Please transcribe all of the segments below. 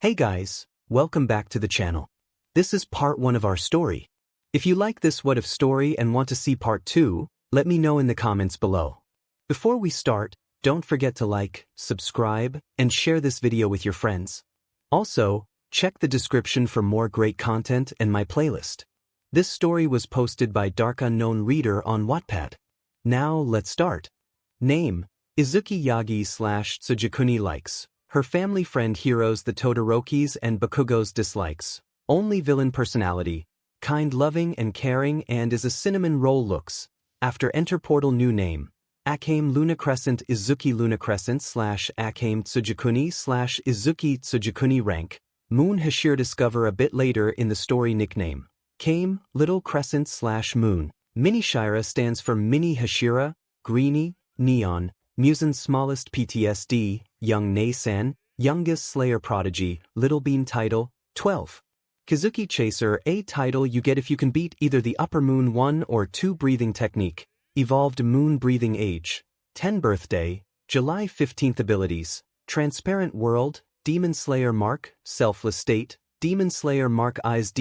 Hey guys, welcome back to the channel. This is part 1 of our story. If you like this what if story and want to see part 2, let me know in the comments below. Before we start, don't forget to like, subscribe, and share this video with your friends. Also, check the description for more great content and my playlist. This story was posted by DarkUnknownReader on Wattpad. Now let's start. Name: Izuku Yagi / 𝐀𝐮𝐭𝐡𝐨𝐫 likes. Her family friend heroes the Todorokis and Bakugos dislikes. Only villain personality. Kind, loving, and caring, and is a cinnamon roll looks. After enter portal new name. 𝐀𝐮𝐭𝐡𝐨𝐫 Izuki Luna Crescent / 𝐀𝐮𝐭𝐡𝐨𝐫 / Izuki rank. Moon Hashira discover a bit later in the story nickname. 𝐀𝐮 Little Crescent / Moon. Mini Shira stands for Mini Hashira, Greenie, Neon, Musen's smallest PTSD, Young Nae-san, youngest Slayer prodigy, Little Bean title, 12. Kazuki Chaser A title you get if you can beat either the upper moon 1 or 2 breathing technique. Evolved moon breathing age. 10 birthday, July 15th abilities. Transparent world, Demon Slayer mark, selfless state, Demon Slayer mark eyes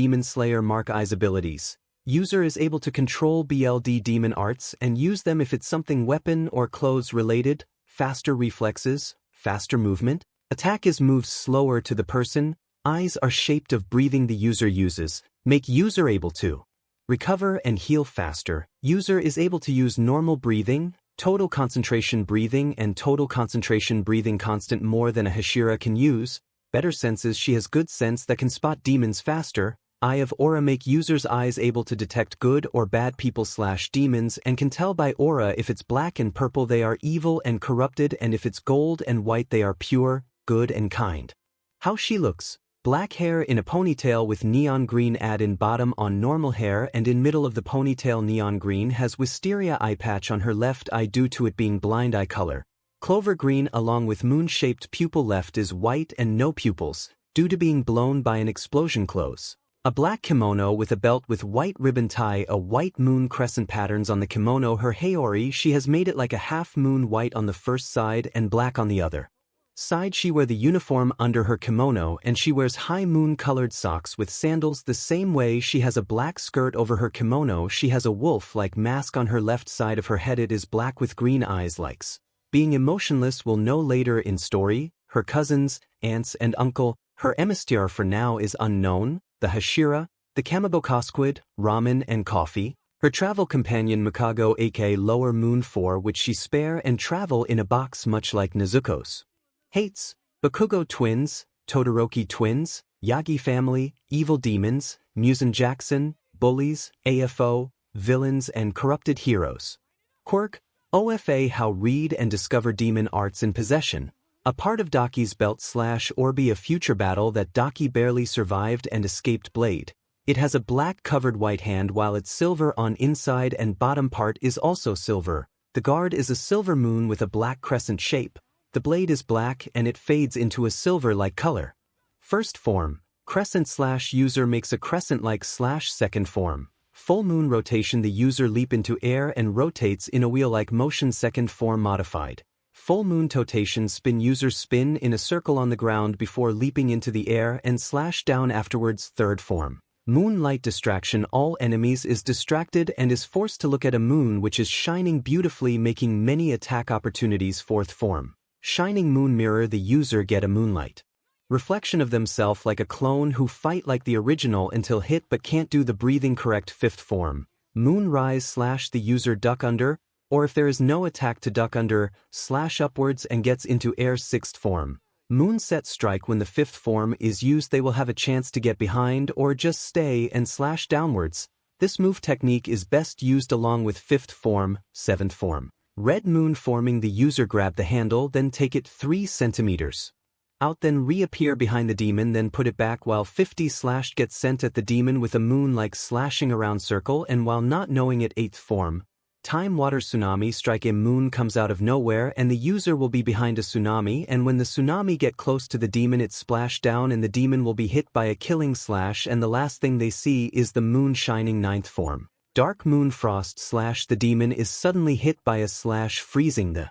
abilities. User is able to control BLD demon arts and use them if it's something weapon or clothes related. Faster reflexes, faster movement. Attack is moves slower to the person. Eyes are shaped of breathing the user uses. Make user able to recover and heal faster. User is able to use normal breathing, total concentration breathing and total concentration breathing constant more than a Hashira can use. Better senses she has good sense that can spot demons faster. Eye of Aura make users' eyes able to detect good or bad people / demons and can tell by aura if it's black and purple they are evil and corrupted and if it's gold and white they are pure, good and kind. How she looks: black hair in a ponytail with neon green add-in bottom on normal hair and in middle of the ponytail neon green has wisteria eye patch on her left eye due to it being blind eye color. Clover green along with moon-shaped pupil left is white and no pupils, due to being blown by an explosion close. A black kimono with a belt with white ribbon tie, a white moon crescent patterns on the kimono. Her haori she has made it like a half moon white on the first side and black on the other side. She wear the uniform under her kimono and she wears high moon colored socks with sandals the same way. She has a black skirt over her kimono. She has a wolf-like mask on her left side of her head. It is black with green eyes likes. Being emotionless will know later in story. Her cousins, aunts and uncle. Her emissary for now is unknown. The Hashira, the 𝐀𝐮𝐭𝐡𝐨𝐫, ramen and coffee. Her travel companion 𝐴𝐻𝐿𝐼 aka lower moon 4 which she spare and travel in a box much like Nezuko's. Hates: Bakugo Twins, Todoroki Twins, Yagi family, evil demons, Musen Jackson, bullies, AFO, villains and corrupted heroes. Quirk: OFA how read and discover demon arts in possession. A part of Daki's belt / or be a future battle that Daki barely survived and escaped blade. It has a black covered white hand while it's silver on inside and bottom part is also silver. The guard is a silver moon with a black crescent shape. The blade is black and it fades into a silver-like color. First form: crescent / user makes a crescent-like / second form. Full moon rotation the user leap into air and rotates in a wheel-like motion. Second form modified. Full moon totation spin user spin in a circle on the ground before leaping into the air and / down afterwards. Third form. Moonlight distraction all enemies is distracted and is forced to look at a moon which is shining beautifully making many attack opportunities. Fourth form. Shining moon mirror the user get a moonlight reflection of themselves like a clone who fight like the original until hit but can't do the breathing correct. Fifth form. Moon rise / the user duck under, or if there is no attack to duck under / upwards and gets into air. Sixth form. Moonset strike when the fifth form is used they will have a chance to get behind or just stay and / downwards. This move technique is best used along with fifth form. Seventh form. Red moon forming the user grab the handle then take it 3 centimeters out then reappear behind the demon then put it back while 50 / gets sent at the demon with a moon like slashing around circle and while not knowing it. Eighth form. Time water tsunami strike a moon comes out of nowhere and the user will be behind a tsunami and when the tsunami get close to the demon it splash down and the demon will be hit by a killing slash and the last thing they see is the moon shining. Ninth form. Dark moon frost / the demon is suddenly hit by a / freezing the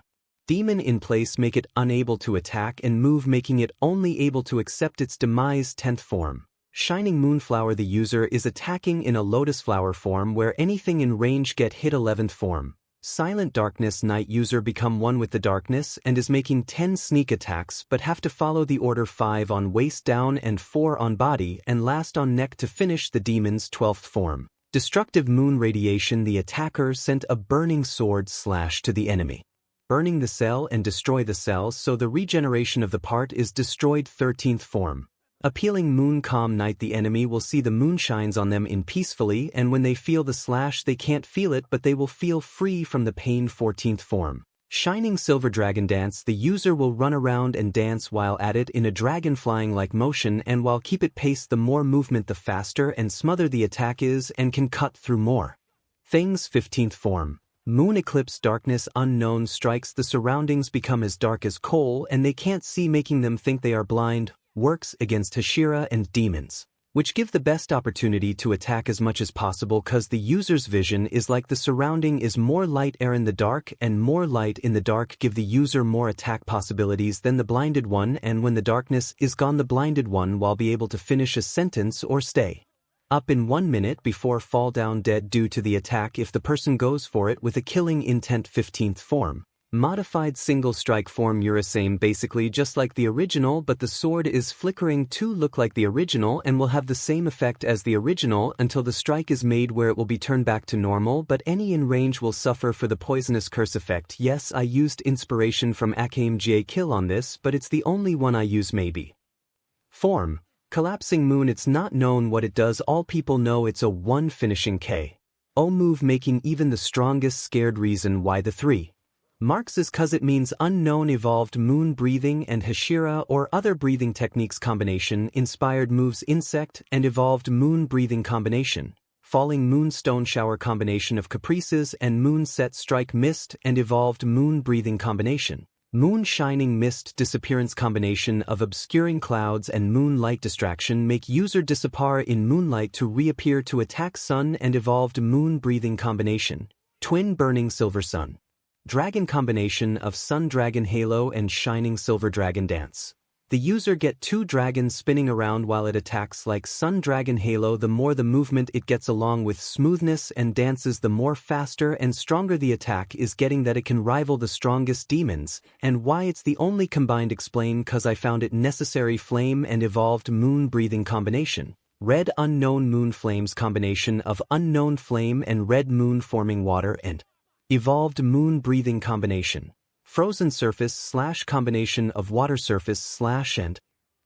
Demon in place make it unable to attack and move, making it only able to accept its demise 10th form. Shining Moonflower, the user is attacking in a lotus flower form where anything in range get hit 11th form. Silent Darkness Night user become one with the darkness and is making 10 sneak attacks but have to follow the order 5 on waist down and 4 on body and last on neck to finish the demon's 12th form. Destructive Moon Radiation, the attacker sent a burning sword slash to the enemy, burning the cell and destroy the cells, so the regeneration of the part is destroyed 13th form. Appealing Moon Calm Night, the enemy will see the moon shines on them in peacefully, and when they feel the slash they can't feel it but they will feel free from the pain 14th form. Shining Silver Dragon Dance, the user will run around and dance while at it in a dragon flying like motion, and while keep it pace, the more movement the faster and smother the attack is and can cut through more things 15th form. Moon Eclipse Darkness Unknown strikes, the surroundings become as dark as coal and they can't see, making them think they are blind. Works against Hashira and demons, which give the best opportunity to attack as much as possible cause the user's vision is like the surrounding is more light air in the dark, and more light in the dark give the user more attack possibilities than the blinded one, and when the darkness is gone the blinded one will be able to finish a sentence or stay up in 1 minute before fall down dead due to the attack if the person goes for it with a killing intent 15th form. Modified single strike form 𝐬𝐮𝐬𝐽, basically just like the original, but the sword is flickering to look like the original and will have the same effect as the original until the strike is made where it will be turned back to normal, but any in range will suffer for the poisonous curse effect. Yes, I used inspiration from 𝐀𝐮𝐭𝐡𝐨𝐫 kill on this, but it's the only one I use maybe. Form. Collapsing Moon, it's not known what it does, all people know it's a 1 finishing KO move, making even the strongest scared reason why the 3 marks is cause it means unknown. Evolved Moon Breathing and Hashira or other breathing techniques combination inspired moves Insect and Evolved Moon Breathing combination. Falling Moon Stone Shower combination of Caprices and Moon Set Strike Mist and Evolved Moon Breathing combination. Moon Shining Mist Disappearance combination of Obscuring Clouds and Moonlight Distraction make user disappear in moonlight to reappear to attack Sun and Evolved Moon Breathing combination. Twin Burning Silver Sun Dragon combination of Sun Dragon Halo and Shining Silver Dragon Dance. The user get 2 dragons spinning around while it attacks like Sun Dragon Halo. The more the movement it gets along with smoothness and dances, the more faster and stronger the attack is getting, that it can rival the strongest demons, and why it's the only combined explain cause I found it necessary. Flame and Evolved Moon Breathing combination. Red Unknown Moon Flames combination of Unknown Flame and Red Moon forming water and Evolved Moon Breathing combination. Frozen Surface slash combination of Water Surface slash and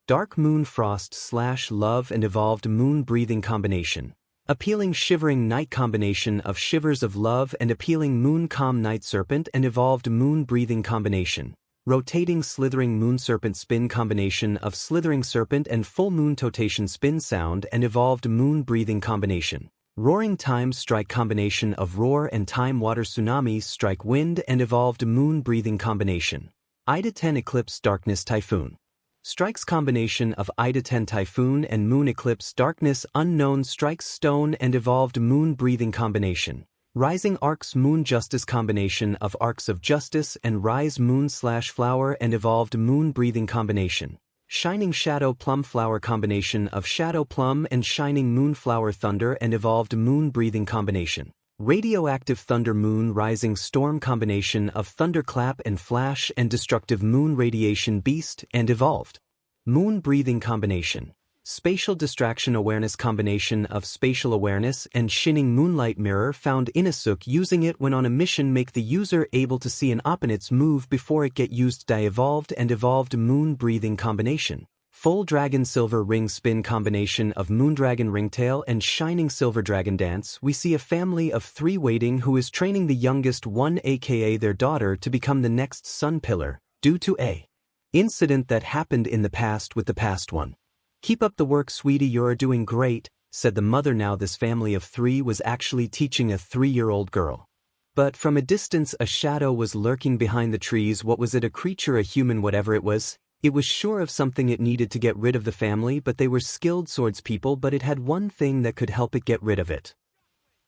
Dark Moon Frost slash Love and Evolved Moon Breathing combination. Appealing Shivering Night combination of Shivers of Love and Appealing Moon Calm Night Serpent and Evolved Moon Breathing combination. Rotating Slithering Moon Serpent Spin combination of Slithering Serpent and Full Moon Totation Spin Sound and Evolved Moon Breathing combination. Roaring Time Strike combination of Roar and Time Water Tsunami Strike Wind and Evolved Moon Breathing combination. Ida 10 Eclipse Darkness Typhoon. Strikes combination of Ida 10 Typhoon and Moon Eclipse Darkness Unknown Strikes Stone and Evolved Moon Breathing combination. Rising Arcs Moon Justice combination of Arcs of Justice and Rise Moon slash Flower and Evolved Moon Breathing combination. Shining Shadow Plum Flower combination of Shadow Plum and Shining Moon Flower Thunder and Evolved Moon Breathing combination. Radioactive Thunder Moon Rising Storm combination of Thunderclap and Flash and Destructive Moon Radiation Beast and Evolved Moon Breathing combination. Spatial Distraction Awareness combination of Spatial Awareness and Shining Moonlight Mirror found Inosuke using it when on a mission make the user able to see an opponent's move before it get used. Evolved and Evolved Moon Breathing combination. Full Dragon Silver Ring Spin combination of Moondragon Ringtail and Shining Silver Dragon Dance. We see a family of 3 waiting who is training the youngest one, aka their daughter, to become the next Sun Pillar, due to a incident that happened in the past with the past one. "Keep up the work, sweetie, you're doing great," said the mother. Now this family of 3 was actually teaching a 3-year-old girl. But from a distance a shadow was lurking behind the trees. What was it? A creature, a human, whatever it was. It was sure of something. It needed to get rid of the family, but they were skilled swordspeople, but it had one thing that could help it get rid of it.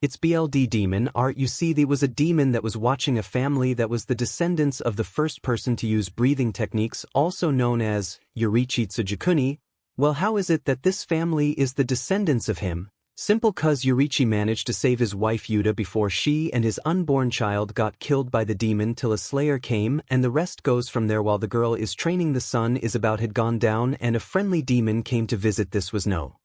It's BLD demon art. You see, there was a demon that was watching a family that was the descendants of the first person to use breathing techniques, also known as 𝐻𝐮𝐬𝐴. Well, how is it that this family is the descendants of him? Simple, cause 𝐻𝐻 managed to save his wife Yuta before she and his unborn child got killed by the demon till a slayer came, and the rest goes from there. While the girl is training, the sun is about had gone down and a friendly demon came to visit. This was no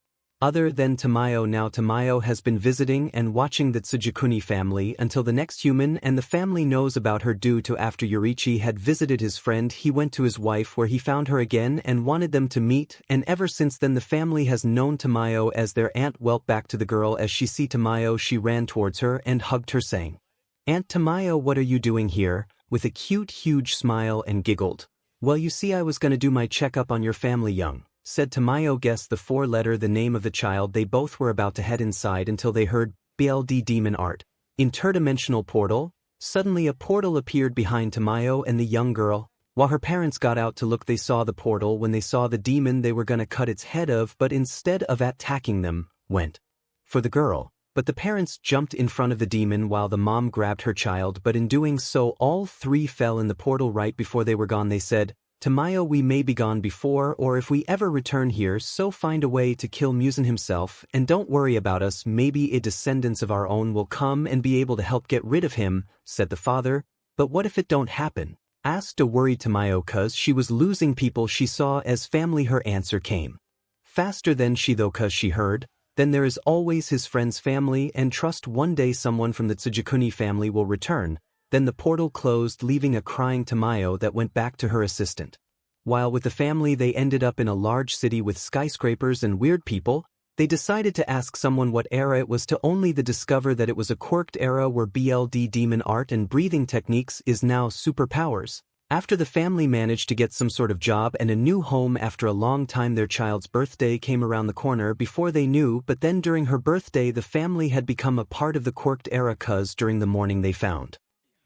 other than 𝐻𝐻. Now 𝐻𝐻 has been visiting and watching the 𝐬𝐻 family until the next human and the family knows about her due to after 𝐻𝐻 had visited his friend, he went to his wife where he found her again and wanted them to meet, and ever since then the family has known 𝐻𝐻 as their aunt. Well, back to the girl. As she see 𝐻𝐻, she ran towards her and hugged her, saying, "Aunt 𝐻𝐻, what are you doing here?" with a cute huge smile, and giggled. "Well, you see, I was gonna do my checkup on your family, young," said 𝐻𝐻. Guessed the four-letter, the name of the child. They both were about to head inside until they heard BLD demon art. Interdimensional portal. Suddenly a portal appeared behind 𝐻𝐻 and the young girl. While her parents got out to look, they saw the portal. When they saw the demon, they were gonna cut its head off, but instead of attacking them, went for the girl. But the parents jumped in front of the demon while the mom grabbed her child, but in doing so all three fell in the portal. Right before they were gone, they said, "𝐻𝐻, we may be gone before, or if we ever return here, so find a way to kill 𝐒𝐮𝐻 himself, and don't worry about us, maybe a descendants of our own will come and be able to help get rid of him," said the father. "But what if it don't happen?" asked a worried 𝐻𝐻, cause she was losing people she saw as family. Her answer came faster than she though, cause she heard, "Then there is always his friend's family, and trust one day someone from the 𝐬𝐻 family will return." Then the portal closed, leaving a crying 𝐻𝐻 that went back to her assistant. While with the family they ended up in a large city with skyscrapers and weird people, they decided to ask someone what era it was, to only to discover that it was a quirked era where BLD demon art and breathing techniques is now superpowers. After the family managed to get some sort of job and a new home after a long time, their child's birthday came around the corner before they knew, but then during her birthday the family had become a part of the quirked era, cause during the morning they found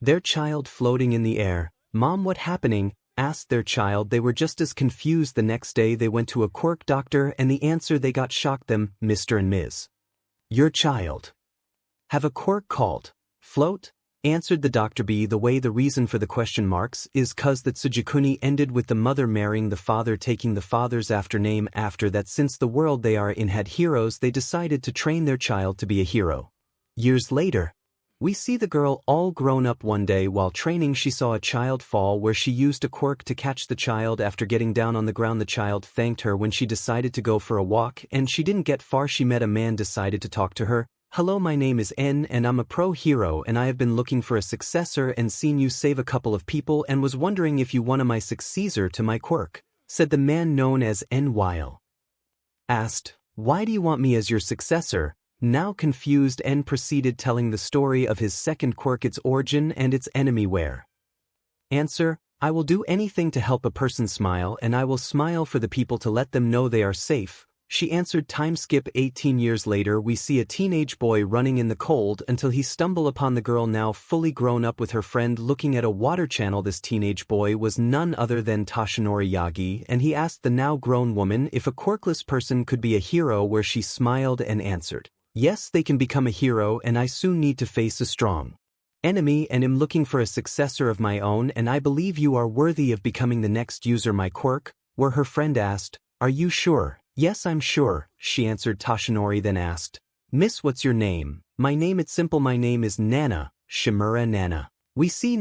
their child floating in the air. "Mom, what happening?" asked their child. They were just as confused. The next day they went to a quirk doctor, and the answer they got shocked them. "Mr. and Ms. Your child have a quirk called float," answered the doctor. The reason for the question marks is cause that 𝐬𝐻 ended with the mother marrying the father, taking the father's after name. After that, since the world they are in had heroes, they decided to train their child to be a hero. Years later, we see the girl all grown up. One day while training, she saw a child fall where she used a quirk to catch the child. After getting down on the ground, the child thanked her. When she decided to go for a walk and she didn't get far, she met a man, decided to talk to her. "Hello, my name is N and I'm a pro hero, and I have been looking for a successor and seen you save a couple of people and was wondering if you wanted my successor to my quirk," said the man known as N. While asked, "Why do you want me as your successor?" Now confused, N proceeded telling the story of his second quirk, its origin and its enemy. Where answer, "I will do anything to help a person smile, and I will smile for the people to let them know they are safe," she answered. Time skip 18 years later, we see a teenage boy running in the cold until he stumble upon the girl, now fully grown up, with her friend looking at a water channel. This teenage boy was none other than Todoroki Yagi, and he asked the now grown woman if a quirkless person could be a hero, where she smiled and answered, "Yes, they can become a hero, and I soon need to face a strong enemy and am looking for a successor of my own, and I believe you are worthy of becoming the next user my quirk." Where her friend asked, "Are you sure?" "Yes, I'm sure," she answered. Todoroki then asked, "Miss, what's your name?" "My name, it's simple, my name is Nana, 𝐻𝐮𝐻 Nana." We see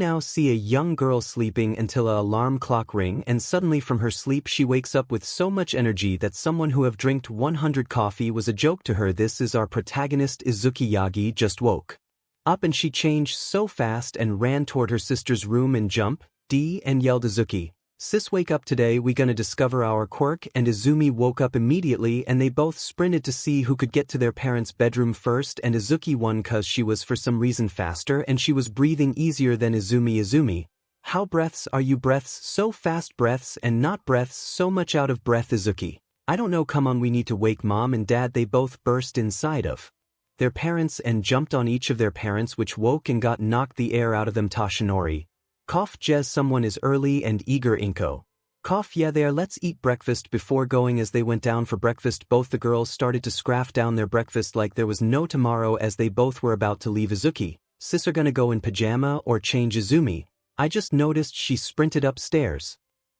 a young girl sleeping until an alarm clock ring, and suddenly from her sleep she wakes up with so much energy that someone who have drank 100 coffee was a joke to her. This is our protagonist Izuku Yagi. Just woke up and she changed so fast and ran toward her sister's room and and yelled, "Izuki, sis, wake up, today we gonna discover our quirk." And Izumi woke up immediately and they both sprinted to see who could get to their parents' bedroom first, and Izuki won cause she was for some reason faster and she was breathing easier than Izumi. "Izumi, how breaths are you? Breaths so fast, breaths and not breaths, so much out of breath." "Izuki, I don't know, come on, we need to wake mom and dad." They both burst inside of their parents and jumped on each of their parents, which woke and got knocked the air out of them. Todoroki coughed, "Jez, someone is early and eager, 𝐀𝐮𝐭𝐡𝐨𝐫." Cough, yeah they are, let's eat breakfast before going. As they went down for breakfast, both the girls started to scraff down their breakfast like there was no tomorrow. As they both were about to leave, Izuki, sis are gonna go in pajama or change? Izumi, I just noticed. She sprinted upstairs,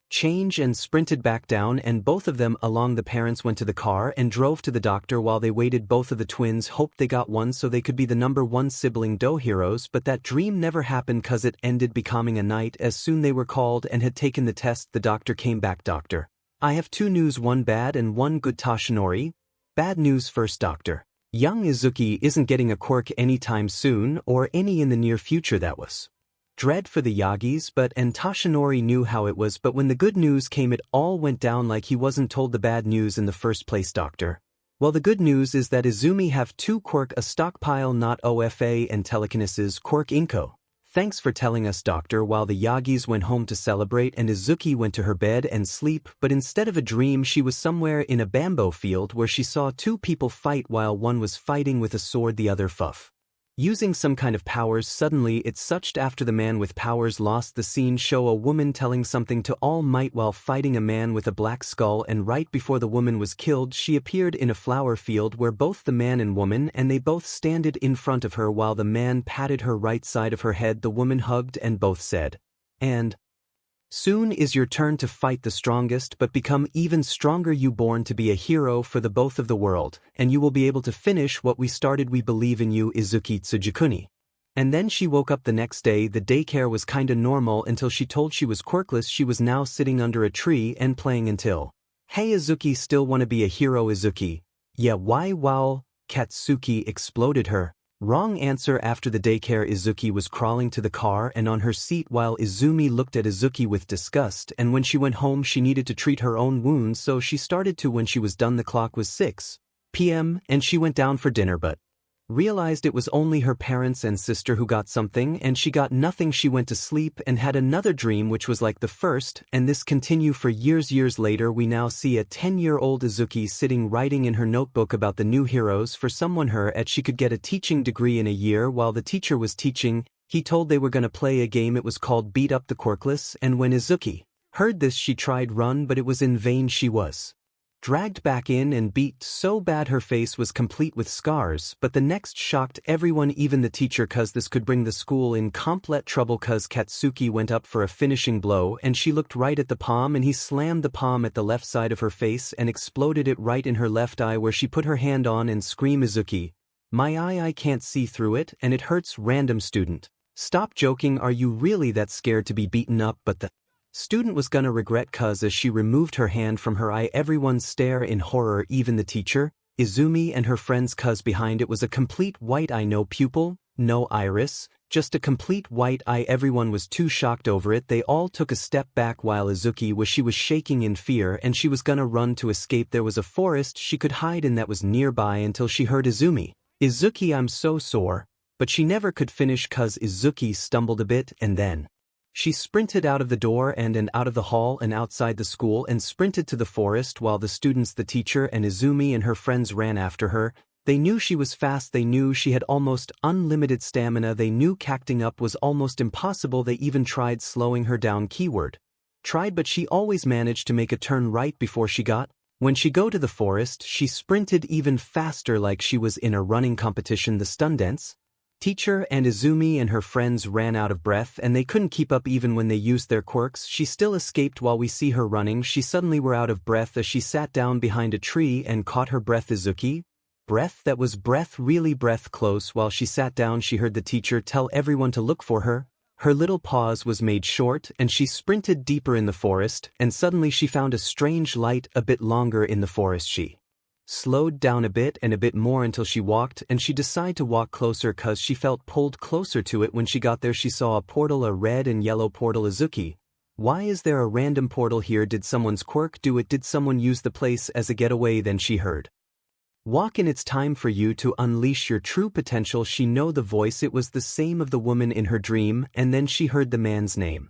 change and sprinted back down, and both of them along. The parents went to the car and drove to the doctor. While they waited, both of the twins hoped they got one so they could be the #1 sibling do heroes, but that dream never happened cause it ended becoming a night. As soon they were called and had taken the test, the doctor came back. Doctor, I have 2 news, 1 bad and 1 good. Toshinori, bad news first. Doctor, young Izuki isn't getting a quirk anytime soon or any in the near future. That was dread for the Yagis, and Toshinori knew how it was, but when the good news came it all went down like he wasn't told the bad news in the first place. Doctor, well the good news is that Izumi have 2 quirk, a stockpile, not OFA and telekinesis 𝐀𝐮𝐭𝐡𝐨𝐫. Thanks for telling us, doctor. While the Yagis went home to celebrate and Izuki went to her bed and sleep, but instead of a dream she was somewhere in a bamboo field where she saw 2 people fight. While one was fighting with a sword, the other using some kind of powers. Suddenly it sucked after the man with powers lost. The scene show a woman telling something to All Might while fighting a man with a black skull, and right before the woman was killed she appeared in a flower field where both the man and woman, and they both standed in front of her. While the man patted her right side of her head, the woman hugged and both said, "And soon is your turn to fight the strongest, but become even stronger. You born to be a hero for the both of the world, and you will be able to finish what we started. We believe in you, Izuku Tsujikuni." And then she woke up the next day. The daycare was kinda normal until she told she was quirkless. She was now sitting under a tree and playing until, "Hey Izuki, still wanna be a hero?" Izuki, "Yeah, why?" Wow, Katsuki exploded her. Wrong answer. After the daycare, Izuki was crawling to the car and on her seat while Izumi looked at Izuki with disgust, and when she went home she needed to treat her own wounds, so she started to. When she was done the clock was 6 p.m. and she went down for dinner but realized it was only her parents and sister who got something, and she got nothing. She went to sleep and had another dream which was like the first, and this continued for years. Years later we now see a 10-year-old Izuki sitting writing in her notebook about the new heroes for someone her at. She could get a teaching degree in a year. While the teacher was teaching, he told they were gonna play a game. It was called Beat Up the Quirkless, and when Izuki heard this she tried run, but it was in vain. She was dragged back in and beat so bad her face was complete with scars. But the next shocked everyone, even the teacher, cause this could bring the school in complete trouble. Cause Katsuki went up for a finishing blow and she looked right at the palm, and he slammed the palm at the left side of her face and exploded it right in her left eye, where she put her hand on and screamed, "Izuki, my eye, I can't see through it and it hurts." Random student, stop joking, are you really that scared to be beaten up? But the student was gonna regret, cause as she removed her hand from her eye everyone stare in horror, even the teacher, Izumi, and her friends, cause behind it was a complete white eye. No pupil, no iris, just a complete white eye. Everyone was too shocked over it. They all took a step back while Izuki was shaking in fear and she was gonna run to escape. There was a forest she could hide in that was nearby until she heard Izumi, "Izuki, I'm so sore," but she never could finish cause Izuki stumbled a bit, and then she sprinted out of the door and out of the hall and outside the school and sprinted to the forest. While the students, the teacher, and Izumi and her friends ran after her. They knew she was fast, they knew she had almost unlimited stamina, they knew cachting up was almost impossible. They even tried slowing her down, keyword tried, but she always managed to make a turn right before she got. When she go to the forest she sprinted even faster like she was in a running competition. The students, teacher, and Izumi and her friends ran out of breath and they couldn't keep up even when they used their quirks. She still escaped. While we see her running she suddenly were out of breath as she sat down behind a tree and caught her breath. Izuki, breath, that was breath, really breath close. While she sat down she heard the teacher tell everyone to look for her. Her little pause was made short and she sprinted deeper in the forest, and suddenly she found a strange light a bit longer in the forest. She slowed down a bit and a bit more until she walked, and she decided to walk closer cause she felt pulled closer to it. When she got there she saw a portal, a red and yellow portal. Izuki, why is there a random portal here? Did someone's quirk do it? Did someone use the place as a getaway? Then she heard, "Walk in, it's time for you to unleash your true potential." She know the voice, it was the same of the woman in her dream, and then she heard the man's name.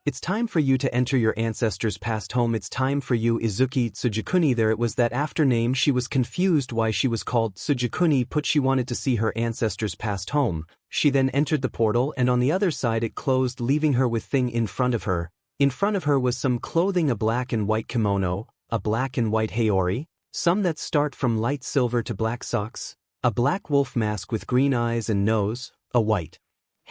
"It's time for you to enter your ancestors' past home. It's time for you, Izuku Tsujikuni." There it was, that after name. She was confused why she was called Tsujikuni, but she wanted to see her ancestors' past home. She then entered the portal and on the other side it closed, leaving her with thing in front of her. In front of her was some clothing, a black and white kimono, a black and white haori, some that start from light silver to black socks, a black wolf mask with green eyes and nose, a white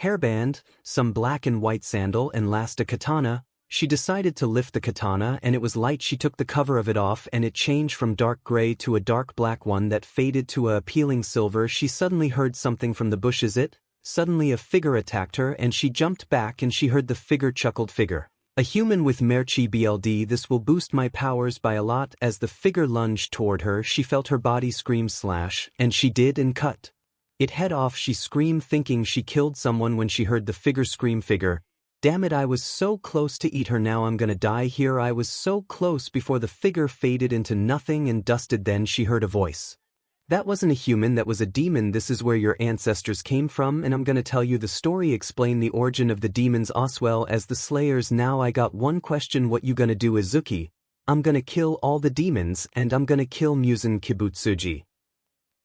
hairband, some black and white sandal, and last a katana. She decided to lift the katana and it was light. She took the cover of it off and it changed from dark gray to a dark black one that faded to a appealing silver. She suddenly heard something from the bushes. Suddenly a figure attacked her and she jumped back and she heard the figure chuckled. Figure. A human with merchi BLD. This will boost my powers by a lot. As the figure lunged toward her, she felt her body scream slash, and she did and cut it head off. She screamed thinking she killed someone when she heard the figure scream. Figure. Damn it, I was so close to eat her. Now I'm gonna die here. I was so close before the figure faded into nothing and dusted. Then she heard a voice. That wasn't a human, that was a demon. This is where your ancestors came from and I'm gonna tell you the story, explain the origin of the demons as well as the slayers. Now I got one question, what you gonna do, Izuku? I'm gonna kill all the demons and I'm gonna kill 𝐀𝐮𝐭𝐡𝐨𝐫 Kibutsuji.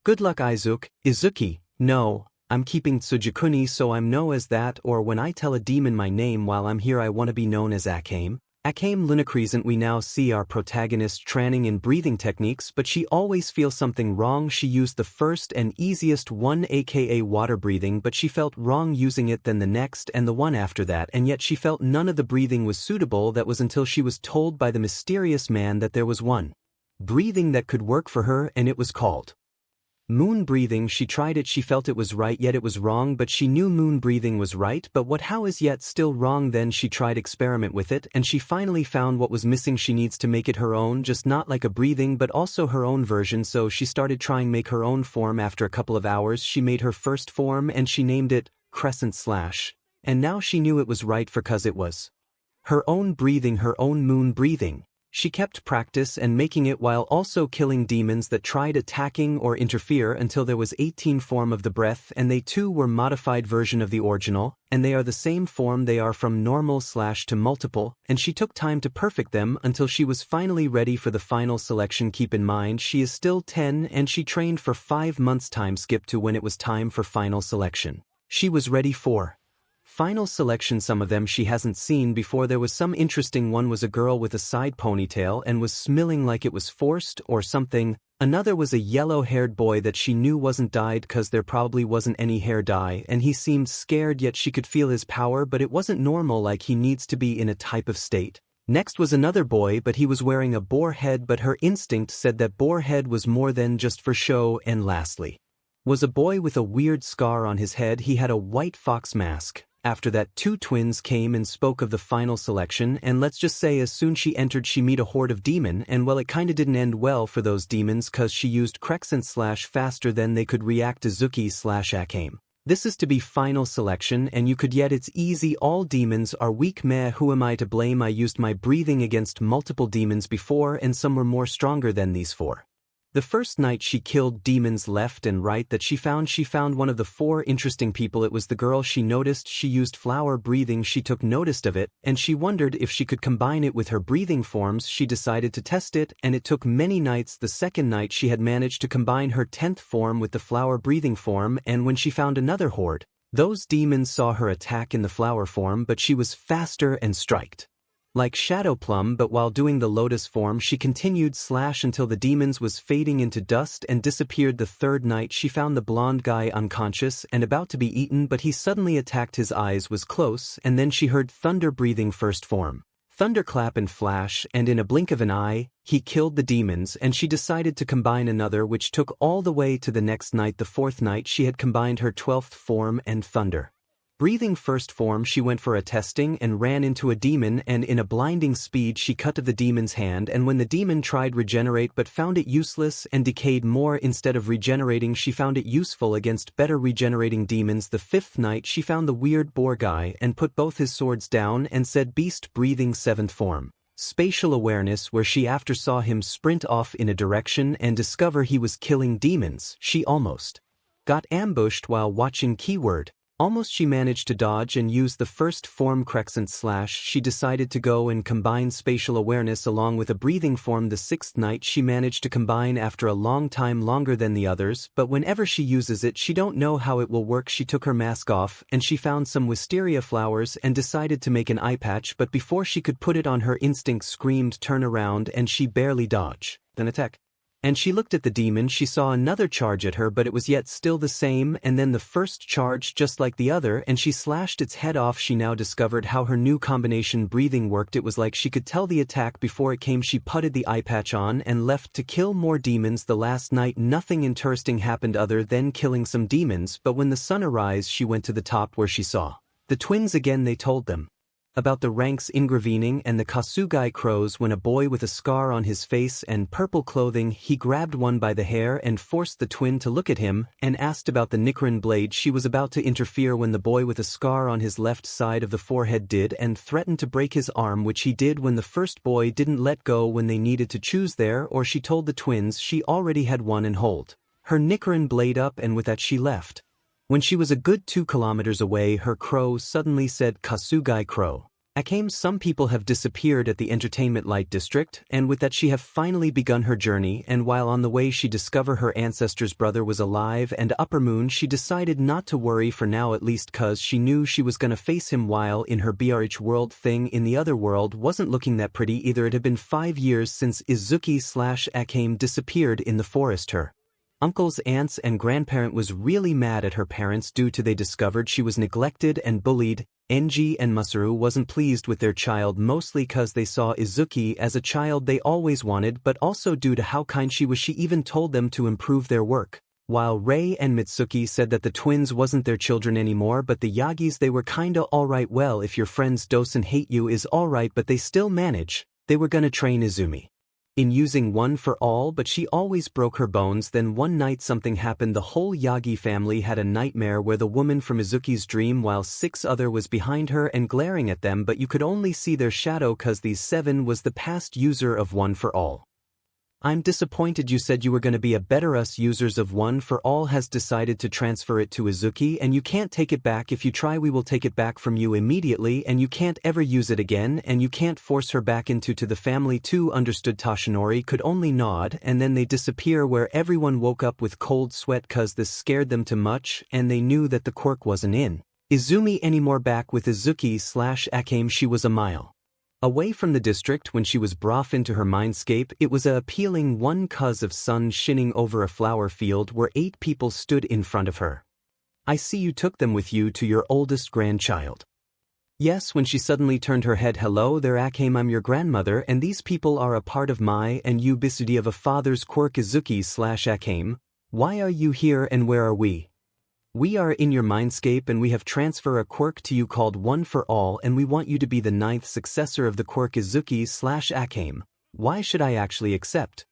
Good luck, Izuku. No, I'm keeping 𝐀𝐮𝐭𝐡𝐨𝐵 so I'm known as that, or when I tell a demon my name while I'm here I wanna be known as 𝐀𝐮𝐭𝐡𝐨𝐵 𝐿. We now see our protagonist training in breathing techniques, but she always feels something wrong. She used the first and easiest one, aka water breathing, but she felt wrong using it, then the next and the one after that, and yet she felt none of the breathing was suitable. That was until she was told by the mysterious man that there was one breathing that could work for her and it was called moon breathing. She tried it, she felt it was right yet it was wrong, but she knew moon breathing was right, but how is yet still wrong. Then she tried experiment with it and she finally found what was missing. She needs to make it her own, just not like a breathing but also her own version. So she started trying make her own form. After a couple of hours she made her first form and she named it 𝐶/, and now she knew it was right for cause it was her own breathing, her own moon breathing. She kept practice and making it while also killing demons that tried attacking or interfere until there was 18 form of the breath, and they too were modified version of the original, and they are the same form. They are from normal / to multiple, and she took time to perfect them until she was finally ready for the final selection. Keep in mind she is still 10 and she trained for 5 months. Time skip to when it was time for final selection. She was ready for final selection. Some of them she hasn't seen before. There was some interesting one was a girl with a side ponytail and was smiling like it was forced or something. Another was a yellow-haired boy that she knew wasn't dyed cause there probably wasn't any hair dye, and he seemed scared yet she could feel his power, but it wasn't normal like he needs to be in a type of state. Next was another boy, but he was wearing a boar head, but her instinct said that boar head was more than just for show. And lastly was a boy with a weird scar on his head. He had a white fox mask. After that 2 twins came and spoke of the final selection, and let's just say as soon she entered she meet a horde of demon, and well it kinda didn't end well for those demons cause she used 𝐶/, faster than they could react to Izuku/𝐀𝐮𝐭𝐡𝐨𝐵. This is to be final selection and you could yet it's easy. All demons are weak. Meh, who am I to blame? I used my breathing against multiple demons before and some were more stronger than these 4. The first night she killed demons left and right that she found one of the 4 interesting people. It was the girl. She noticed she used flower breathing. She took notice of it and she wondered if she could combine it with her breathing forms. She decided to test it and it took many nights. The second night she had managed to combine her 10th form with the flower breathing form, and when she found another horde, those demons saw her attack in the flower form, but she was faster and striked like Shadow Plum. But while doing the lotus form she continued / until the demons was fading into dust and disappeared. The third night she found the blonde guy unconscious and about to be eaten, but he suddenly attacked. His eyes was close, and then she heard thunder breathing first form, thunderclap and flash, and in a blink of an eye he killed the demons, and she decided to combine another, which took all the way to the next night. The fourth night she had combined her 12th form and thunder breathing first form. She went for a testing and ran into a demon, and in a blinding speed she cut the demon's hand, and when the demon tried regenerate but found it useless and decayed more instead of regenerating, she found it useful against better regenerating demons. The 5th night she found the weird boar guy and put both his swords down and said beast breathing 7th form spatial awareness, where she after saw him sprint off in a direction and discover he was killing demons. She almost got ambushed while watching keyword Almost she managed to dodge and use the first form 𝐀𝐮𝐭𝐡𝐨𝐫. She decided to go and combine spatial awareness along with a breathing form. The sixth night she managed to combine after a long time, longer than the others, but whenever she uses it she don't know how it will work. She took her mask off and she found some wisteria flowers and decided to make an eye patch, but before she could put it on her instinct screamed turn around and she barely dodged. Then attack. And she looked at the demon. She saw another charge at her, but it was yet still the same, and then the first charge just like the other, and she slashed its head off. She now discovered how her new combination breathing worked. It was like she could tell the attack before it came. She putted the eye patch on and left to kill more demons. The last night nothing interesting happened other than killing some demons, but when the sun arose she went to the top where she saw the twins again. They told them about the ranks engraving and the Katsuki crows. When a boy with a scar on his face and purple clothing, he grabbed one by the hair and forced the twin to look at him and asked about the 𝐻𝐿𝐵𝐵 blade. She was about to interfere when the boy with a scar on his left side of the forehead did and threatened to break his arm, which he did when the first boy didn't let go when they needed to choose there, or she told the twins she already had one and hold her 𝐻𝐿𝐵𝐵 blade up, and with that she left. When she was a good 2 kilometers away, her crow suddenly said, "Katsuki crow. 𝐴𝐻𝐿𝐵𝐵, some people have disappeared at the entertainment light district," and with that she have finally begun her journey, and while on the way she discovered her ancestor's brother was alive and upper moon. She decided not to worry for now, at least cause she knew she was gonna face him while in her BRH world. Thing in the other world wasn't looking that pretty either. It had been 5 years since Izuku/𝐴𝐻𝐿𝐵𝐵 disappeared in the forest. Her uncles, aunts and grandparent was really mad at her parents due to they discovered she was neglected and bullied. 𝐻𝐮𝐭𝐡𝐨𝐫 and 𝐴𝐻𝐿𝐵𝐵 wasn't pleased with their child, mostly cause they saw Izuku as a child they always wanted, but also due to how kind she was. She even told them to improve their work. While Rei and Mitsuki said that the twins wasn't their children anymore, but the Yagis they were kinda alright. Well, if your friends doesn't hate you is alright, but they still manage. They were gonna train Izumi in using one for all, but she always broke her bones. Then one night something happened. The whole Yagi family had a nightmare where the woman from Izuku's dream while 6 other was behind her and glaring at them, but you could only see their shadow cause these 7 was the past user of one for all. I'm disappointed. You said you were gonna be a better. Us users of one for all has decided to transfer it to Izuku and you can't take it back. If you try we will take it back from you immediately and you can't ever use it again, and you can't force her back into the family too. Understood? Toshinori could only nod, and then they disappear where everyone woke up with cold sweat cause this scared them too much and they knew that the quirk wasn't in Izumi anymore. Back with Izuku/𝐴𝐻𝐿𝐵𝐵 she was a mile away from the district when she was brought into her mindscape. It was a appealing one cause of sun shining over a flower field where 8 people stood in front of her. I see you took them with you to your oldest grandchild. Yes. When she suddenly turned her head, hello there 𝐴𝐻𝐿𝐵𝐵, I'm your grandmother and these people are a part of my and you Bisudi of a father's quirk. Izuku/𝐴𝐻𝐿𝐵𝐵, why are you here and where are we? We are in your mindscape and we have transferred a quirk to you called One for All and we want you to be the 9th successor of the quirk. Izuku/𝐴𝐻𝐿𝐵𝐵, why should I actually accept?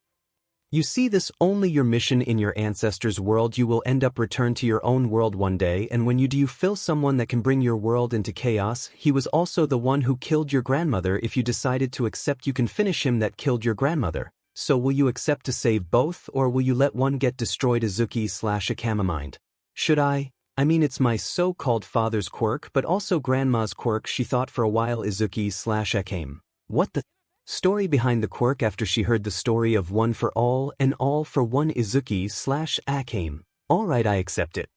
You see, this only your mission in your ancestors' world. You will end up return to your own world one day, and when you do you feel someone that can bring your world into chaos. He was also the one who killed your grandmother. If you decided to accept you can finish him that killed your grandmother. So will you accept to save both or will you let one get destroyed? Izuku/𝐴𝐻𝐿𝐵𝐵 mind. Should I mean it's my so-called father's quirk but also grandma's quirk. She thought for a while. Izuku/𝐴𝐻𝐿𝐵𝐵, what the story behind the quirk? After she heard the story of one for all and all for one Izuku/𝐴𝐻𝐿𝐵𝐵, alright I accept it.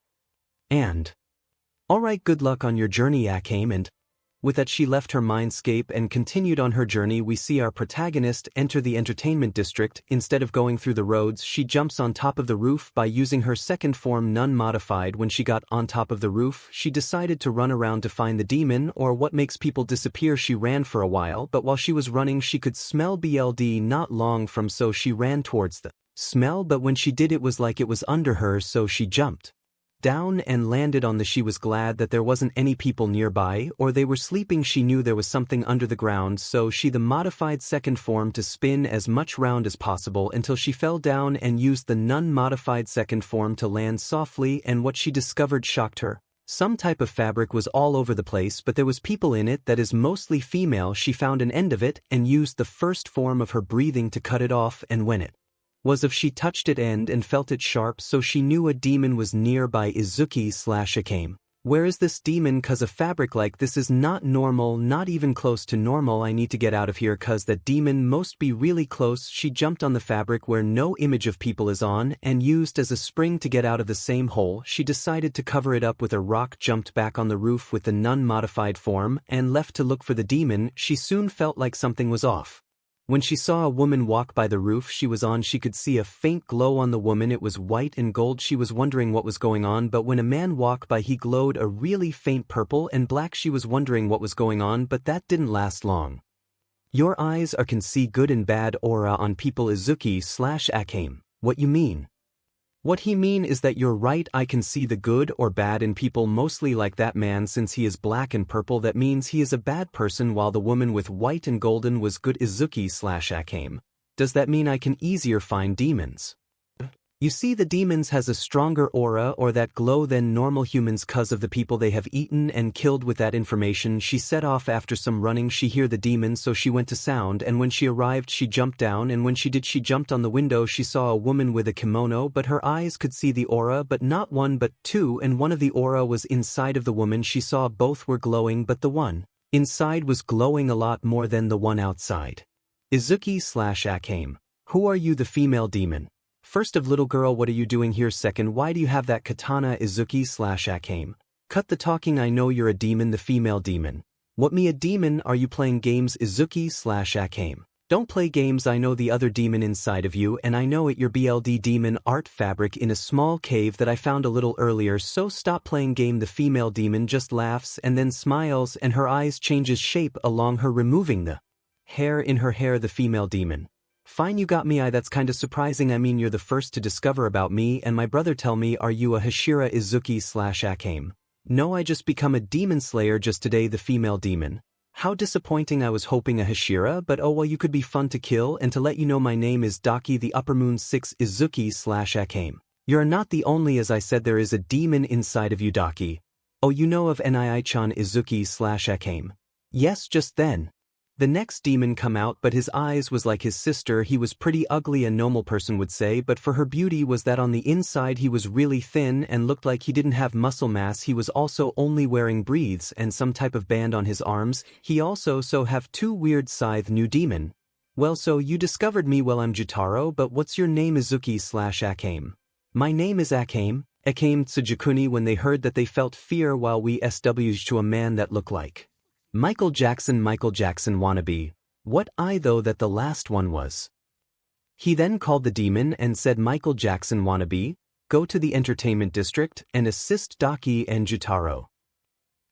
And alright, good luck on your journey 𝐴𝐻𝐿𝐵𝐵. And with that she left her mindscape and continued on her journey. We see our protagonist enter the entertainment district. Instead of going through the roads she jumps on top of the roof by using her second form none modified. When she got on top of the roof she decided to run around to find the demon or what makes people disappear. She ran for a while, but while she was running she could smell BLD not long from, so she ran towards the smell, but when she did it was like it was under her, so she jumped down and landed on the. She was glad that there wasn't any people nearby or they were sleeping. She knew there was something under the ground, so she the modified second form to spin as much round as possible until she fell down and used the none modified second form to land softly, and what she discovered shocked her. Some type of fabric was all over the place, but there was people in it that is mostly female. She found an end of it and used the first form of her breathing to cut it off, and when it was if she touched it and felt it sharp, so she knew a demon was nearby. Izuku/𝐴𝐻𝐿𝐵𝐵, Where is this demon? Cause a fabric like this is not normal, not even close to normal. I need to get out of here cause that demon must be really close. She jumped on the fabric where no image of people is on and used as a spring to get out of the same hole. She decided to cover it up with a rock, jumped back on the roof with the nun-modified form, and left to look for the demon. She soon felt like something was off. When she saw a woman walk by the roof she was on, she could see a faint glow on the woman. It was white and gold. She was wondering what was going on, but when a man walked by he glowed a really faint purple and black. She was wondering what was going on, but that didn't last long. Your eyes can see good and bad aura on people. 𝐒𝐮𝐴𝐵. What you mean? What he mean is that you're right, I can see the good or bad in people, mostly like that man. Since he is black and purple, that means he is a bad person, while the woman with white and golden was good. 𝐒𝐮𝐴𝐵. Does that mean I can easier find demons? You see, the demons has a stronger aura or that glow than normal humans cause of the people they have eaten and killed. With that information she set off. After some running she hear the demons, so she went to sound, and when she arrived she jumped down, and when she did she jumped on the window. She saw a woman with a kimono, but her eyes could see the aura, but not one but two, and one of the aura was inside of the woman. She saw both were glowing, but the one inside was glowing a lot more than the one outside. 𝐒𝐮𝐴𝐵. Who are you? The female demon. First of, little girl, what are you doing here? Second, why do you have that katana? 𝐒𝐮𝐴𝐵. Cut the talking, I know you're a demon. The female demon. What, me a demon? Are you playing games? 𝐒𝐮𝐴𝐵. Don't play games, I know the other demon inside of you, and I know it. Your BLD demon art fabric in a small cave that I found a little earlier, so stop playing game. The female demon just laughs and then smiles, and her eyes changes shape along her, removing the hair in her hair. The female demon. Fine, you got me. That's kinda surprising. I mean, you're the first to discover about me and my brother. Tell me, are you a Hashira? 𝐒𝐮𝐴𝐵. No, I just become a demon slayer just today. The female demon. How disappointing. I was hoping a Hashira, but oh well, you could be fun to kill. And to let you know, my name is Daki the Upper Moon 6 𝐒𝐮𝐴𝐵. You're not the only, as I said, there is a demon inside of you, Daki. Oh, you know of Nii-chan 𝐒𝐮𝐴𝐵. Yes, just then the next demon come out, but his eyes was like his sister. He was pretty ugly, a normal person would say, but for her beauty was that on the inside he was really thin and looked like he didn't have muscle mass. He was also only wearing breathes and some type of band on his arms. He also have two weird scythe. New demon. Well, so you discovered me. Well, I'm Jotaro, but what's your name? 𝐒𝐮𝐴𝐵. My name is 𝐀𝐮𝐭𝐡𝐨𝐫. 𝐀𝐮. When they heard that, they felt fear while we SW'd to a man that looked like Michael Jackson wannabe. What I though that the last one was. He then called the demon and said, Michael Jackson wannabe, go to the entertainment district and assist Daki and Jotaro.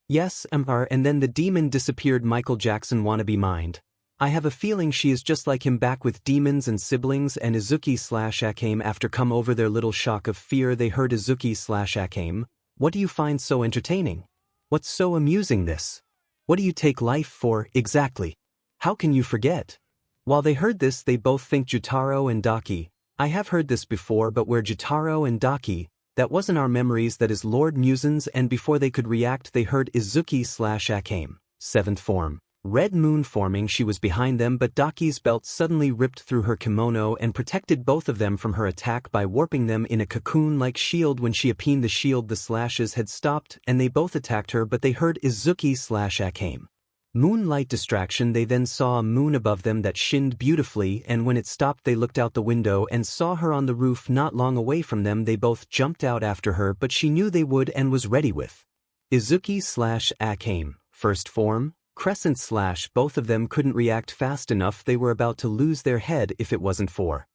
Yes, and then the demon disappeared. Michael Jackson wannabe mind. I have a feeling she is just like him, back with demons and siblings. And 𝐒𝐮𝐴𝐵. After come over their little shock of fear, they heard 𝐒𝐮𝐴𝐵. What do you find so entertaining? What's so amusing this? What do you take life for, exactly? How can you forget? While they heard this, they both think Jotaro and Daki. I have heard this before, but where Jotaro and Daki? That wasn't our memories, that is Lord Musen's. And before they could react, they heard 𝐒𝐮𝐴𝐵. Seventh form. Red moon forming. She was behind them, but Daki's belt suddenly ripped through her kimono and protected both of them from her attack by warping them in a cocoon-like shield. When she opened the shield, the slashes had stopped and they both attacked her, but they heard 𝐒𝐮𝐴𝐵. Moonlight distraction. They then saw a moon above them that shined beautifully, and when it stopped they looked out the window and saw her on the roof not long away from them. They both jumped out after her, but she knew they would and was ready with 𝐒𝐮𝐴𝐵. First form. Crescent slash. Both of them couldn't react fast enough. They were about to lose their head if it wasn't for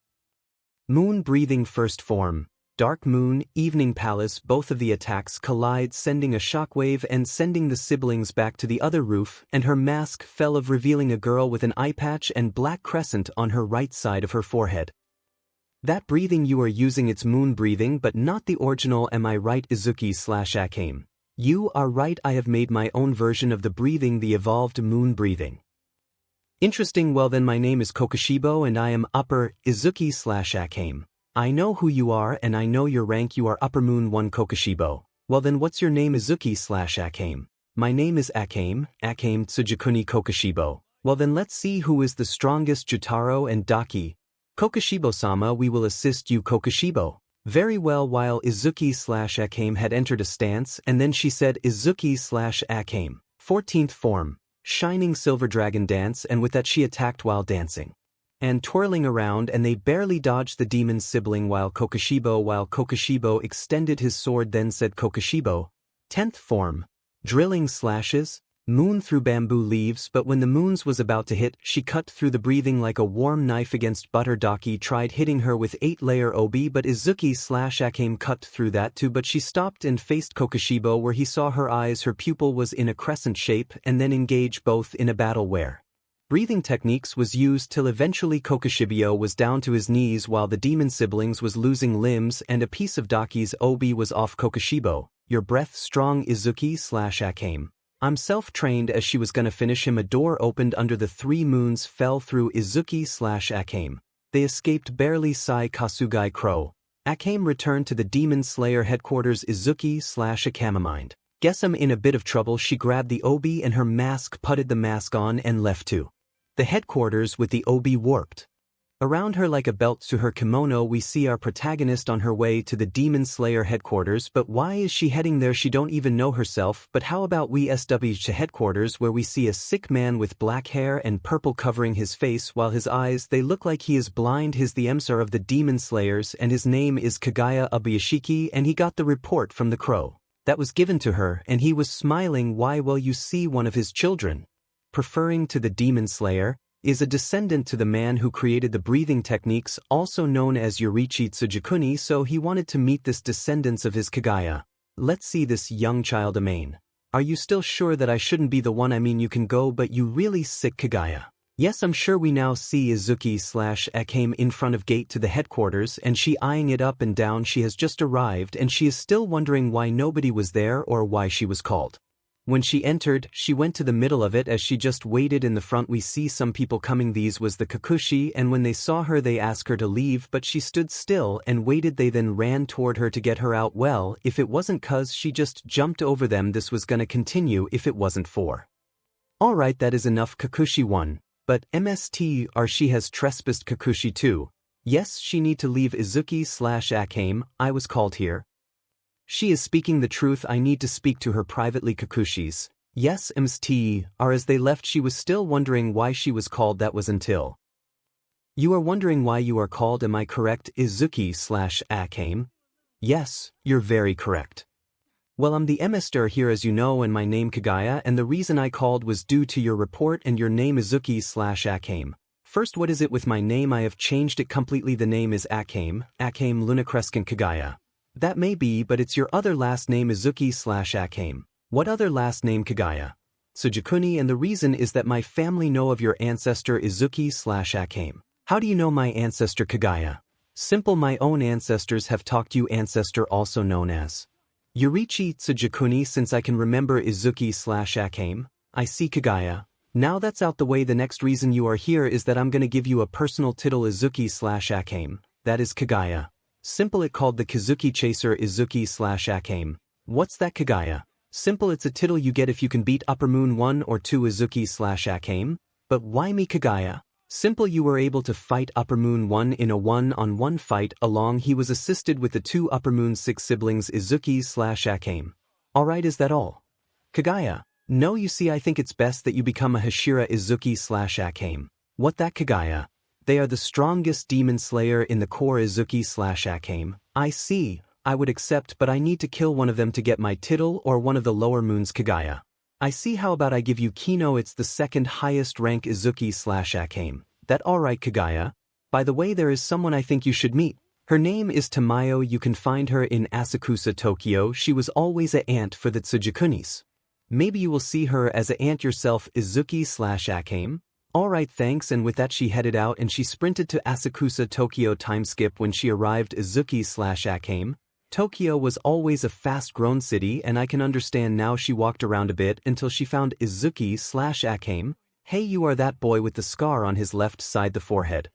moon breathing. First form. Dark moon, evening palace. Both of the attacks collide, sending a shockwave and sending the siblings back to the other roof, and her mask fell off, revealing a girl with an eye patch and black crescent on her right side of her forehead. That breathing you are using, it's moon breathing, but not the original, am I right? 𝐒𝐮𝐴𝐵. You are right, I have made my own version of the breathing, the evolved moon breathing. Interesting. Well then, my name is Kokoshibo and I am upper 𝐒𝐮𝐴𝐵. I know who you are and I know your rank. You are upper moon 1 Kokoshibo. Well then, what's your name? 𝐒𝐮𝐴𝐵. My name is 𝐀𝐮𝐴𝐵 Tsujikuni Kokoshibo. Well then, let's see who is the strongest. Jotaro and Daki. Kokoshibo-sama, we will assist you, Kokoshibo. Very well, while 𝐬𝐿/𝐴𝐻𝐾 had entered a stance, and then she said 𝐬𝐿/𝐴𝐻𝐾. 14th form, Shining Silver Dragon Dance, and with that she attacked while dancing and twirling around, and they barely dodged the demon's sibling while 𝐀𝐮𝐭𝐡𝐨𝐫 extended his sword, then said 𝐀𝐮𝐭𝐡𝐨𝐫. 10th form, Drilling Slashes, Moon through bamboo leaves, but when the moon's was about to hit, she cut through the breathing like a warm knife against butter. Daki tried hitting her with 8-layer OB, but 𝐬𝐿/𝐴𝐻𝐾 cut through that too, but she stopped and faced 𝐀𝐮𝐭𝐡𝐨𝐫, where he saw her eyes, her pupil was in a crescent shape, and then engage both in a battle where breathing techniques was used till eventually 𝐀𝐮𝐭𝐡𝐨𝐫 was down to his knees while the demon siblings was losing limbs and a piece of Daki's OB was off 𝐀𝐮𝐭𝐡𝐨𝐫. Your breath strong 𝐬𝐿/𝐴𝐻𝐾. I'm self-trained. As she was gonna finish him, a door opened under the 3 moons fell through 𝐬𝐿/𝐴𝐻𝐾. They escaped barely. Sai Kasugai Crow. 𝐴𝐻𝐾 returned to the Demon Slayer headquarters. 𝐬𝐿/𝐴𝐻𝐾 guess I'm in a bit of trouble. She grabbed the OB and her mask, putted the mask on and left to the headquarters with the OB warped around her like a belt to her kimono. We see our protagonist on her way to the Demon Slayer headquarters, but why is she heading there? She don't even know herself. But how about we SW to headquarters, where we see a sick man with black hair and purple covering his face, while his eyes, they look like he is blind. He's the emissary of the Demon Slayers and his name is Kagaya Ubuyashiki, and he got the report from the crow that was given to her, and he was smiling. Why? Well, you see, one of his children, preferring to the Demon Slayer, is a descendant to the man who created the breathing techniques, also known as Yoriichi Tsujikuni, so he wanted to meet this descendants of his Kagaya. Let's see this young child Amain. Are you still sure that I shouldn't be the one? I mean, you can go, but you really sick Kagaya. Yes, I'm sure. We now see 𝐬𝐿/𝐴𝐻𝐾 in front of gate to the headquarters, and she eyeing it up and down. She has just arrived and she is still wondering why nobody was there or why she was called. When she entered, she went to the middle of it. As she just waited in the front, we see some people coming. These was the Kikuchi, and when they saw her they asked her to leave, but she stood still and waited. They then ran toward her to get her out. Well, if it wasn't 'cause she just jumped over them, this was gonna continue if it wasn't for. Alright, that is enough. Kikuchi 1. But MST, or she has trespassed. Kikuchi 2. Yes, she need to leave 𝐬𝐿/𝐴𝐻𝐾. I was called here. She is speaking the truth. I need to speak to her privately. Kikuchi's. Yes, MST, or as they left she was still wondering why she was called. That was until. You are wondering why you are called, am I correct? 𝐬𝐿/𝐴𝐻𝐾. Yes, you're very correct. Well, I'm the emissary here, as you know, and my name Kagaya, and the reason I called was due to your report, and your name is 𝐬𝐿/𝐴𝐻𝐾. First, what is it with my name? I have changed it completely. The name is 𝐴𝐻𝐾 Lunacrescent Kagaya. That may be, but it's your other last name is 𝐬𝐿/𝐴𝐻𝐾. What other last name? Kagaya. Tsujikuni, and the reason is that my family know of your ancestor 𝐬𝐿/𝐴𝐻𝐾. How do you know my ancestor? Kagaya. Simple, my own ancestors have talked you. Ancestor also known as Yoriichi Tsujikuni, since I can remember 𝐬𝐿/𝐴𝐻𝐾. I see. Kagaya. Now that's out the way, the next reason you are here is that I'm gonna give you a personal title 𝐬𝐿/𝴂𝐻𝐾. That is Kagaya. Simple, it called the Kazuki Chaser 𝐬𝐿/𝴂𝐻𝐾. What's that? Kagaya. Simple, it's a title you get if you can beat Upper Moon 1 or 2 𝐬𝐿/𝴂𝐻𝐾. But why me? Kagaya. Simple, you were able to fight Upper Moon 1 in a 1-on-1 fight along. He was assisted with the 2 Upper Moon 6 siblings 𝐬𝐿/𝴂𝐻𝐾. Alright, is that all? Kagaya. No, you see, I think it's best that you become a Hashira 𝐬𝐿/𝴂𝐻𝐾. What that? Kagaya. They are the strongest demon slayer in the core 𝐬𝐿/𝴂𝐻𝐾. I see, I would accept, but I need to kill one of them to get my title or one of the lower moons. Kagaya. I see, how about I give you Kino? It's the second highest rank 𝐬𝐿/𝴂𝐻𝐾. That alright? Kagaya. By the way, there is someone I think you should meet. Her name is Tamayo. You can find her in Asakusa, Tokyo. She was always a aunt for the Tsujikunis. Maybe you will see her as a aunt yourself. 𝐬𝐿/𝴂𝐻𝐾. Alright, thanks, and with that she headed out and she sprinted to Asakusa, Tokyo. Time skip. When she arrived 𝐬𝐿/𝴂𝐻𝐾. Tokyo was always a fast-grown city, and I can understand now. She walked around a bit until she found 𝐬𝐿/𝴂𝐻𝐾. Hey, you are that boy with the scar on his left side the forehead.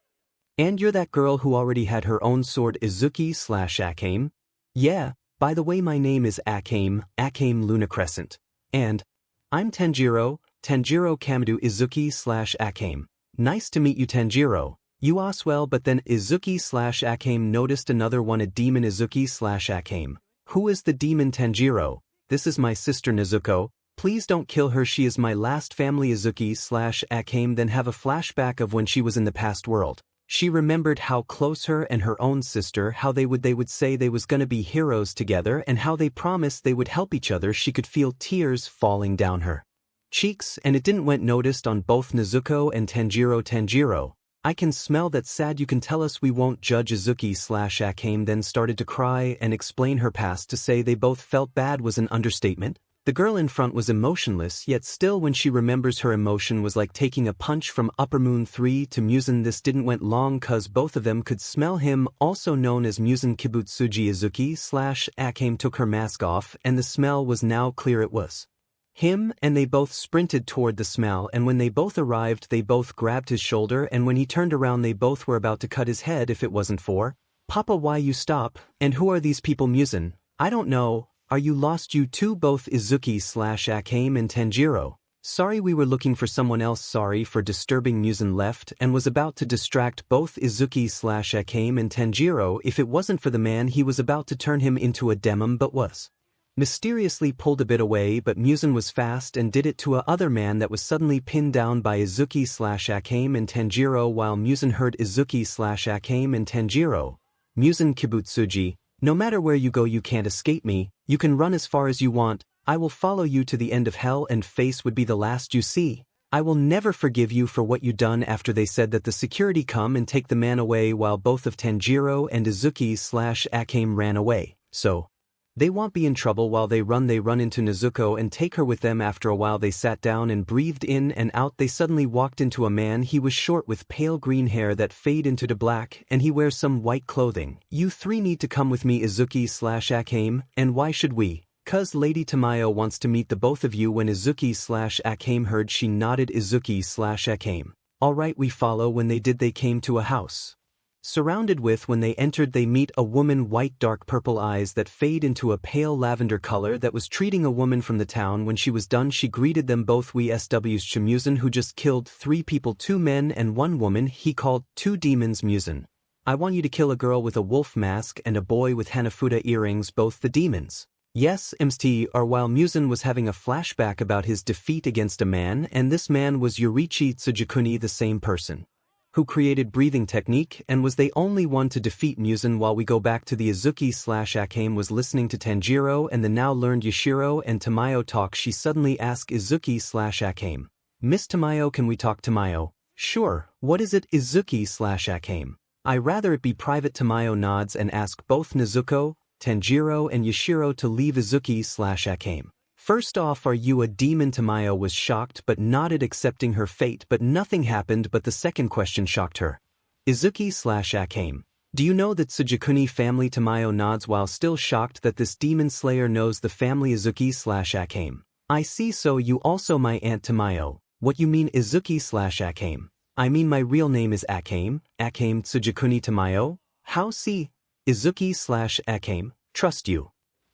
And you're that girl who already had her own sword 𝐬𝐿/𝴂𝐻𝐾? Yeah, by the way, my name is 𝐻𝐾 Lunacrescent. And I'm Tanjiro Kamado 𝐬𝐿/𝴂𝐻𝐾. Nice to meet you, Tanjiro. 𝐻𝐮𝐬𝐴, but then 𝐮𝐿 noticed another one, a demon 𝐮𝐿. Who is the demon 𝗀𝗘𝐽? This is my sister Nezuko. Please don't kill her, she is my last family 𝐮𝐿. Then have a flashback of when she was in the past world. She remembered how close her and her own sister, how they would say they was gonna be heroes together and how they promised they would help each other. She could feel tears falling down her cheeks, and it didn't went noticed on both Nezuko and 𝗀𝗘𝗀. I can smell that sad, you can tell us we won't judge 𝐮𝐿. Then started to cry and explain her past. To say they both felt bad was an understatement. The girl in front was emotionless, yet still when she remembers her emotion was like taking a punch from Upper Moon 3 to 𝐒𝐮𝐻. This didn't went long cause both of them could smell him, also known as 𝐒𝐮𝐻 Kibutsuji. Izuku/𝐮 took her mask off and the smell was now clear, it was him, and they both sprinted toward the smell, and when they both arrived they both grabbed his shoulder, and when he turned around they both were about to cut his head if it wasn't for Papa. Why you stop? And who are these people 𝐒𝐮𝐻? I don't know. Are you lost? You two both Izuku/𝐮 and 𝗀𝗘𝐽. Sorry, we were looking for someone else. Sorry for disturbing. 𝐒𝐮𝐻 left and was about to distract both Izuku/𝐮 and 𝗀𝗘𝐽 if it wasn't for the man he was about to turn him into a demon, but was mysteriously pulled a bit away. But 𝐒𝐮𝐻 was fast and did it to a other man that was suddenly pinned down by Izuku/𝐮 and 𝗀𝗘𝐽. While 𝐒𝐮𝐻 heard Izuku/𝐮 and 𝗀𝗘𝐽, 𝐒𝐮𝐻 Kibutsuji, no matter where you go you can't escape me. You can run as far as you want, I will follow you to the end of hell, and face would be the last you see. I will never forgive you for what you done. After they said that, the security come and take the man away while both of 𝗀𝗀𝐽 and Izuku/𝐮 ran away. So they won't be in trouble. While they run into Nezuko and take her with them. After a while they sat down and breathed in and out. They suddenly walked into a man. He was short with pale green hair that fade into black, and he wears some white clothing. You three need to come with me, Izuku/𝐮. And why should we? Cause Lady Tamayo wants to meet the both of you. When Izuku/𝐮 heard, she nodded. Izuku/𝐮. Alright, we follow. When they did, they came to a house surrounded with. When they entered they meet a woman, white dark purple eyes that fade into a pale lavender color, that was treating a woman from the town. When she was done she greeted them both. We SW's 𝐶𝐮, who just killed 3 people, 2 men and 1 woman. He called 2 demons 𝐒𝐮. I want you to kill a girl with a wolf mask and a boy with Hanafuda earrings, both the demons. Yes, MST. Or while 𝐒𝐮 was having a flashback about his defeat against a man, and this man was Yoriichi Tsujikuni, the same person who created breathing technique and was the only one to defeat 𝐒𝐮. While we go back to the Izuku/𝐮 was listening to 𝗀𝗀𝐽 and the now learned Yashiro and Tamayo talk, she suddenly asked Izuku/𝐮, Miss Tamayo, can we talk? Tamayo: sure, what is it? Izuku/𝐮: I rather it be private. Tamayo nods and asks both Nezuko, 𝗀𝗀𝐽 and Yashiro to leave Izuku/𝐮. First off, are you a demon? Tamayo was shocked but nodded, accepting her fate, but nothing happened. But the second question shocked her. Izuku/𝐮: do you know that Tsujikuni family? Tamayo nods while still shocked that this demon slayer knows the family Izuku/𝐮. I see, so you also my aunt? Tamayo: what you mean? Izuku/𝐮: I mean my real name is 𝐮. 𝐮 Tsujikuni. Tamayo: how? See? Izuku/𝐮: trust you.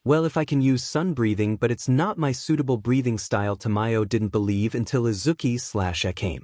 Well, if I can use sun breathing, but it's not my suitable breathing style. Tamayo didn't believe until Izuku/𝐮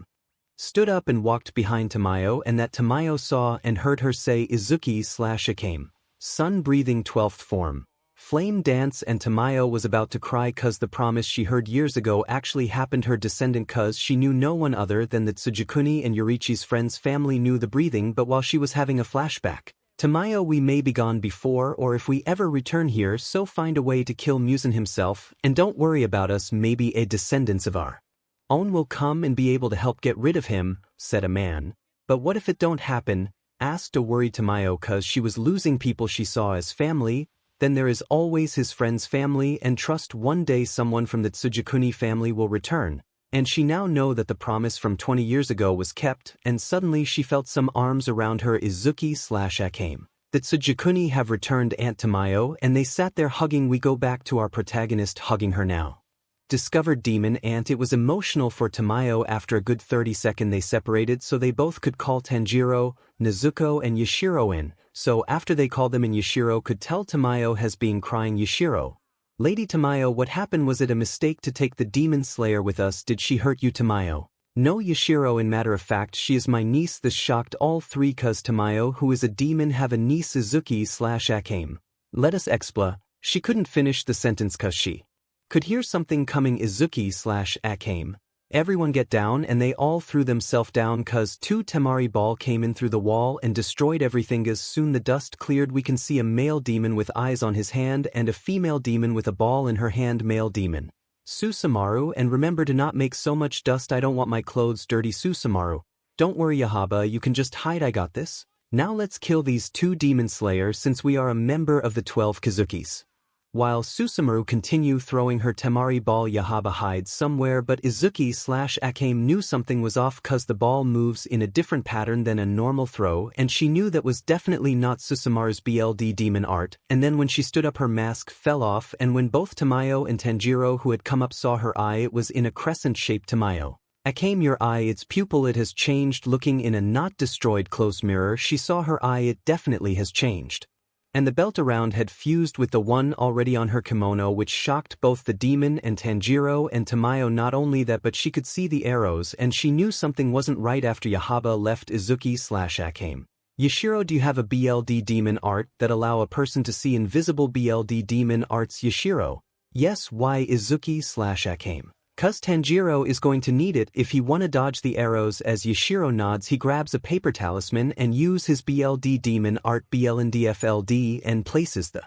stood up and walked behind Tamayo, and that Tamayo saw and heard her say Izuku/𝐮. Sun breathing 12th form. Flame dance. And Tamayo was about to cry cause the promise she heard years ago actually happened. Her descendant, cause she knew no one other than that Tsujikuni and Yoriichi's friends family knew the breathing. But while she was having a flashback, Tamayo, we may be gone before, or if we ever return here, so find a way to kill 𝐒𝐮 himself, and don't worry about us, maybe a descendants of our own will come and be able to help get rid of him, said a man. But what if it don't happen? Asked a worried Tamayo, cause she was losing people she saw as family. Then there is always his friend's family, and trust one day someone from the Tsujikuni family will return. And she now know that the promise from 20 years ago was kept, and suddenly she felt some arms around her. Izuku/𝐮: the Tsujikuni have returned, Aunt Tamayo, and they sat there hugging. We go back to our protagonist hugging her now. Discovered demon aunt. It was emotional for Tamayo. After a good 30-second they separated so they both could call 𝗀𝗀𝐽, Nezuko and Yashiro in. So after they called them in, Yashiro could tell Tamayo has been crying. Yashiro: Lady Tamayo, what happened? Was it a mistake to take the demon slayer with us? Did she hurt you? Tamayo: No, Yashiro, in matter of fact, she is my niece. This shocked all three cause Tamayo, who is a demon, have a niece Izuku/𝐻𝐮𝐿. Let us expla. She couldn't finish the sentence cause she could hear something coming. Izuku/𝐻𝐻𝐮. Everyone get down, and they all threw themselves down cause two Temari ball came in through the wall and destroyed everything. As soon the dust cleared, we can see a male demon with eyes on his hand and a female demon with a ball in her hand. Male demon 𝐬𝐮𝐬𝐴, and remember to not make so much dust. I don't want my clothes dirty. 𝐬𝐮𝐬𝐴. Don't worry Yahaba, you can just hide, I got this. Now let's kill these two demon slayers since we are a member of the 12 Kazukis. While 𝐬𝐮𝐬𝐴 continue throwing her Temari ball, Yahaba hides somewhere, but Izuku/𝐻𝐻𝐮 knew something was off cause the ball moves in a different pattern than a normal throw, and she knew that was definitely not 𝐬𝐮𝐬𝐴's BLD demon art. And then when she stood up, her mask fell off, and when both Tamayo and Tanjiro, who had come up, saw her eye, it was in a crescent shape. Tamayo-𝐻𝐻𝐮, your eye, its pupil, it has changed. Looking in a not destroyed close mirror, she saw her eye, it definitely has changed. And the belt around had fused with the one already on her kimono, which shocked both the demon and Tanjiro and Tamayo. Not only that, but she could see the arrows, and she knew something wasn't right after Yahaba left Izuku/𝐻𝐻𝐮. Yashiro, do you have a BLD demon art that allow a person to see invisible BLD demon arts? Yashiro: yes. Why? Izuku/𝐻𝐻𝐮: cause Tanjiro is going to need it if he wanna dodge the arrows. As Yashiro nods, he grabs a paper talisman and use his BLD demon art BLNDFLD and places the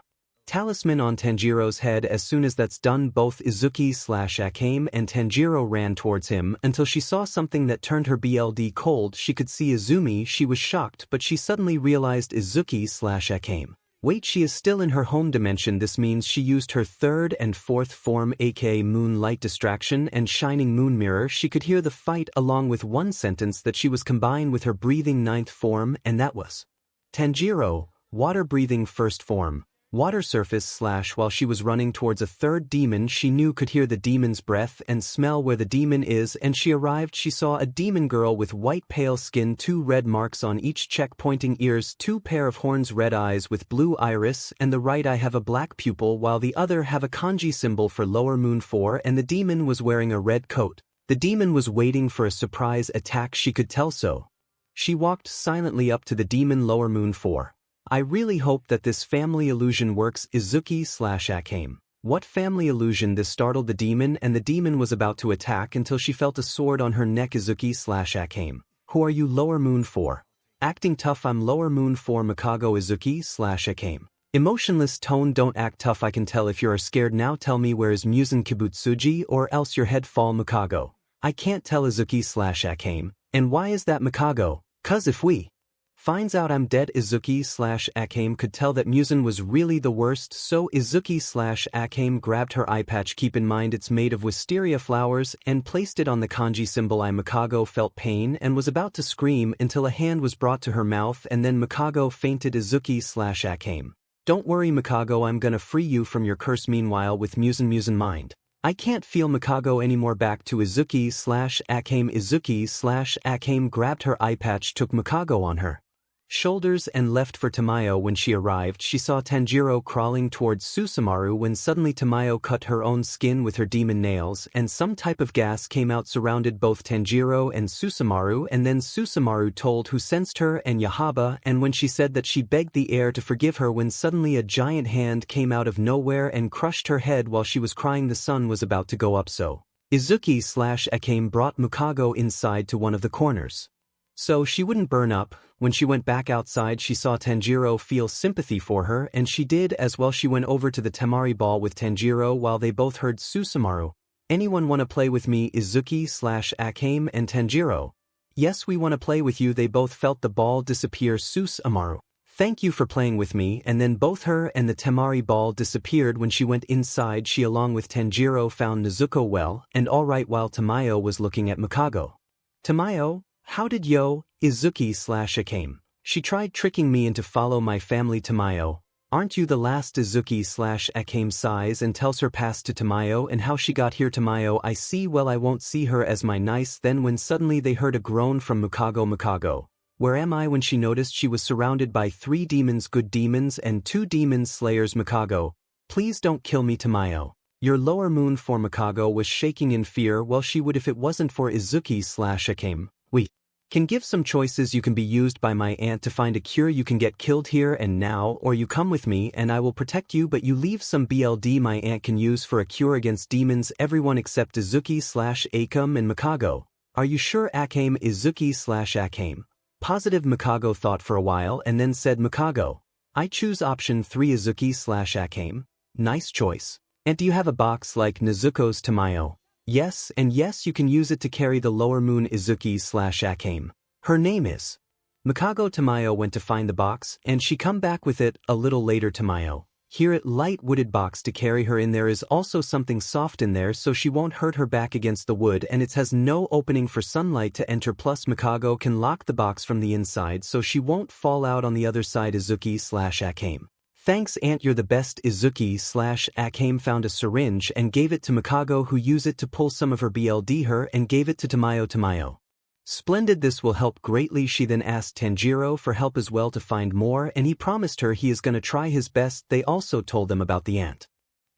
talisman on Tanjiro's head. As soon as that's done, both Izuku/𝐻𝐻𝐮 and Tanjiro ran towards him until she saw something that turned her BLD cold. She could see Izumi. She was shocked, but she suddenly realized Izuku/𝐻𝐻𝐮. Wait, she is still in her home dimension. This means she used her third and fourth form, aka Moonlight Distraction and Shining Moon Mirror. She could hear the fight along with one sentence that she was combined with her breathing ninth form, and that was Tanjiro, water breathing first form, water surface / while she was running towards a third demon she knew could hear the demon's breath and smell where the demon is, and she arrived. She saw a demon girl with white pale skin, 2 red marks on each cheek, pointing ears, 2 pair of horns, red eyes with blue iris, and the right eye have a black pupil while the other have a kanji symbol for lower moon 4, and the demon was wearing a red coat. The demon was waiting for a surprise attack, she could tell so. She walked silently up to the demon lower moon 4. I really hope that this family illusion works. Izuku/𝐻𝐻𝐮: what family illusion? This startled the demon, and the demon was about to attack until she felt a sword on her neck. Izuku/𝐻𝐻𝐮: who are you? Lower moon 4. Acting tough. I'm lower moon 4 𝐴𝐻𝐻𝐿. Izuku/𝐻𝐻𝐮: emotionless tone. Don't act tough, I can tell if you are scared. Now tell me, where is 𝐼𝐻𝐼𝐻 or else your head fall 𝐴𝐻𝐻𝐿. I can't tell. Izuku/𝐻𝐻𝐮: and why is that 𝐴𝐻𝐻𝐿? Cause if we finds out I'm dead. Izuku/𝐻𝐻𝐮 could tell that 𝐼𝐻𝐼𝐻 was really the worst, so Izuku/𝐻𝐻𝐮 grabbed her eye patch. Keep in mind it's made of wisteria flowers, and placed it on the kanji symbol I. 𝐻𝐻𝐿 felt pain and was about to scream until a hand was brought to her mouth, and then 𝐻𝐻𝐿 fainted. Izuku/𝐻𝐻𝐮: don't worry 𝐻𝐻𝐿, I'm gonna free you from your curse. Meanwhile, with 𝐼𝐻𝐼𝐻 mind, I can't feel 𝐻𝐻𝐿 anymore. Back to Izuku/𝐻𝐻𝐮. Izuku/𝐻𝐻𝐮 grabbed her eye patch, took 𝐻𝐻𝐿 on her shoulders, and left for Tamayo. When she arrived, she saw Tanjiro crawling towards 𝐬𝐮𝐬𝐴 when suddenly Tamayo cut her own skin with her demon nails, and some type of gas came out, surrounded both Tanjiro and 𝐬𝐮𝐬𝐴, and then 𝐬𝐮𝐬𝐴 told who sensed her and Yahaba, and when she said that she begged the air to forgive her, when suddenly a giant hand came out of nowhere and crushed her head while she was crying. The sun was about to go up, so Izuku/𝐻𝐻𝐮 brought 𝐻𝐻𝐿 inside to one of the corners so she wouldn't burn up. When she went back outside, she saw Tanjiro feel sympathy for her, and she did as well. She went over to the Temari ball with Tanjiro while they both heard 𝐬𝐮𝐬𝐴: anyone wanna play with me? Izuku/𝐻𝐻𝐮 and Tanjiro: yes, we wanna play with you. They both felt the ball disappear. 𝐬𝐮𝐬𝐴: thank you for playing with me. And then both her and the Temari ball disappeared. When she went inside, she along with Tanjiro found Nezuko well and alright, while Tamayo was looking at 𝐻𝐻𝐿. Tamayo, how did yo? Izuku/𝐻𝐻𝐮: she tried tricking me into follow my family. Tamayo: aren't you the last? Izuku/𝐻𝐻𝐮 sighs and tells her past to Tamayo and how she got here. Tamayo: I see, well, I won't see her as my niece. Then when suddenly they heard a groan from 𝐻𝐻𝐿. 𝐻𝐻𝐿: where am I? When she noticed she was surrounded by 3 demons, good demons, and 2 demon slayers. 𝐻𝐻𝐿: please don't kill me. Tamayo: Your lower moon form 𝐻𝐿𝐻 was shaking in fear. Well, she would if it wasn't for 𝐻𝐿𝐻𝗍. We can give some choices. You can be used by my aunt to find a cure. You can get killed here and now, or you come with me and I will protect you, but you leave some BLD my aunt can use for a cure against demons. Everyone except 𝐻𝐿𝐻𝗍 and 𝐻𝐿𝐻. Are you sure 𝐻𝐿𝐻? Positive. 𝐻𝐿𝐻 thought for a while and then said 𝐻𝐿𝐻. I choose option 3 𝐻𝐿𝐻. Nice choice. And do you have a box like 𝐀𝐮𝐭𝐡𝐨𝐫? Yes, and yes, you can use it to carry the lower moon 𝐻𝐿𝐻. Her name is 𝐻𝐿𝐻. Went to find the box, and she come back with it a little later. 𝐻𝐿𝐻. Here it light wooded box to carry her in. There is also something soft in there so she won't hurt her back against the wood, and it has no opening for sunlight to enter, plus 𝐻𝐿𝐻 can lock the box from the inside so she won't fall out on the other side. 𝐻𝐿𝐻. Thanks aunt, you're the best. 𝐻𝐿𝐻 found a syringe and gave it to 𝐻𝐿𝐻, who used it to pull some of her BLD her and gave it to 𝐻𝐿𝐻. Splendid, this will help greatly. She then asked 𝗀𝗘𝐺iro for help as well to find more, and he promised her he is gonna try his best. They also told them about the aunt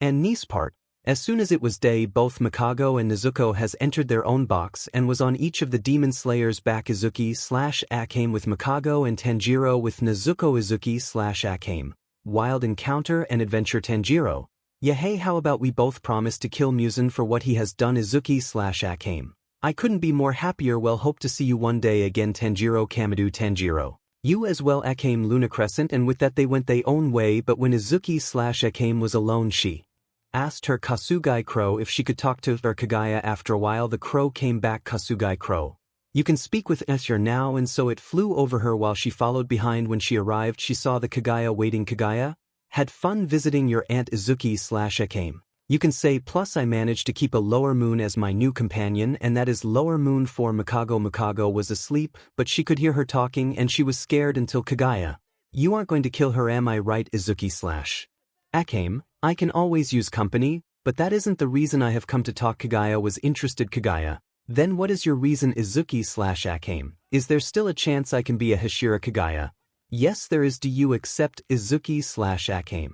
and niece part. As soon as it was day, both 𝐻𝐿𝐻 and 𝗍𝐿 has entered their own box and was on each of the demon slayers' back. 𝐻𝐿𝐻 with 𝐻𝐿𝐻 and 𝗀𝗘𝐺iro with 𝗍𝐿. 𝐻𝐿𝐻. Wild encounter and adventure. 𝗀𝗘𝐺iro. Yeah, hey, how about we both promise to kill 𝐻𝐿 for what he has done. 𝗍𝐿/𝗀𝐻. I couldn't be more happier. Well, hope to see you one day again. 𝗀𝗘𝐺iro. 𝐻𝐿𝐻. 𝗀𝗘𝐺iro. You as well. 𝗀𝐻 Lunacrescent. And with that they went their own way, but when 𝗍𝐿/𝗀𝗻 was alone, she asked her Kasugai crow if she could talk to her Kaguya. After a while the crow came back. Kasugai crow, you can speak with us here now, and so it flew over her while she followed behind. When she arrived, she saw the Kaguya waiting. Kaguya, had fun visiting your aunt 𝗍𝐿𝐻. You can say, plus I managed to keep a lower moon as my new companion, and that is lower moon for 𝐻𝐿𝐻. 𝗻𝐿𝐻 was asleep, but she could hear her talking and she was scared until Kaguya, you aren't going to kill her, am I right? 𝗍𝐿𝐻. I can always use company, but that isn't the reason I have come to talk. Kaguya was interested. Kaguya, then what is your reason? 𝗍𝐿𝐻. Is there still a chance I can be a Hashira? Kaguya, yes there is. Do you accept? 𝗍𝐿𝐻.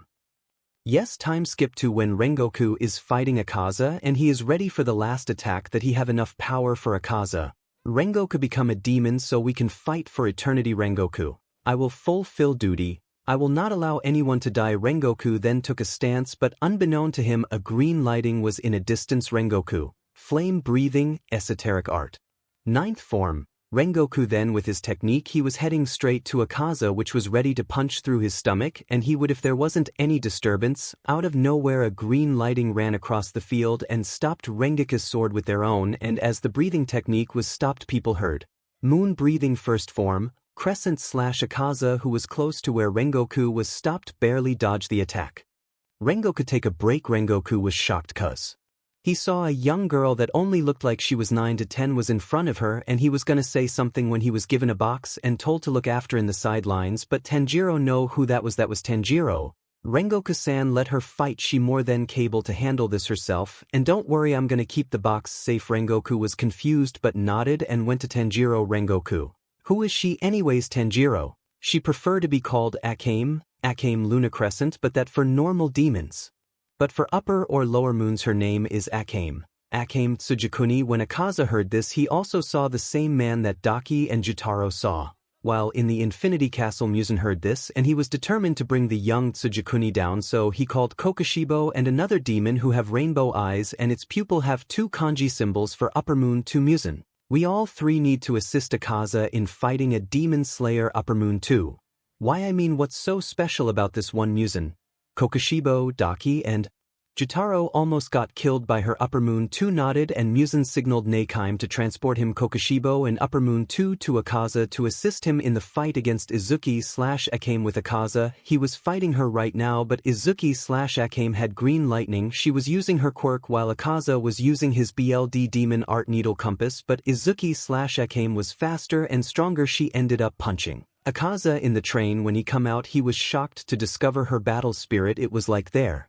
Yes. Time skip to when Rengoku is fighting 𝐻𝐿𝐻 and he is ready for the last attack. That he have enough power for 𝐻𝐿𝐻. Rengoku become a demon so we can fight for eternity. Rengoku, I will fulfill duty. I will not allow anyone to die. Rengoku then took a stance, but unbeknown to him a green lighting was in a distance. Rengoku, flame breathing, esoteric art. Ninth form. Rengoku then with his technique he was heading straight to 𝗁𝐻𝐿, which was ready to punch through his stomach, and he would if there wasn't any disturbance. Out of nowhere a green lighting ran across the field and stopped Rengoku's sword with their own, and as the breathing technique was stopped people heard moon breathing. First form. Crescent/𝗁𝐻𝐿, who was close to where Rengoku was stopped, barely dodged the attack. Rengoku take a break. Rengoku was shocked cause he saw a young girl that only looked like she was 9 to 10 was in front of her, and he was gonna say something when he was given a box and told to look after in the sidelines, but 𝗀𝗘𝐺iro know who that was. That was 𝗀𝗀𝗫𝗀𝗫. Rengoku-san let her fight. She more than capable to handle this herself, and don't worry, I'm gonna keep the box safe. Rengoku was confused but nodded and went to 𝗀𝗀𝗫𝗀𝗫. Rengoku, who is she anyways? 𝗀𝗀𝗫𝗀𝗫. She prefer to be called 𝗀𝐻 Lunacrescent, but that for normal demons. But for upper or lower moons her name is 𝗀𝐻. 𝗀𝐻 Tsujikuni. When 𝗁𝐻𝐻 heard this he also saw the same man that Daki and Jotaro saw. While in the Infinity Castle 𝗎𝐿 heard this and he was determined to bring the young Tsujikuni down, so he called 𝗁𝐻𝐻 and another demon who have rainbow eyes and its pupil have 2 kanji symbols for upper moon 2 𝗎𝐿. We all 3 need to assist 𝗁𝐻𝐻 in fighting a demon slayer upper moon 2. Why, I mean, what's so special about this one 𝗎𝐿? 𝗁𝗍𝐻, Daki, and Jotaro almost got killed by her. Upper moon 2 nodded and 𝗎𝐿 signaled 𝗀𝐻𝗫 to transport him 𝗁𝗍𝗫 and upper moon 2 to 𝗁𝐻𝐻 to assist him in the fight against Izuku/𝗀𝗀𝗃 with 𝗁𝗁𝗃. He was fighting her right now, but Izuku/𝗀𝗃 had green lightning. She was using her quirk while 𝗁𝗁𝗃 was using his BLD demon art needle compass, but Izuku/𝗀𝗃 was faster and stronger. She ended up punching 𝗁𝗁𝗃 in the train. When he come out he was shocked to discover her battle spirit. It was like there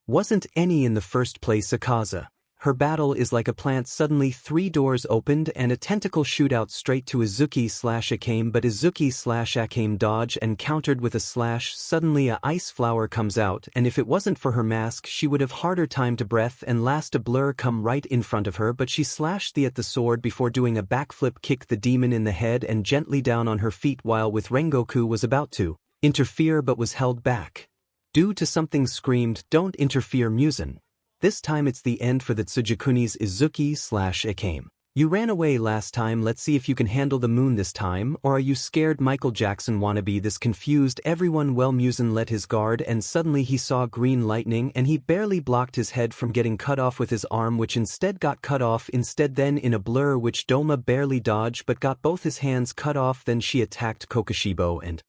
wasn't any in the first place. 𝗁𝗁𝗃, her battle is like a plant. Suddenly 3 doors opened and a tentacle shoot out straight to 𝐒𝐮𝐴𝐻𝐵, but 𝐒𝐮𝐴𝐻𝐵 dodge and countered with a slash. Suddenly a ice flower comes out, and if it wasn't for her mask she would have harder time to breath, and last a blur come right in front of her, but she slashed the sword before doing a backflip kick the demon in the head and gently down on her feet, while with Rengoku was about to interfere but was held back. Due to something screamed, "Don't interfere, 𝐻𝐿. This time it's the end for the Tsujikunni's 𝐒𝐮𝐴𝐻𝐵. You ran away last time, let's see if you can handle the moon this time, or are you scared Michael Jackson wannabe?" This confused everyone. Well, 𝐻𝐿 let his guard and suddenly he saw green lightning and he barely blocked his head from getting cut off with his arm, which instead got cut off instead. Then in a blur which 𝐷𝐼𝐻 barely dodged but got both his hands cut off. Then she attacked 𝐾𝐭𝐡𝐨𝐫, and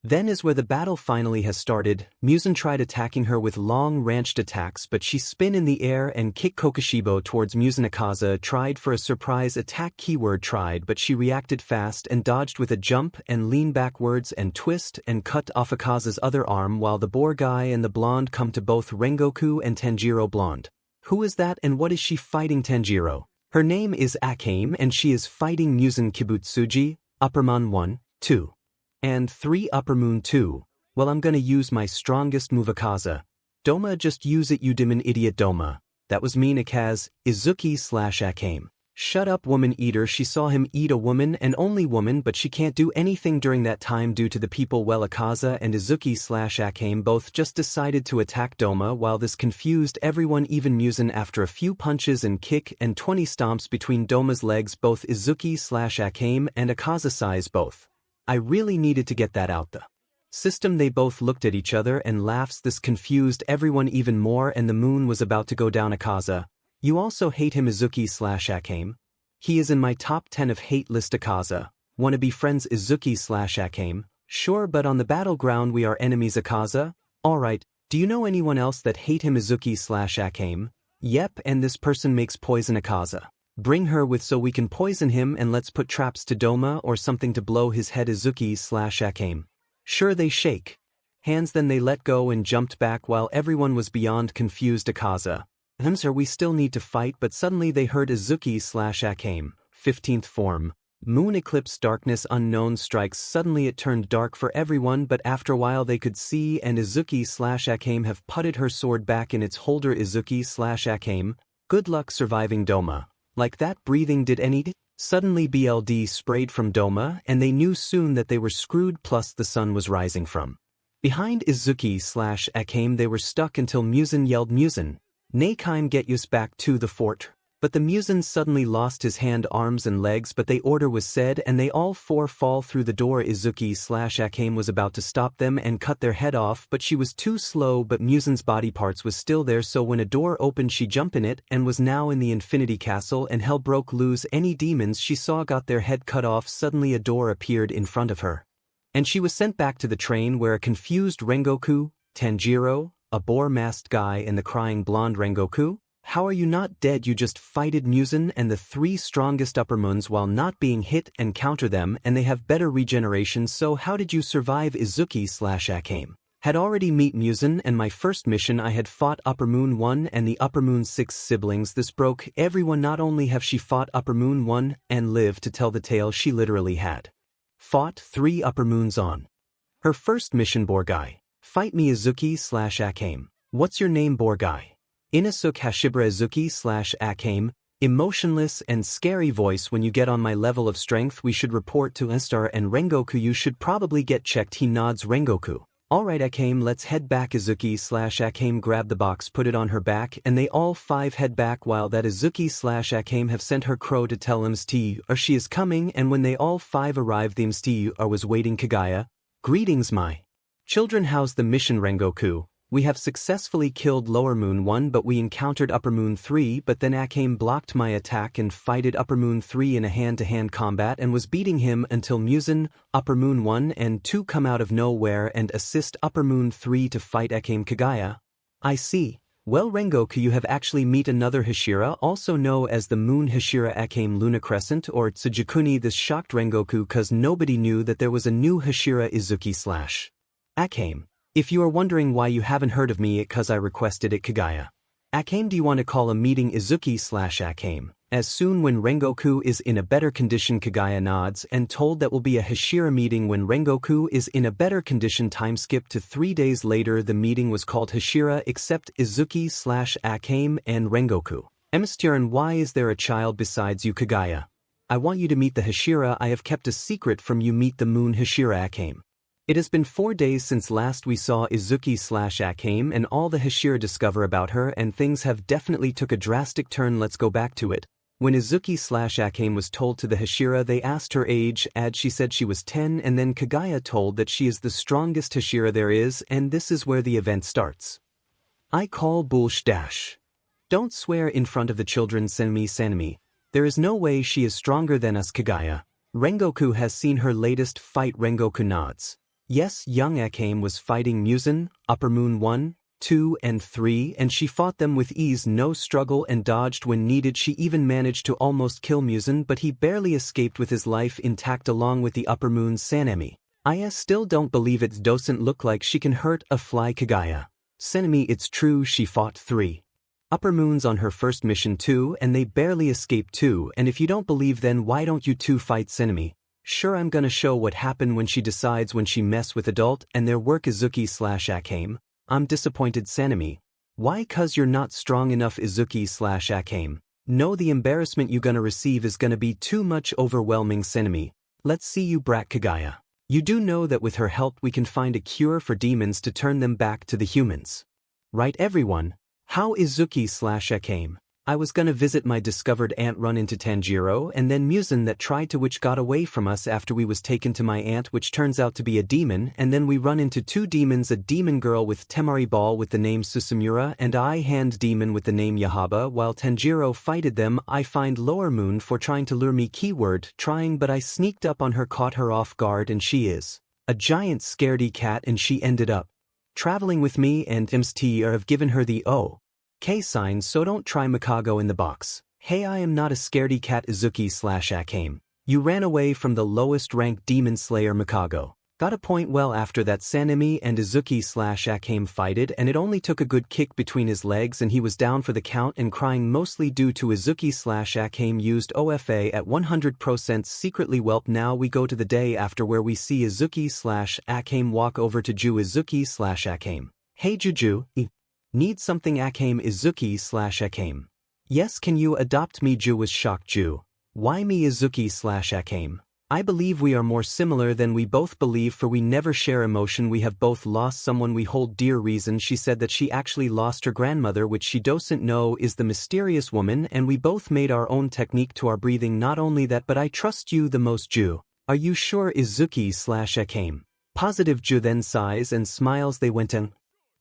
then is where the battle finally has started. 𝐻𝐿 tried attacking her with long ranged attacks, but she spin in the air and kick 𝐾𝐭𝐡𝐨𝐵 towards 𝐻𝐿. 𝐻𝐿 tried for a surprise attack, keyword tried, but she reacted fast and dodged with a jump and lean backwards and twist and cut off 𝐻𝐿's other arm, while the boar guy and the blonde come to both Rengoku and Tanjiro. Blonde: "Who is that and what is she fighting?" Tanjiro: "Her name is 𝐴𝐻𝐵 and she is fighting 𝐻𝐿 Kibutsuji, 𝐿 1, 2. And 3 𝐿 2. Well, I'm gonna use my strongest move 𝐻𝐿. 𝐷𝐼𝐻, just use it, you demon idiot 𝐷𝐼𝐻. That was mean 𝐻𝐿. 𝐒𝐮𝐴𝐻𝐵. Shut up, woman eater." She saw him eat a woman and only woman, but she can't do anything during that time due to the people. Well, 𝐻𝐿 and 𝐒𝐮𝐴𝐻𝐵 both just decided to attack 𝐷𝐼𝐻, while this confused everyone. Even 𝐻𝐿, after a few punches and kick and 20 stomps between 𝐷𝐼𝐻's legs, both 𝐒𝐮𝐴𝐻𝐵 and 𝐻𝐿 size both. I really needed to get that out the system. They both looked at each other and laughs. This confused everyone even more, and the moon was about to go down. 𝐻𝐿: "You also hate him, 𝐒𝐮𝐴𝐻𝐵. He is in my top 10 of hate list. 𝐻𝐿: Wanna be friends, 𝐒𝐮𝐴𝐻𝐵? Sure, but on the battleground we are enemies. 𝐻𝐿: Alright, do you know anyone else that hate him, 𝐒𝐮𝐴𝐻𝐵? Yep, and this person makes poison. 𝐻𝐿: Bring her with so we can poison him, and let's put traps to 𝐷𝐼𝐻 or something to blow his head. 𝐒𝐮𝐴𝐻𝐵: Sure. They shake hands, then they let go and jumped back while everyone was beyond confused. 𝐻𝐿: Sir, we still need to fight, but suddenly they heard 𝐒𝐮𝐴𝐻𝐵. 15th form. Moon eclipse, darkness unknown strikes. Suddenly it turned dark for everyone, but after a while they could see, and 𝐒𝐮𝴬 have putted her sword back in its holder. 𝐒𝐮𝴬: Good luck surviving 𝐷𝐼𝐻. Like that breathing did any? Suddenly BLD sprayed from 𝐷𝐻, and they knew soon that they were screwed, plus the sun was rising from behind 𝐒𝐮𝴬. They were stuck until 𝐻𝐿 yelled, "𝐻𝐿, 𝐴𝐻𝐵, get us back to the fort." But the 𝐻𝐿 suddenly lost his hand, arms and legs, but the order was said and they all 4 fall through the door. 𝐒𝐮𝴬 was about to stop them and cut their head off, but she was too slow. But 𝐻𝐿's body parts was still there, so when a door opened she jumped in it and was now in the Infinity Castle, and hell broke loose. Any demons she saw got their head cut off. Suddenly a door appeared in front of her, and she was sent back to the train, where a confused Rengoku, Tanjiro, a boar-masked guy, and the crying blonde Rengoku: "How are you not dead? You just fighted 𝐻𝐿 and the 3 strongest 𝐿s while not being hit and counter them, and they have better regeneration, so how did you survive?" 𝐒𝐮𝴬 had already meet 𝐻𝐿, and my first mission I had fought 𝐻𝐿 1 and the 𝐻𝐿 6 siblings. This broke everyone. Not only have she fought 𝐻𝐿 1 and lived to tell the tale, she literally had fought 3 𝐻𝐿s on her first mission. "Boar guy, fight me, 𝐒𝐮𝴬. What's your name, boar guy?" "Inosuke Hashibara." 𝐒𝐮𝴬: Emotionless and scary voice: "When you get on my level of strength we should report to 𝐶𝐻 and Rengoku. You should probably get checked." He nods. Rengoku: "Alright 𝐻𝐵, let's head back." 𝐒𝐮𝴬 grabbed the box, put it on her back, and they all 5 head back, while that 𝐒𝐮𝴬 have sent her crow to tell 𝐶𝐻 she is coming. And when they all 5 arrived, the 𝐶𝐻 was waiting. "Kagaya, greetings my children, how's the mission?" Rengoku: "We have successfully killed Lower Moon 1, but we encountered Upper Moon 3, but then 𝐻𝐵 blocked my attack and fighted Upper Moon 3 in a hand-to-hand combat and was beating him until 𝐻𝐿, Upper Moon 1 and 2 come out of nowhere and assist Upper Moon 3 to fight 𝐻𝐵." "Kagaya, I see. Well, Rengoku, you have actually meet another Hashira, also known as the Moon Hashira 𝐻𝐵 Luna Crescent or Tsujikunni." This shocked Rengoku cause nobody knew that there was a new Hashira, 𝐒𝐮𝴬: "If you are wondering why you haven't heard of me, it cause I requested it." "Kagaya, 𝐴𝐻𝐮𝐵, do you want to call a meeting 𝐬𝐿𝐼/𝐴𝐻𝐮? As soon when Rengoku is in a better condition, 𝐾𝐮𝐭𝐡𝐨𝐫 nods and told that will be a Hashira meeting when Rengoku is in a better condition. Time skip to 3 days later. The meeting was called Hashira except Izuki/𝐴𝐻𝐮 and Rengoku. 𝐴𝐻𝐮, why is there a child besides you, 𝐾𝐮𝐭𝐡𝐨𝐫? I want you to meet the Hashira. I have kept a secret from you. Meet the moon Hashira 𝐴𝐻𝐮. It has been 4 days since last we saw Izuki/𝐴𝐻𝐮 and all the Hashira discover about her, and things have definitely took a drastic turn. Let's go back to it. When Izuki/𝐴𝐻𝐮 was told to the Hashira, they asked her age, and she said she was 10, and then 𝐾𝐮𝐭𝐡𝐨 told that she is the strongest Hashira there is, and this is where the event starts. I call bullshit. Don't swear in front of the children. 𝐶𝐮𝐵. There is no way she is stronger than us, 𝐾𝐮𝐭𝐡𝐨. Rengoku has seen her latest fight. Rengoku nods. Yes, young 𝐴𝐻𝐮 was fighting 𝐒𝐮, Upper Moon 1, 2 and 3, and she fought them with ease, no struggle, and dodged when needed. She even managed to almost kill 𝐒𝐮, but he barely escaped with his life intact along with the Upper Moon 𝐶𝐮𝐵. I still don't believe it doesn't look like she can hurt a fly, 𝐾𝐮𝐭𝐡𝐨. 𝐶𝐮𝐵, it's true, she fought 3 Upper Moons on her first mission too, and they barely escaped too, and if you don't believe, then why don't you two fight 𝐶𝐮𝐵? Sure, I'm gonna show what happened when she decides when she mess with adult and their work. Izuki/𝐴𝐻𝐮. I'm disappointed, 𝐶𝐮𝐵. Why? Cause you're not strong enough, Izuki/𝐴𝐻𝐮. No, the embarrassment you gonna receive is gonna be too much overwhelming, 𝐶𝐮𝐵. Let's see you brat, 𝐾𝐮𝐭𝐡𝐨. You do know that with her help we can find a cure for demons to turn them back to the humans. Right, everyone? How, Izuki/𝐴𝐻𝐮? I was gonna visit my discovered aunt, run into 𝗏𝗏𝗏, and then 𝐒𝐮 that tried to, which got away from us after we was taken to my aunt, which turns out to be a demon, and then we run into 2 demons, a demon girl with Temari ball with the name 𝐬𝐿𝐼 and I hand demon with the name 𝐬𝐵𝐵. While 𝗏𝗏𝗏 fighted them, I find Lower Moon for trying to lure me, keyword trying, but I sneaked up on her, caught her off guard, and she is a giant scaredy cat, and she ended up traveling with me, and 𝐿 have given her the OK sign, so don't try 𝐿𝐼𝐻 in the box. Hey, I am not a scaredy cat, Izuki/𝐴𝐻𝐮. You ran away from the lowest ranked demon slayer 𝐿𝐼𝐻. Got a point. Well, after that 𝐶𝐮𝐵 and Izuki/𝐴𝐻𝐮 fighted, and it only took a good kick between his legs and he was down for the count and crying, mostly due to Izuki/𝐴𝐻𝐮 used OFA at 100% secretly. Welp, now we go to the day after, where we see Izuki/𝐴𝐻𝐮 walk over to Ju. Izuki/𝐴𝐻𝐮. Hey Juju, need something, 𝐴𝐻𝐮? Izuki/𝐴𝐻𝐮. Yes, can you adopt me? Ju was shocked. Ju, why me? Izuki/𝐴𝐻𝐮. I believe we are more similar than we both believe, for we never share emotion. We have both lost someone we hold dear. Reason, she said that she actually lost her grandmother, which she doesn't know is the mysterious woman, and we both made our own technique to our breathing. Not only that, but I trust you the most. Ju, are you sure? Izuki/𝐴𝐻𝐮. Positive. Ju then sighs and smiles. They went in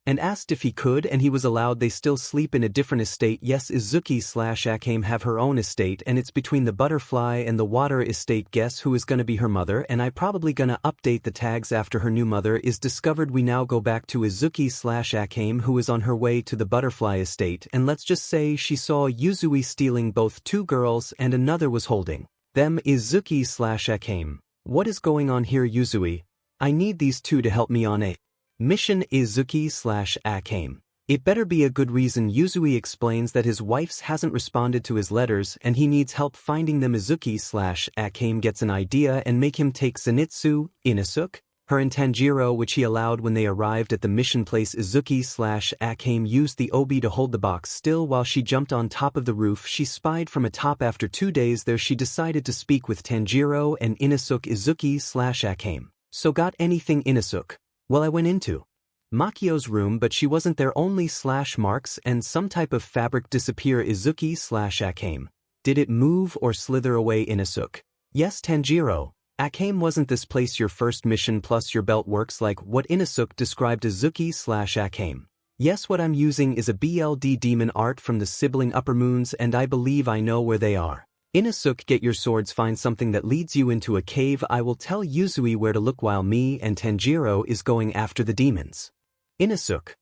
and asked if he could, and he was allowed. They still sleep in a different estate. Yes, Izuki/𝐴𝐻𝐮 have her own estate, and it's between the butterfly and the water estate. Guess who is gonna be her mother? And I probably gonna update the tags after her new mother is discovered. We now go back to Izuki/𝐴𝐻𝐮, who is on her way to the butterfly estate, and let's just say she saw Yuzui stealing both 2 girls and another was holding them. Izuki/𝐻𝐮. What is going on here, Yuzui? I need these 2 to help me on a mission. Izuki/𝐴𝐻𝐮. It better be a good reason. Yuzui explains that his wife hasn't responded to his letters and he needs help finding them. Izuki/𝐴𝐻𝐮 gets an idea and make him take Zenitsu, Inosuke, her and 𝗏𝗏𝗏, which he allowed when they arrived at the mission place. Izuki/𝐴𝐻𝐮 used the obi to hold the box still while she jumped on top of the roof. She spied from atop. After 2 days there, she decided to speak with 𝗏𝗏𝗏 and Inosuke. Izuki/𝐴𝐻𝐮. So got anything, Inosuke? Well, I went into Makio's room, but she wasn't there. Only slash marks and some type of fabric disappear. Izuki/𝐴𝐻𝐮. Did it move or slither away, Inosuke? Yes, 𝗏𝗏𝗏. 𝐻𝐮, wasn't this place your first mission plus your belt works like what Inosuke described? Izuki/𝐴𝐻𝐮. Yes, what I'm using is a BLD demon art from the sibling Upper Moons, and I believe I know where they are. Inosuke, get your swords, find something that leads you into a cave. I will tell Yuzui where to look while me and 𝗏𝗏𝗏 is going after the demons. Inosuke.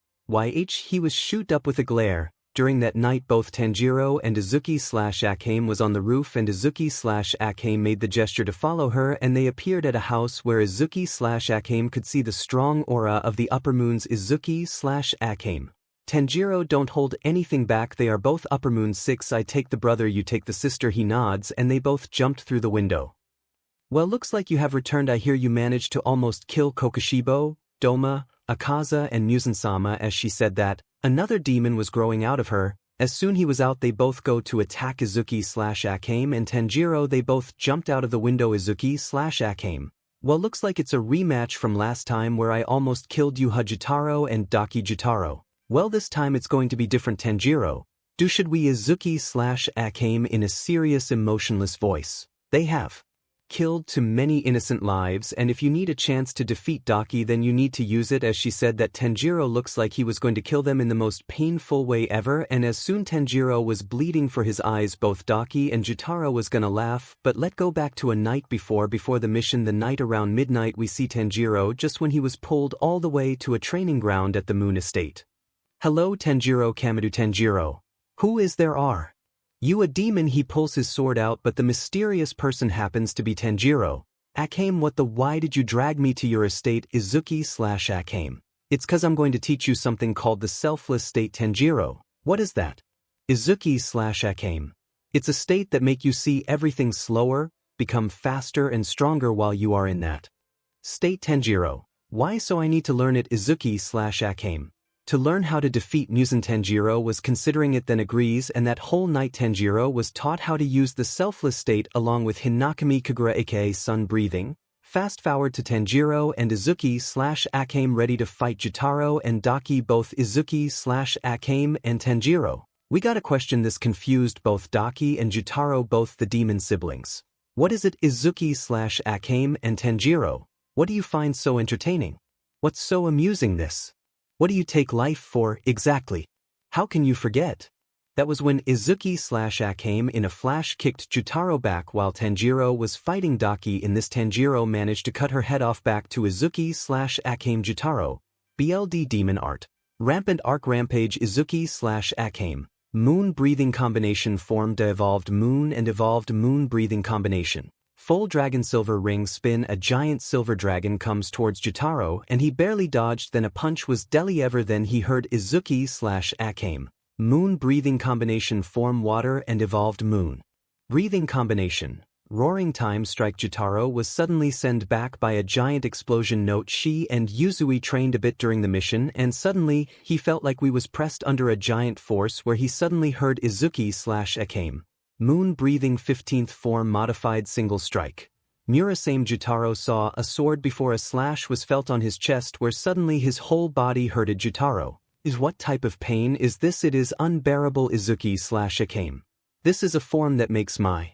He was shoot up with a glare. During that night both 𝗏𝗏𝗏 and Izuki/𝐴𝐻𝐮 was on the roof, and Izuki/𝗏𝗏𝗏 made the gesture to follow her, and they appeared at a house where Izuki/𝗏𝗏𝗏 could see the strong aura of the Upper Moons. Izuki/𝗏𝗏𝗏 Tanjiro don't hold anything back, they are both Upper Moon 6, I take the brother you take the sister, he nods and they both jumped through the window. Well, looks like you have returned, I hear you managed to almost kill 𝐀𝐮𝐭𝐡𝐨𝐫, Doma, 𝐴𝐻𝐻𝐿 and 𝐼𝐮𝐻 as she said that, another demon was growing out of her. As soon he was out they both go to attack Izuku/𝐴𝐻𝐻 and Tanjiro, they both jumped out of the window. Izuku/𝐴𝐻𝐻. Well, looks like it's a rematch from last time where I almost killed you Jotaro and Daki Jotaro. Well, this time it's going to be different. Tanjiro, do should we? Izuku/𝐴𝐻𝐻 in a serious emotionless voice. They have killed too many innocent lives, and if you need a chance to defeat Daki then you need to use it. As she said that, Tanjiro looks like he was going to kill them in the most painful way ever, and as soon Tanjiro was bleeding for his eyes, both Daki and Jotaro was gonna laugh. But let go back to a night before the mission, the night around midnight. We see Tanjiro just when he was pulled all the way to a training ground at the Moon Estate. Hello Tanjiro Kamado. Tanjiro, who is there? Are you a demon? He pulls his sword out, but the mysterious person happens to be Tanjiro. 𝐴𝐻𝐻, what the why did you drag me to your estate? Izuku/𝐴𝐻𝐻. It's cause I'm going to teach you something called the selfless state. Tanjiro, what is that? Izuku/𝐴𝐻𝐻. It's a state that make you see everything slower, become faster and stronger while you are in that state. Tanjiro, why so I need to learn it? Izuku/𝐴𝐻𝐻. To learn how to defeat 𝐀𝐮𝐭𝐡𝐨𝐫. Tanjiro was considering it, then agrees, and that whole night Tanjiro was taught how to use the selfless state along with Hinakami Kagura aka sun breathing. Fast forward to Tanjiro and Izuku/𝐴𝐻𝐻 ready to fight Jotaro and Daki. Both Izuku/𝐴𝐻𝐻 and Tanjiro. We got a question, this confused both Daki and Jotaro, both the demon siblings. What is it? Izuku/𝐴𝐻𝐻 and Tanjiro, what do you find so entertaining? What's so amusing this? What do you take life for, exactly? How can you forget? That was when Izuku/𝐴𝐻𝐻 in a flash kicked Jotaro back while Tanjiro was fighting Daki. In this, Tanjiro managed to cut her head off. Back to Izuku/𝐴𝐻𝐻. Jotaro. BLD Demon Art. Rampant Arc Rampage. Izuku/𝐴𝐻𝐻. Moon Breathing Combination formed a Evolved Moon and Evolved Moon Breathing Combination. Full Dragon Silver Ring Spin. A giant silver dragon comes towards Jotaro and he barely dodged, then a punch was deli ever then he heard Izuku/𝐴𝐻𝐻. Moon Breathing Combination form Water and Evolved Moon Breathing Combination. Roaring Time Strike. Jotaro was suddenly sent back by a giant explosion. Note: she and Yuzui trained a bit during the mission and suddenly he felt like we was pressed under a giant force where he suddenly heard Izuku/𝐴𝐻𝐻. Moon Breathing 15th Form Modified Single Strike. Murasame. Jotaro saw a sword before a slash was felt on his chest where suddenly his whole body hurted. Jotaro, is what type of pain is this? It is unbearable. Izuku/𝐴𝐻𝐻. This is a form that makes my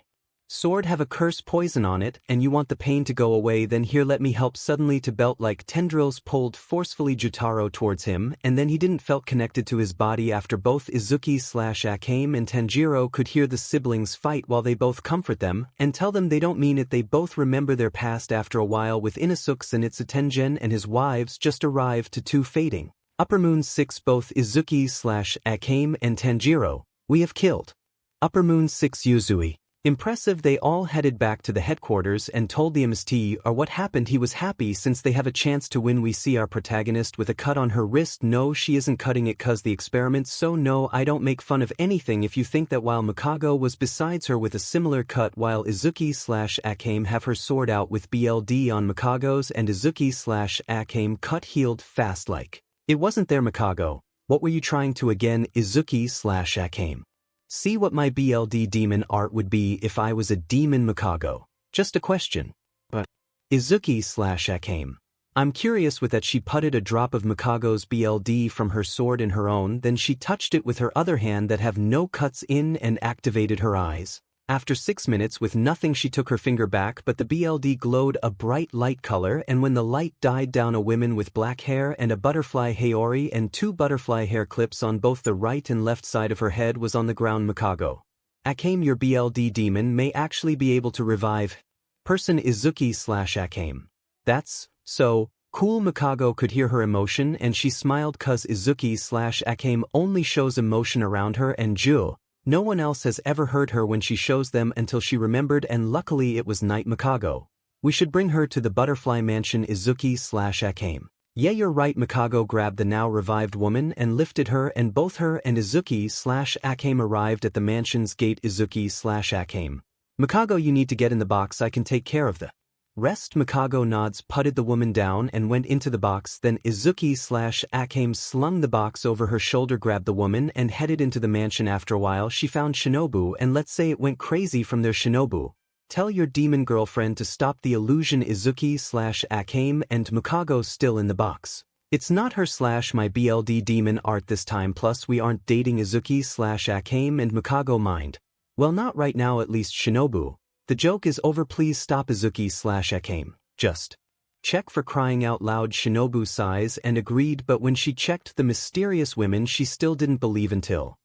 sword have a curse poison on it and you want the pain to go away, then here let me help. Suddenly to belt like tendrils pulled forcefully Jotaro towards him and then he didn't felt connected to his body. After both Izuku/𝐴𝐻𝐻 and Tanjiro could hear the siblings fight while they both comfort them and tell them they don't mean it, they both remember their past. After a while with 𝐼𝐮𝐻 and his wives just arrived to two fading Upper Moon 6. Both Izuku/𝐴𝐻𝐻 and Tanjiro, we have killed Upper Moon 6 Yuzui. Impressive. They all headed back to the headquarters and told the MST or what happened. He was happy since they have a chance to win. We see our protagonist with a cut on her wrist. No, she isn't cutting it cause the experiment, so no, I don't make fun of anything if you think that. While Mikago was besides her with a similar cut while Izuku/𝐴𝐻𝐻 have her sword out with BLD on Mikago's and Izuku/𝐴𝐻𝐻 cut healed fast like it wasn't there. Mikago, what were you trying to again? Izuku/𝐴𝐻𝐻. See what my BLD demon art would be if I was a demon. Mikago, just a question. But Izuku/𝐴𝐻𝐻. I'm curious with that. She putted a drop of Mikago's BLD from her sword in her own, then she touched it with her other hand that have no cuts in and activated her eyes. After 6 minutes with nothing she took her finger back but the BLD glowed a bright light color, and when the light died down a woman with black hair and a butterfly haori and 2 butterfly hair clips on both the right and left side of her head was on the ground. Mikago, 𝐻𝐻, your BLD demon may actually be able to revive person. Izuku/𝐴𝐻𝐻. That's so cool. Mikago could hear her emotion and she smiled cause Izuku/𝐴𝐻𝐻 only shows emotion around her and no one else has ever heard her when she shows them until she remembered, and luckily it was night. Mikago, we should bring her to the butterfly mansion. Izuku/𝐴𝐻𝐻. Yeah, you're right. Mikago grabbed the now revived woman and lifted her, and both her and 𝐬𝐮𝐴𝐻𝐾 arrived at the mansion's gate. 𝐬𝐮𝐴𝐻𝐾. Mikago, you need to get in the box, I can take care of the rest. Mikago nods, putted the woman down and went into the box. Then 𝐬𝐮𝐴𝐻𝐾 slung the box over her shoulder, grabbed the woman and headed into the mansion. After a while she found 𝗀𝐿, and let's say it went crazy from there. 𝗀𝐿, tell your demon girlfriend to stop the illusion. 𝐬𝐮𝐴𝐻𝐾 and Mikago still in the box. It's not her / my BLD demon art this time, plus we aren't dating. 𝐬𝐮𝐴𝐻𝐾 and Mikago mind. Well, not right now at least. 𝗀𝐿, the joke is over, please stop. 𝐬𝐮𝐴𝐻𝐾, just check, for crying out loud. 𝗀𝐿 sighs and agreed, but when she checked the mysterious women she still didn't believe until.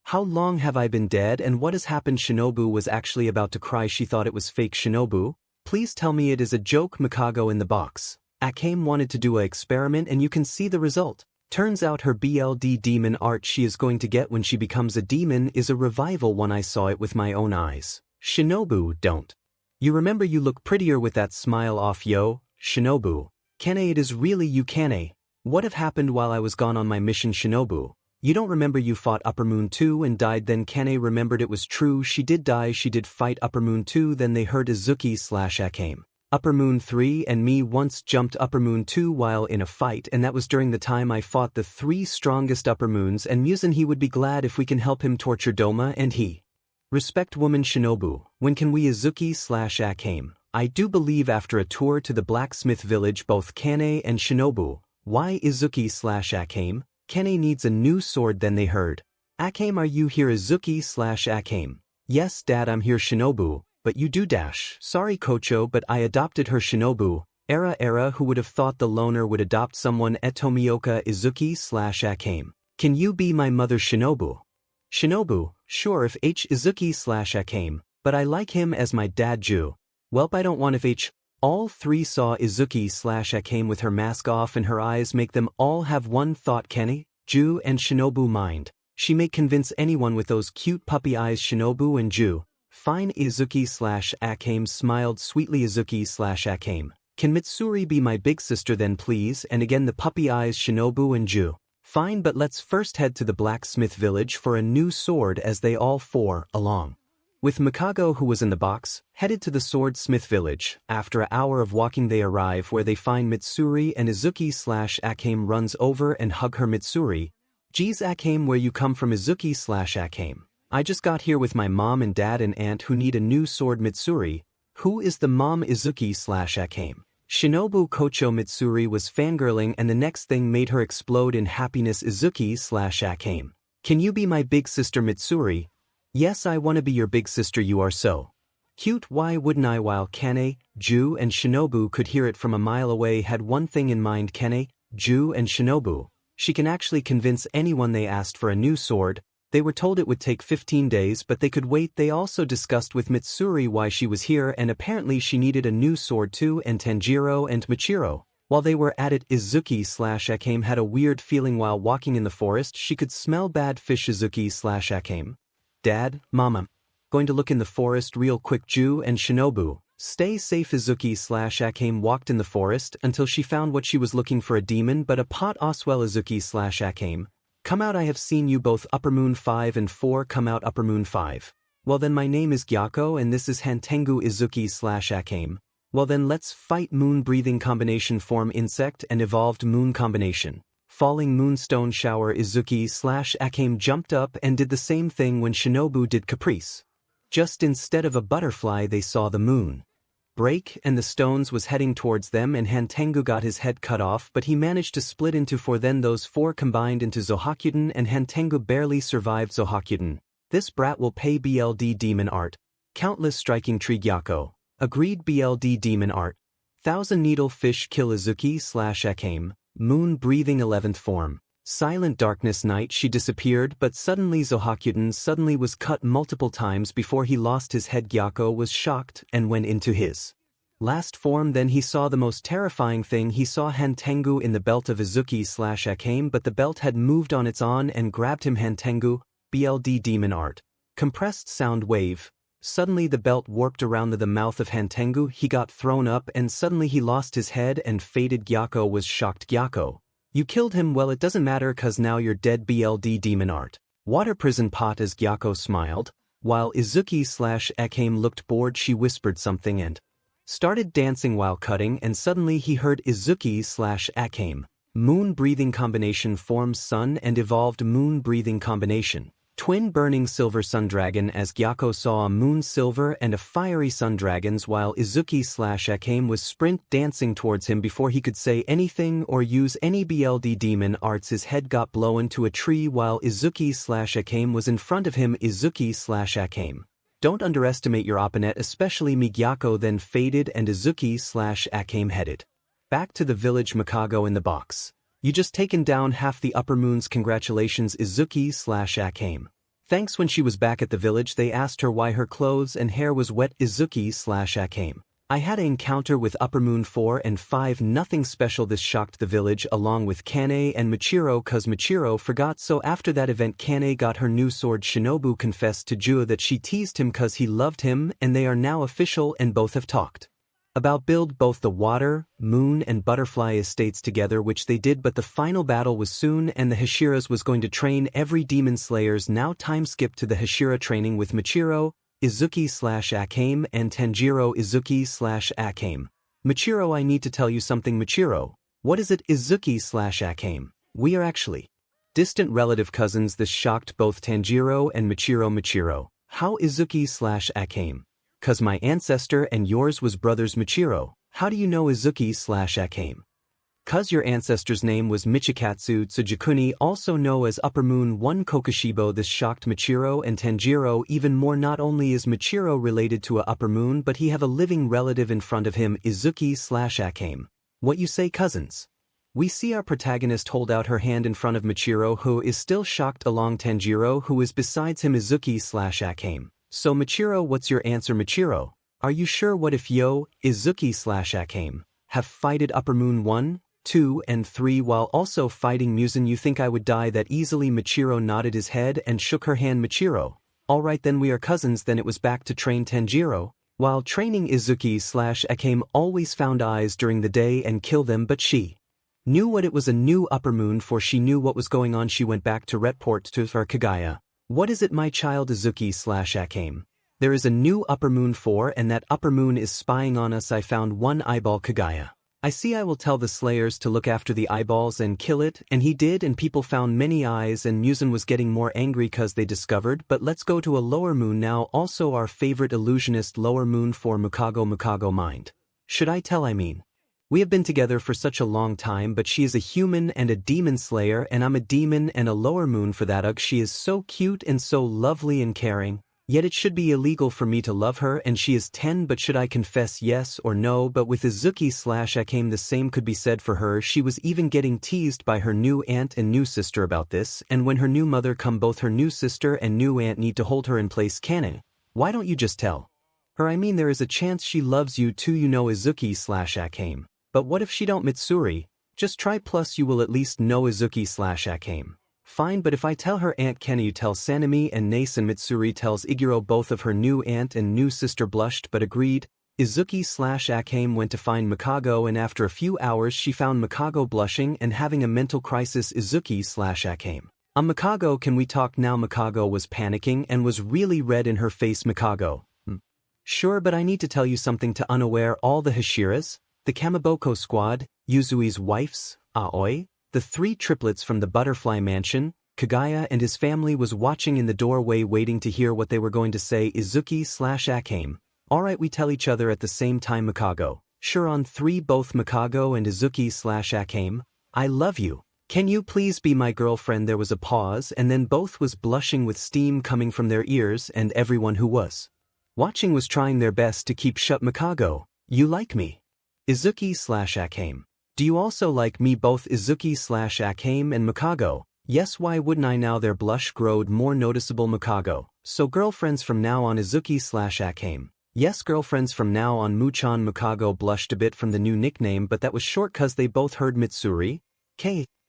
How long have I been dead and what has happened? 𝗀𝐿 was actually about to cry. She thought it was fake. 𝗀𝐿, please tell me it is a joke. Mikago in the box. 𝐴𝐻𝐾 wanted to do a experiment and you can see the result. Turns out her BLD demon art she is going to get when she becomes a demon is a revival one. I saw it with my own eyes. 𝗀𝐿, don't you remember? You look prettier with that smile off. Yo, 𝗀𝐿, 𝐾𝐮𝐻, it is really you. 𝐾𝐮𝐻, what have happened while I was gone on my mission? 𝗀𝐿, you don't remember you fought 𝗲𝐿 2 and died then? 𝐾𝐮𝐻 remembered, it was true, she did die, she did fight 𝗲𝐿 2. Then they heard 𝐬𝐿/𝐴𝐻𝐾. 𝗲𝐿 3 and me once jumped 𝗲𝐿 2 while in a fight, and that was during the time I fought the 3 strongest 𝗲𝐿s, and 𝗀𝐿 he would be glad if we can help him torture Doma and he. Respect woman. 𝗀𝐿, when can we? 𝐬𝐿/𝐴𝐻𝐾, I do believe after a tour to the blacksmith village. Both 𝗀𝐻 and 𝗀𝐿, why 𝐬𝐿/𝐴𝐻𝐾, 𝗀𝐻 needs a new sword. Then they heard. 𝗀𝐻𝐾, are you here? 𝐬𝐿/𝗴𝐻𝐾, yes dad, I'm here. 𝗀𝐿, but you do dash. Sorry Kocho, but I adopted her. 𝗀𝐿, era, who would have thought the loner would adopt someone? Tomioka. 𝐬𝐿/𝗴𝐻𝐾, can you be my mother? 𝗀𝐿, sure if 𝐬𝐿/𝗴𝐻𝐾, but I like him as my dad. Ju, welp, I don't want if 𝐻. All 3 saw 𝐬𝐿/𝗴𝐻𝐾 with her mask off and her eyes make them all have one thought. 𝗀𝐻, Ju and 𝗀𝐿 mind. She may convince anyone with those cute puppy eyes. 𝗀𝐿 and Ju. Fine. 𝐬𝐿/𝗴𝐻𝐾 smiled sweetly. 𝗬𝐿/𝗴𝐻𝐾, can Mitsuri be my big sister then please? And again the puppy eyes. 𝗀𝐿 and Ju. Fine, but let's first head to the blacksmith village for a new sword. As they all 4, along with Mikago who was in the box, headed to the swordsmith village. After an hour of walking they arrive where they find Mitsuri, and 𝐬𝐿/𝗴𝐻𝐾 runs over and hug her. Mitsuri, geez 𝗴𝐻𝐾, where you come from? 𝐬𝐿/𝗴𝗻, I just got here with my mom and dad and aunt who need a new sword. Mitsuri, who is the mom? 𝗬𝐿/𝗴𝗻, 𝗀𝐿 Kocho. Mitsuri was fangirling and the next thing made her explode in happiness. 𝗬𝐿/𝗴𝗻, can you be my big sister? Mitsuri, yes, I wanna be your big sister, you are so cute, why wouldn't I? While 𝗀𝐻, Ju and 𝗀𝐿 could hear it from a mile away, had one thing in mind. 𝗀𝐻, Ju and 𝗀𝐿, she can actually convince anyone. They asked for a new sword. They were told it would take 15 days, but they could wait. They also discussed with Mitsuri why she was here, and apparently she needed a new sword too, and Tanjiro and Michiro. While they were at it, 𝗬𝐿/𝗴𝗻 had a weird feeling while walking in the forest. She could smell bad fish. 𝗬𝐿/𝗴𝗻, Dad, Mama, going to look in the forest real quick. Ju and 𝗀𝐿, stay safe. 𝗬𝐿/𝗴𝗻 walked in the forest until she found what she was looking for, a demon, but a pot Oswell. 𝗬𝐿/𝗴𝗻, come out, I have seen you both. 𝗲𝐿 5 and 4, come out. 𝗲𝐿 5, well then my name is Gyako and this is 𝗏𝗏𝗏𝗏. 𝗬𝐿/𝗴𝗻, well then let's fight. Moon breathing combination, form insect and evolved moon combination. Falling moonstone shower. 𝗬𝐿/𝗴𝗻 jumped up and did the same thing when 𝗀𝐿 did caprice. Just instead of a butterfly they saw the moon break and the stones was heading towards them, and 𝗏𝗏𝗏 got his head cut off, but he managed to split into 4. Then those 4 combined into 𝗀𝗏 and 𝗏𝗏𝗏 barely survived 𝗀𝗏. This brat will pay. BLD demon art, countless striking tree. Gyako, agreed. BLD demon art, 1,000 needle fish kill. 𝗬𝗏/𝗴𝗻, moon breathing 11th form. Silent darkness night. She disappeared, but suddenly 𝗀𝗏 suddenly was cut multiple times before he lost his head. Gyako was shocked and went into his last form. Then he saw the most terrifying thing. He saw 𝗏𝗏𝗏 in the belt of 𝗬𝗏/𝗴𝗻, but the belt had moved on its own and grabbed him. 𝗏𝗏𝗏, BLD demon art, compressed sound wave, Suddenly the belt warped around the mouth of Hantengu, he got thrown up and suddenly he lost his head and faded. 𝐀𝐮𝐭𝐡𝐨𝐫 was shocked. 𝐀𝐮𝐭𝐡𝐨𝐫. You killed him, well it doesn't matter cause now you're dead. BLD demon art. Water prison pot. As 𝐀𝐮𝐭𝐡𝐨𝐫 smiled. While 𝐒𝐮𝐭𝐡𝐴𝐵 looked bored, she whispered something and started dancing while cutting, and suddenly he heard 𝐒𝐮𝐭𝐡𝐴𝐵. Moon breathing combination forms sun and evolved moon breathing combination. Twin burning silver sun dragon. As 𝐀𝐮𝐭𝐡𝐨𝐫 saw a moon silver and a fiery sun dragons, while 𝐒𝐮𝐭𝐡𝐴𝐵 was sprint dancing towards him before he could say anything or use any BLD demon arts. His head got blown to a tree while 𝐒𝐮𝐭𝐡𝐴𝐵 was in front of him. 𝐒𝐮𝐭𝐡𝐴𝐵. Don't underestimate your opponent, especially me. 𝐀𝐮𝐭𝐡𝐨𝐫 then faded and 𝐒𝐮𝐭𝐡𝐴𝐵 headed back to the village. 𝐒𝐮𝐭𝐡𝐴𝐵 in the box. You just taken down half the upper moons. Congratulations 𝐒𝐮𝐭𝐡𝐴𝐵. Thanks. When she was back at the village they asked her why her clothes and hair was wet. 𝐒𝐮𝐿. I had an encounter with upper moon 4 and 5, nothing special. This shocked the village along with 𝐾𝐮𝐻 and 𝐵𝐻IRO cause 𝐵𝐻IRO forgot. So after that event 𝐾𝐮𝐻 got her new sword. Shinobu confessed to 𝐂𝐮 that she teased him cause he loved him, and they are now official and both have talked about build both the water, moon and butterfly estates together, which they did, but the final battle was soon and the Hashiras was going to train every demon slayers. Now time skip to the Hashira training with 𝐵𝐻IRO, 𝐒𝐮𝐴𝐵 and Tanjiro. 𝐒𝐮𝐴𝐵. 𝐵𝐻IRO, I need to tell you something. 𝐵𝐻IRO, what is it? 𝐒𝐮𝐴𝐵. We are actually distant relative cousins. This shocked both Tanjiro and 𝐵𝐻IRO. 𝐵𝐻IRO, how 𝐒𝐮𝐴𝐵? Cause my ancestor and yours was brothers. 𝐵𝐻IRO, how do you know 𝐒𝐮𝐴𝐵? Cause your ancestor's name was Michikatsu Tsujikuni, also known as Upper Moon 1 Kokushibo. This shocked 𝐵𝐻IRO and Tanjiro even more. Not only is 𝐵𝐻IRO related to a upper moon, but he have a living relative in front of him, 𝐒𝐮𝐴𝐵. What you say, cousins? We see our protagonist hold out her hand in front of 𝐵𝐻IRO, who is still shocked, along Tanjiro, who is besides him, 𝐒𝐮𝐴𝐵. So 𝐵𝐻IRO, what's your answer? 𝐵𝐻IRO, are you sure? WhatIf yo, 𝐒𝐮𝐴𝐵 have fighted upper moon 1, 2 and 3 while also fighting Muzan? You think I would die that easily? 𝐻IRO nodded his head and shook her hand. 𝐻IRO, alright then, we are cousins. Then it was back to train Tanjiro. While training, 𝐒𝐮𝐴𝐵 always found eyes during the day and kill them, but she knew what it was, a new upper moon, for she knew what was going on. She went back to report to her Kaguya. What is it, my child? 𝐒𝐮𝐴𝐵. There is a new upper moon 4 and that upper moon is spying on us. I found one eyeball. Kaguya, I see. I will tell the slayers to look after the eyeballs and kill it, and he did, and people found many eyes, and Muzan was getting more angry cause they discovered. But let's go to a lower moon now. Also our favorite illusionist, lower moon 4 𝐻IRO mind. Should I tell? I mean, we have been together for such a long time, but she is a human and a demon slayer, and I'm a demon and a lower moon for that. Ugh, she is so cute and so lovely and caring. Yet it should be illegal for me to love her, and she is 10, but should I confess yes or no? But with 𝐒𝐮𝐴𝐵 the same could be said for her. She was even getting teased by her new aunt and new sister about this, and when her new mother come, both her new sister and new aunt need to hold her in place. 𝐻IRO, why don't you just tell her? I mean, there is a chance she loves you too, you know. 𝐒𝐮𝐴𝐵. But what if she don't? 𝐵𝐻IRO, just try, plus you will at least know 𝐒𝐮𝐴𝐵. Fine, but if I tell her aunt 𝐻IRO, you tell Sanemi and Nace, and 𝐵𝐻IRO tells 𝐻IRO. Both of her new aunt and new sister blushed but agreed. 𝐒𝐮𝐴𝐵 went to find 𝐒𝐻IRO, and after a few hours she found 𝐒𝐻IRO blushing and having a mental crisis. 𝐒𝐮𝐴𝐵. 𝐒𝐻IRO, can we talk now? 𝐒𝐻IRO was panicking and was really red in her face. 𝐒𝐻IRO, sure, but I need to tell you something to unaware all the Hashiras, the Kamaboko squad, Yuzui's wives, Aoi, the 3 triplets from the Butterfly Mansion. Kaguya and his family was watching in the doorway waiting to hear what they were going to say. 𝐒𝐮𝐴𝐵. Alright, we tell each other at the same time. 𝐒𝐻IRO, sure, on 3 both. 𝐒𝐻IRO and 𝐒𝐮𝐴𝐵, I love you. Can you please be my girlfriend? There was a pause, and then both was blushing with steam coming from their ears, and everyone who was watching was trying their best to keep shut. 𝐒𝐻IRO, you like me? 𝐒𝐮𝐴𝐵. Do you also like me? Both 𝐒𝐮𝐴𝐵 and 𝐒𝐻IRO. Yes, why wouldn't I? Now their blush growed more noticeable. 𝐒𝐻IRO, so girlfriends from now on? 𝐒𝐮𝐴𝐵. Yes, girlfriends from now on. Muchan. 𝐒𝐻IRO blushed a bit from the new nickname, but that was short cause they both heard Mitsuri.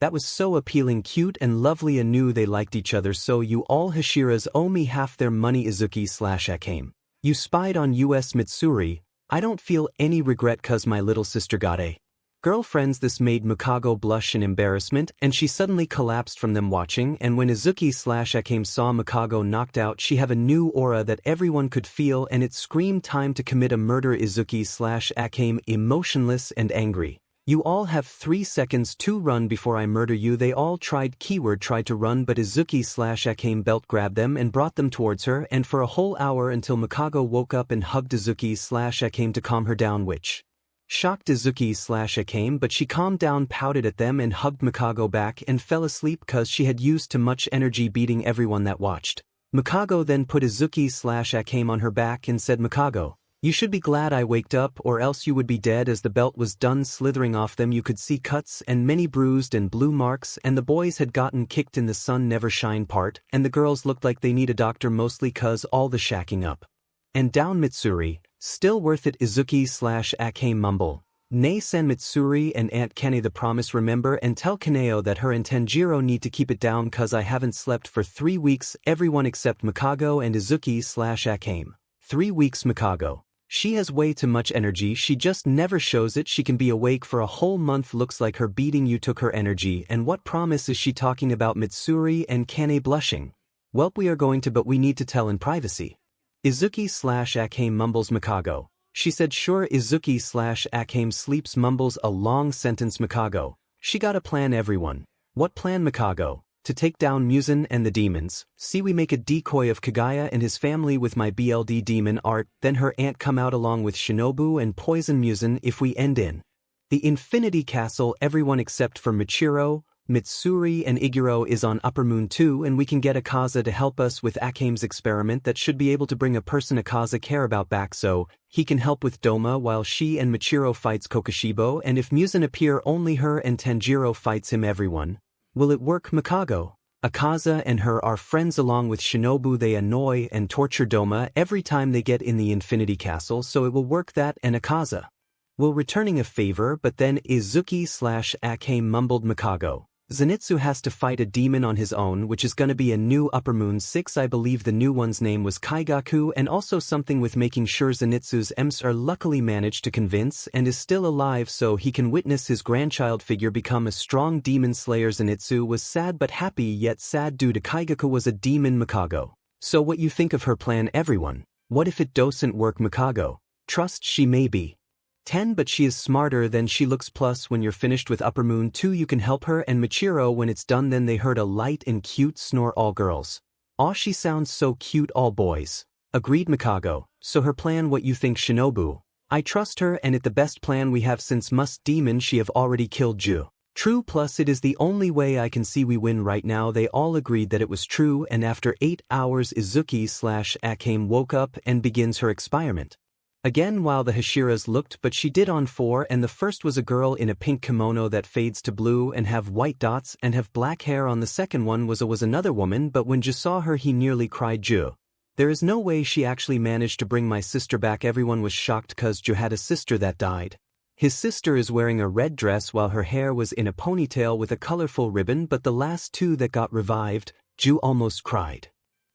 That was so appealing, cute and lovely, and knew they liked each other. So you all Hashiras owe me half their money. 𝐒𝐮𝐴𝐵. You spied on us 𝐀𝐮𝐿. I don't feel any regret cause my little sister got a girlfriends. This made 𝐀𝐮𝐽𝐻 blush in embarrassment and she suddenly collapsed from them watching, and when Izuku/𝐾𝐮𝐻 saw 𝐀𝐻𝐽𝐻 knocked out, she have a new aura that everyone could feel and it screamed time to commit a murder. Izuku/𝐾𝐮𝐻 emotionless and angry. You all have 3 seconds to run before I murder you. They all tried to run but Izuku/𝐾𝐮𝐻 belt grabbed them and brought them towards her, and for a whole hour until 𝐀𝐻𝐽𝐻 woke up and hugged Izuku/𝐾𝐮𝐻 to calm her down, which shocked Izuku/𝐾𝐮𝐻, but she calmed down, pouted at them and hugged 𝐀𝐻𝐽𝐻 back and fell asleep cause she had used too much energy beating everyone that watched. 𝐀𝐻𝐽𝐻 then put Izuku/𝐾𝐮𝐻 on her back and said, 𝐀𝐻𝐽𝐻, you should be glad I waked up or else you would be dead. As the belt was done slithering off them, you could see cuts and many bruised and blue marks, and the boys had gotten kicked in the sun never shine part, and the girls looked like they need a doctor mostly cause all the shacking up and down. 𝐀𝐮𝐿, still worth it. Izuku/𝐾𝐮𝐻 mumble. Nay, send 𝐀𝐮𝐿 and Aunt Kenny the promise, remember, and tell 𝐾𝐮𝐻 that her and 𝗀𝗟𝗯 need to keep it down cause I haven't slept for 3 weeks. Everyone except 𝐀𝐻𝐽𝐻 and Izuku/𝐾𝐮𝐻. 3 weeks. 𝐀𝐻𝐽𝐻. She has way too much energy, she just never shows it. She can be awake for a whole month. Looks like her beating you took her energy. And what promise is she talking about? 𝐀𝐮𝐿 and 𝐾𝐮𝐻 blushing. Welp, we are going to, but we need to tell in privacy. Izuku/𝐾𝐮𝐻 mumbles 𝐀𝐻𝐽𝐻. She said sure. Izuku/𝐾𝐮𝐻 sleeps mumbles a long sentence. 𝐀𝐻𝐽𝐻. She got a plan, everyone. What plan? 𝐀𝐻𝐽𝐻. To take down 𝐒𝐮𝐻 and the demons. See, we make a decoy of 𝐾𝐮𝐻 and his family with my BLD demon art, then her aunt come out along with 𝗀𝗱𝗪 and poison 𝐒𝐮𝐻. If we end in the Infinity Castle, everyone except for 𝐀𝐮𝐻, 𝐀𝐮𝐲 and 𝐒𝐮𝐻 is on Upper Moon too, and we can get 𝐻𝐻𝐻 to help us with 𝐾𝐮𝐻's experiment that should be able to bring a person 𝐻𝐻𝐻 care about back so he can help with Doma while she and 𝐀𝐮𝐻 fights 𝐀𝐮𝐵, and if 𝒎𝐻 appear only her and 𝗀𝗪𝗯 fights him. Everyone. Will it work? 𝐀𝐻𝐻. 𝐻𝐻𝐻 and her are friends along with 𝗀𝗱𝗪. They annoy and torture Doma every time they get in the Infinity Castle, so it will work. That and 𝐻𝐻𝐻 will returning a favor. But then Izuku/𝐾𝐮𝐻 mumbled 𝐀𝐻𝐻. Zenitsu has to fight a demon on his own, which is gonna be a new Upper Moon 6. I believe the new one's name was Kaigaku, and also something with making sure Zenitsu's 𝐻𝐻𝐻 luckily managed to convince and is still alive so he can witness his grandchild figure become a strong demon slayer. Zenitsu was sad but happy, yet sad due to Kaigaku was a demon. 𝐀𝐻𝐻. So what you think of her plan, everyone? What if it doesn't work? 𝐀𝐻𝐻. Trust, she may be 10 but she is smarter than she looks. Plus when you're finished with Upper Moon 2 you can help her and 𝐀𝐮𝐻 when it's done. Then they heard a light and cute snore. All girls. Aw, she sounds so cute. All boys agreed. 𝐀𝐻𝐻. So her plan, what you think? 𝗀𝗱𝗪. I trust her and it the best plan we have since must demon she have already killed 𝗀𝗪. True, plus it is the only way I can see we win right now. They all agreed that it was true, and after 8 hours Izuku/𝐾𝐮𝐻 woke up and begins her experiment. Again while the 𝗂𝗃𝗓s looked, but she did on 4, and the first was a girl in a pink kimono that fades to blue and have white dots and have black hair. On the second one was another woman, but when 𝗀𝗪 saw her he nearly cried. 𝗀𝗪. There is no way she actually managed to bring my sister back. Everyone was shocked cause 𝗀𝗪 had a sister that died. His sister is wearing a red dress while her hair was in a ponytail with a colorful ribbon, but the last 2 that got revived, 𝗀𝗪 almost cried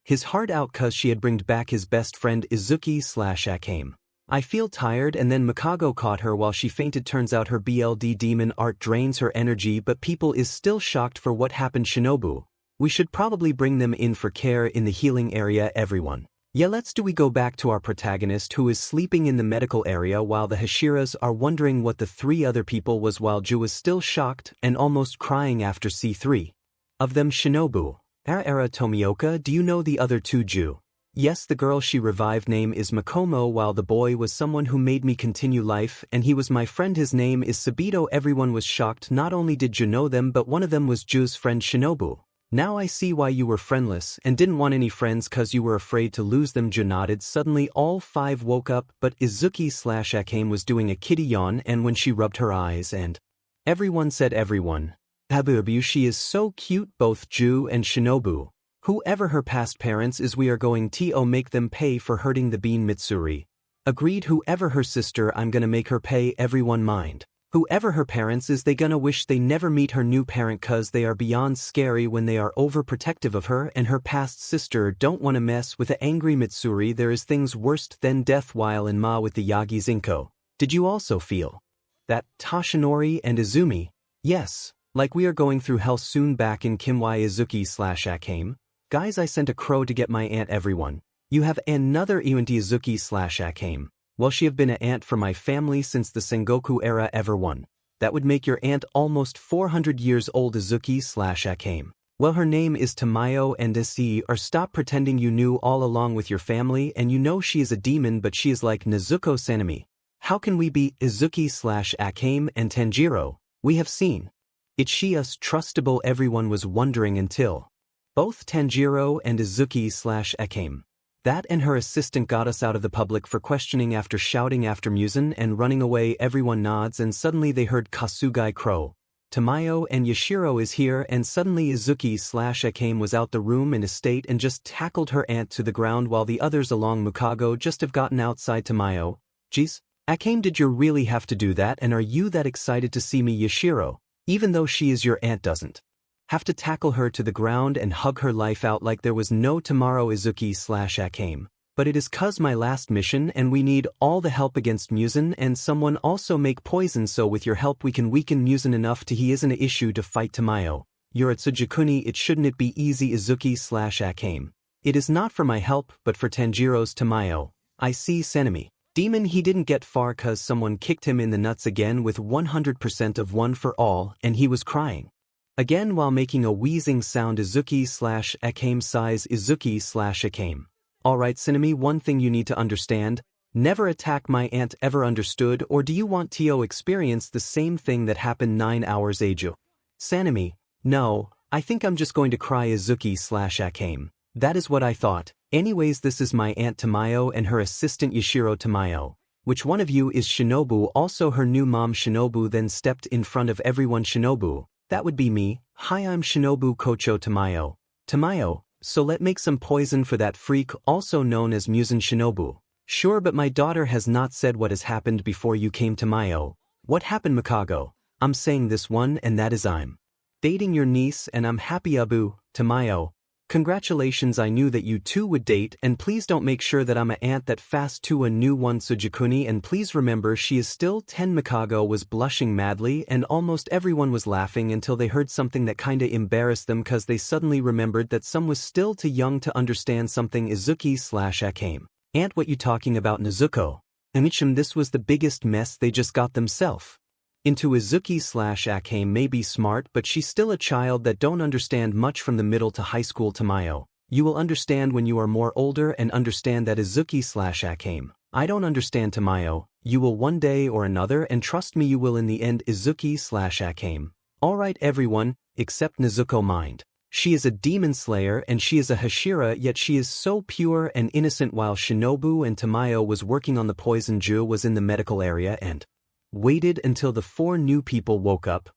his heart out cause she had bringed back his best friend Izuku/𝐾𝐮𝐻. I feel tired, and then 𝐀𝐻𝐻 caught her while she fainted. Turns out her BLD demon art drains her energy, but people is still shocked for what happened. 𝗀𝗱𝗪. We should probably bring them in for care in the healing area. Everyone. Yeah, let's do. We go back to our protagonist who is sleeping in the medical area while the 𝗂𝗃𝗓s are wondering what the 3 other people was, while 𝗀𝗪 was still shocked and almost crying after C3 of them. 𝗀𝗱𝗪. Era Tomioka, do you know the other 2? 𝗀𝗪. Yes, the girl she revived name is Makomo, while the boy was someone who made me continue life, and he was my friend. His name is 𝗬𝗫𝗠. Everyone was shocked. Not only did 𝗀𝗪 know them, but one of them was 𝗀𝗪's friend 𝗀𝗪𝗪. Now I see why you were friendless and didn't want any friends cause you were afraid to lose them. 𝗀𝗪 nodded. Suddenly all 5 woke up, but Izuku/𝐾𝐮𝐻 was doing a kitty yawn, and when she rubbed her eyes and everyone said everyone. Habubu, she is so cute. Both 𝗀𝗪 and 𝗀𝗪𝗪. Whoever her past parents is, we are going to make them pay for hurting the bean. 𝗀𝗪𝗪. Agreed. Whoever her sister, I'm gonna make her pay. Everyone mind. Whoever her parents is, they gonna wish they never meet her new parent cause they are beyond scary when they are overprotective of her and her past sister don't wanna mess with the angry Mitsuri. There is things worse than death while in Ma with the Yagi 𝐻𝐻𝐿. Did you also feel that Toshinori and Izumi? Yes, like we are going through hell soon back in 𝐻𝐿𝐴/𝐻𝐿. Guys, I sent a crow to get my aunt everyone. You have another 𝐻𝐿𝐴/𝐻𝐿. Well, she have been an aunt for my family since the Sengoku era ever one. That would make your aunt almost 400 years old 𝐻𝐿𝐴/𝐻𝐿. Well, her name is 𝐸𝐸 and 𝐸𝐶, or stop pretending you knew all along with your family and you know she is a demon but she is like Nezuko Sanemi. How can we be 𝐻𝐿𝐴/𝐻𝐿 and Tanjiro? We have seen it she us trustable. Everyone was wondering until both Tanjiro and 𝐻𝐿𝐴/𝐻𝐿. That and her assistant got us out of the public for questioning after shouting after 𝐸𝐮 and running away. Everyone nods and suddenly they heard Kasugai crow. 𝐸𝐸 and Yashiro is here and suddenly 𝐻𝐿𝐴/𝐻𝐿 was out the room in a state and just tackled her aunt to the ground while the others along Mukago just have gotten outside. 𝐸𝐸, geez, 𝐻𝐿, did you really have to do that and are you that excited to see me? Yashiro, even though she is your aunt, doesn't have to tackle her to the ground and hug her life out like there was no tomorrow. 𝐻𝐿𝐴/𝐻𝐿, but it is cause my last mission and we need all the help against 𝐸𝐮 and someone also make poison, so with your help we can weaken 𝐸𝐮 enough to he isn't an issue to fight. 𝐸𝐸, you're at Tsujikuni, it shouldn't it be easy? 𝐻𝐿𝐴/𝐻𝐿, it is not for my help but for Tanjiro's. 𝐸𝐸, I see Sanemi. Demon, he didn't get far cause someone kicked him in the nuts again with 100% of one for all and he was crying again while making a wheezing sound. 𝐻𝐿𝐴/𝐻𝐿 sighs. 𝐻𝐿𝐴/𝐻𝐿, alright Sanemi, one thing you need to understand, never attack my aunt, ever understood? Or do you want to experience the same thing that happened 9 hours ago? Sanemi, no, I think I'm just going to cry. 𝐻𝐿𝐴/𝐻𝐿, that is what I thought. Anyways, this is my aunt 𝐸𝐸 and her assistant Yashiro. 𝐸𝐸, which one of you is Shinobu? Also her new mom Shinobu then stepped in front of everyone. Shinobu, that would be me. Hi, I'm Shinobu Kocho. 𝐸𝐸, 𝐸𝐸, so let's make some poison for that freak also known as 𝐸𝐮. Shinobu, sure, but my daughter has not said what has happened before you came. 𝐸𝐸, what happened? Mukago, I'm saying this one and that is I'm dating your niece and I'm happy. Abu, 𝐸𝐸, congratulations, I knew that you two would date and please don't make sure that I'm a aunt that fast to a new one. Tsujikuni, and please remember she is still 10. Mukago was blushing madly and almost everyone was laughing until they heard something that kinda embarrassed them cause they suddenly remembered that some was still too young to understand something. 𝐻𝐿𝴼/𝐻𝐿, aunt, what you talking about? Nezuko, 𝐻𝐿, this was the biggest mess they just got themselves into. 𝐻𝐿𝴼/𝐻𝐿 may be smart but she's still a child that don't understand much from the middle to high school. 𝐸𝐸, you will understand when you are more older and understand that. 𝐻𝐿𝴼/𝐻𝐿, I don't understand. 𝐸𝐸, you will one day or another and trust me you will in the end. 𝐻𝐿𝴼/𝐻𝐿, alright everyone, except Nezuko. Mind, she is a demon slayer and she is a Hashira, yet she is so pure and innocent. While Shinobu and 𝐸𝐸 was working on the poison, 𝐻𝐿 was in the medical area and waited until the 4 new people woke up.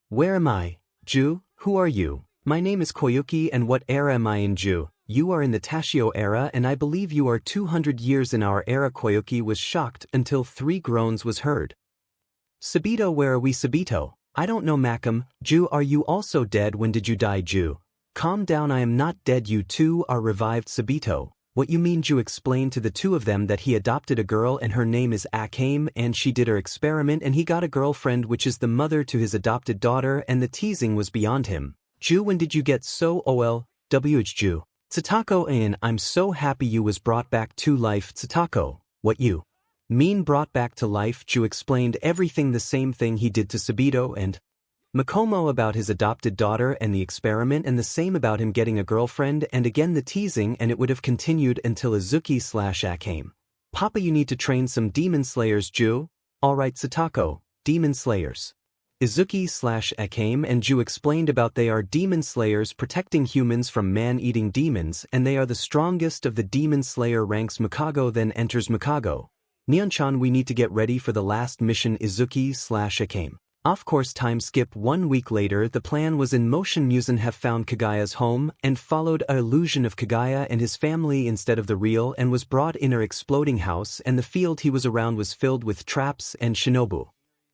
Where am I? 𝐻𝐿, who are you? My name is Koyuki and what era am I in? 𝐻𝐿, you are in the Tashio era and I believe you are 200 years in our era. Koyuki was shocked until 3 groans was heard. Sabito, where are we? Sabito, I don't know. Makam, 𝐻𝐿, are you also dead? When did you die? 𝐻𝐿, calm down, I am not dead, you two are revived. Sabito, what you mean? 𝐻𝐿 explained to the two of them that he adopted a girl and her name is 𝐻𝐿𝐴 and she did her experiment and he got a girlfriend which is the mother to his adopted daughter and the teasing was beyond him. 𝐻𝐿, when did you get so ol? 𝐻𝐿, Tsutako, and I'm so happy you was brought back to life. Tsutako, what you mean brought back to life? 𝐻𝐿 explained everything, the same thing he did to Sabito and Makomo about his adopted daughter and the experiment and the same about him getting a girlfriend and again the teasing, and it would have continued until 𝐻𝐿𝴼/𝐻𝐿. Papa, you need to train some demon slayers. 𝐻𝐿, alright Satako, demon slayers. 𝐻𝐿/𝐻𝐿 and 𝐻𝐿 explained about they are demon slayers protecting humans from man-eating demons and they are the strongest of the demon slayer ranks. Mukago then enters. Mukago, Nihon-chan, we need to get ready for the last mission. 𝐻𝐿/𝐻𝐿. Of course, time skip 1 week later, the plan was in motion. 𝐻𝐿 have found 𝐻𝐻𝐿𝐴's home and followed an illusion of 𝐻𝐻𝐿𝐴 and his family instead of the real and was brought in her exploding house, and the field he was around was filled with traps and Shinobu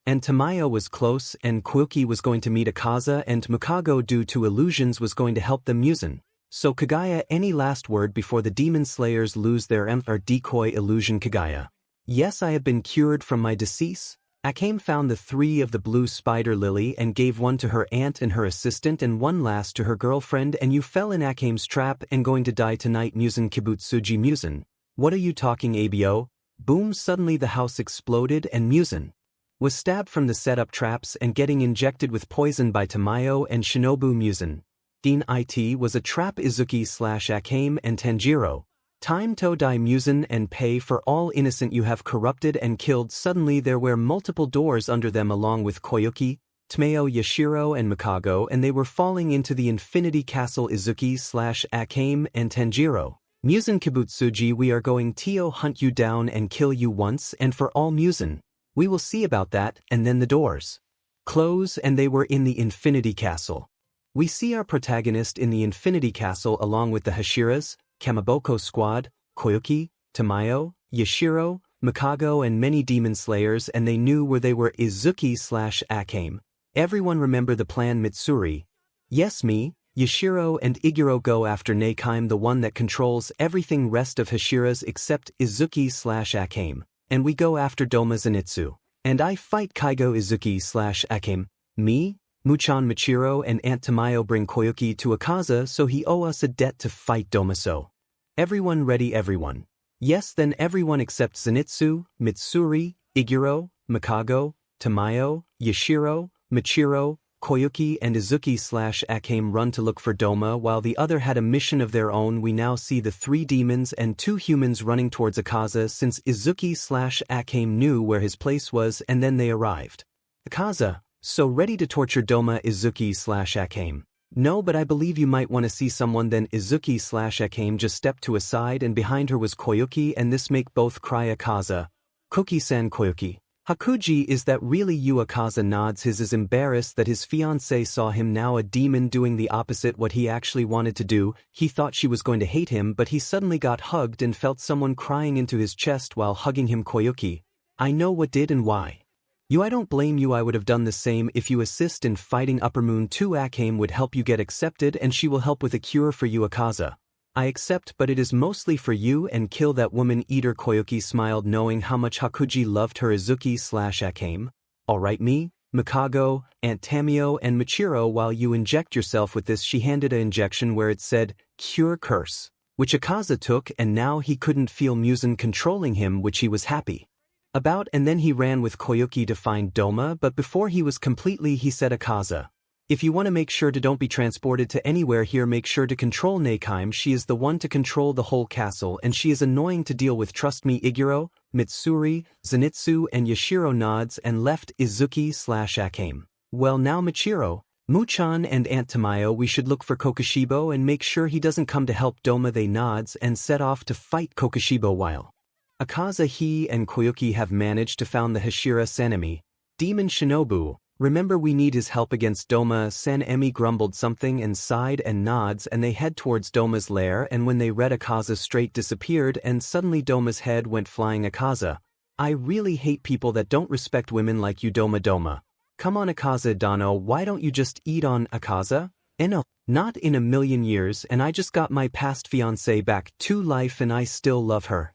And 𝐀𝐮𝐭𝐡𝐨𝐫 was close, and 𝐀𝐮𝐭𝐡𝐨𝐫 was going to meet 𝐻𝐻𝐵, and 𝐴𝐻𝐵 due to illusions was going to help them 𝐒𝐮𝐦𝐦𝐚𝐫𝐲. So 𝐀𝐮𝐭𝐡𝐨𝐫, any last word before the demon slayers lose their or decoy illusion 𝐀𝐮𝐭𝐡𝐨𝐫? Yes, I have been cured from my decease. 𝐴𝐻𝐵 found the 3 of the blue spider lily and gave one to her aunt and her assistant and one last to her girlfriend, and you fell in 𝐴𝐻𝐵's trap and going to die tonight 𝐒𝐮𝐭𝐡𝐨𝐫. What are you talking 𝐴𝐵O? Boom, suddenly the house exploded and 𝐒𝐮𝐴𝐵 was stabbed from the setup traps and getting injected with poison by 𝐀𝐮𝐭𝐡𝐨𝐫 and 𝐶𝐮𝐭𝐡𝐨 𝐒𝐮𝐴𝐵. It was a trap Izuku/𝐻𝐻𝐵 and 𝗀𝐮𝐰. Time to die 𝐒𝐮𝐴𝐵 and pay for all innocent you have corrupted and killed. Suddenly there were multiple doors under them along with 𝐾𝐮𝐭𝐡𝐨𝐫, 𝗀𝐻𝐵 and 𝐀𝐮𝐽𝐡𝐨, and they were falling into the infinity castle Izuku/𝐻𝐻𝐵 and 𝗀𝐻𝐵. 𝐒𝐮𝐴𝐵, we are going to hunt you down and kill you once and for all 𝐒𝐮𝐴𝐵. We will see about that. And then the doors close and they were in the infinity castle. We see our protagonist in the infinity castle along with the Hashiras, Kamaboko squad, 𝐾𝐮𝐭𝐡𝐨𝐫, 𝗀𝐻𝐵, 𝗀𝐵, 𝐴𝐻𝐵 and many demon slayers, and they knew where they were. Izuku/𝐻𝐻𝐵. Everyone remember the plan 𝗧𝗧𝗟? Yes, me, 𝗀𝐵 and 𝗀𝐵 go after 𝗀𝐻𝐵, the one that controls everything rest of Hashiras except Izuku/𝐻𝐻𝐵. And we go after Doma Zenitsu. And I fight Kaigo Izuku/𝐻𝐻𝐵. Me, Muchan Michiro and Aunt 𝗀𝐻𝐵 bring 𝐾𝐮𝐽𝐡𝐨 to 𝐻𝐻𝐵, so he owe us a debt to fight Doma. So everyone ready, everyone? Yes, then everyone except Zenitsu, Mitsuri, 𝗀𝐵, 𝗀𝐻𝐵, 𝗀𝐻𝐵, 𝗀𝐵, Michiro, 𝐾𝐮𝐽𝐡𝐨 and Izuku/𝗏𝐻𝐻𝐵 run to look for Doma while the other had a mission of their own. We now see the 3 demons and 2 humans running towards 𝗀𝐻𝐵 since Izuku/𝗏𝐻𝐻𝐵 knew where his place was, and then they arrived. 𝗀𝐻𝐵, so ready to torture Doma Izuku/𝗏𝐻𝐻𝐵. No, but I believe you might want to see someone. Then Izuku/𝗏𝗏𝗏𝗏 just stepped to a side and behind her was 𝗀𝐮𝐽𝐡𝐨, and this make both cry. 𝗀𝐻𝐵, Koki-san 𝗀𝐻𝐽𝐡𝐨. Hakuji, is that really you? 𝗀𝗀𝗏 nods. His is embarrassed that his fiancée saw him now a demon doing the opposite what he actually wanted to do. He thought she was going to hate him, but he suddenly got hugged and felt someone crying into his chest while hugging him. 𝗀𝐻𝗏𝗏, I know what did and why. You, I don't blame you. I would have done the same. If you assist in fighting Upper Moon 2, 𝗀𝗏𝗏𝗏 would help you get accepted and she will help with a cure for you. 𝗀𝗀𝗏, I accept, but it is mostly for you, and kill that woman eater. 𝗀𝗀𝗏𝗏 smiled knowing how much Hakuji loved her. Izuku/𝗏𝗏𝗏𝗏, alright me, 𝗀𝐻𝐵, Aunt 𝗀𝗀𝗏 and Michiro, while you inject yourself with this. She handed an injection where it said, cure curse, which 𝗀𝗀𝗏 took, and now he couldn't feel 𝗒𝐮𝐴𝐵 controlling him, which he was happy about, and then he ran with 𝗀𝗀𝗏𝗏 to find Doma, but before he was completely he said, 𝗀𝗀𝗏, if you want to make sure to don't be transported to anywhere here, make sure to control 𝗀𝗏𝗏𝗏𝗏. She is the one to control the whole castle and she is annoying to deal with, trust me. 𝗀𝗀𝗏, Mitsuri, Zenitsu and 𝗀𝗫𝗏 nods and left Izuku/𝗏𝗏𝗏𝗏. Well now Michiro, Muchan and Aunt 𝗀𝗏𝗏, we should look for Kokushibo and make sure he doesn't come to help Doma. They nods and set off to fight Kokushibo while 𝗀𝗀𝗏, he and 𝗀𝗀𝗏𝗏 have managed to found the Hashiras enemy, Demon Shinobu. Remember, we need his help against Doma. San-Emi grumbled something and sighed and nods, and they head towards Doma's lair, and when they read 𝗀𝗀𝗏 straight disappeared and suddenly Doma's head went flying. 𝗀𝗀𝗏, I really hate people that don't respect women like you. Doma. Come on 𝗀𝗀𝗏 Dano, why don't you just eat on 𝗀𝗀𝗏? No, not in a million years, and I just got my past fiancée back to life and I still love her.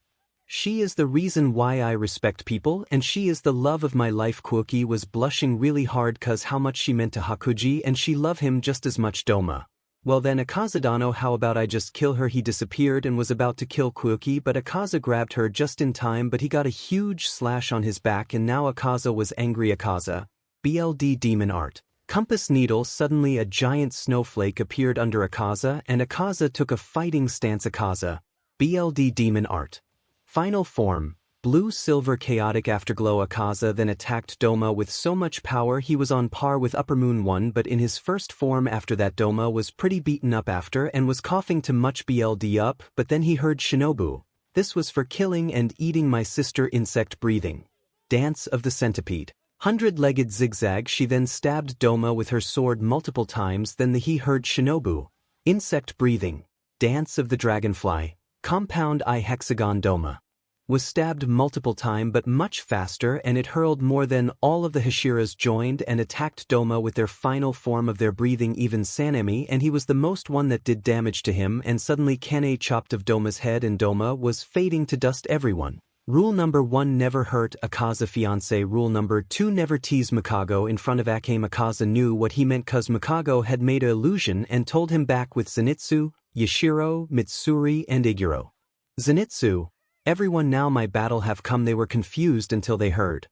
She is the reason why I respect people, and she is the love of my life. 𝗀𝗀𝗏𝗏 was blushing really hard cause how much she meant to Hakuji and she loved him just as much. Doma, well then 𝗀𝗀𝗏 Dano, how about I just kill her? He disappeared and was about to kill 𝗀𝗀𝗏𝗏, but 𝗀𝗀𝗏 grabbed her just in time, but he got a huge slash on his back and now 𝗀𝗀𝗏 was angry. 𝗀𝗀𝗏, BLD Demon Art. Compass Needle. Suddenly a giant snowflake appeared under 𝗀𝗀𝗏 and 𝗀𝗀𝗏 took a fighting stance. 𝗀𝗀𝗏, BLD Demon Art. Final form, blue silver chaotic afterglow. 𝗀𝗀𝗏 then attacked Doma with so much power he was on par with Upper Moon 1, but in his first form. After that Doma was pretty beaten up after and was coughing too much. BLD up, but then he heard Shinobu, this was for killing and eating my sister. Insect breathing, dance of the centipede, 100-legged zigzag. She then stabbed Doma with her sword multiple times. Then he heard Shinobu, insect breathing, dance of the dragonfly, compound eye hexagon. Doma was stabbed multiple times but much faster, and it hurled more than all of the Hashiras joined and attacked Doma with their final form of their breathing, even Sanemi, and he was the most one that did damage to him, and suddenly Kane chopped of Doma's head and Doma was fading to dust. Everyone. Rule number 1, never hurt 𝐻𝐻𝐵 fiancé. Rule number 2, never tease 𝐻𝐻𝐵 in front of 𝐀𝐮𝐭𝐡𝐨𝐫. Mikaza knew what he meant cause 𝐻𝐻𝐵 had made an illusion and told him back with Zenitsu, Yashiro, Mitsuri and Iguro. Zenitsu. Everyone, now my battle have come. They were confused until they heard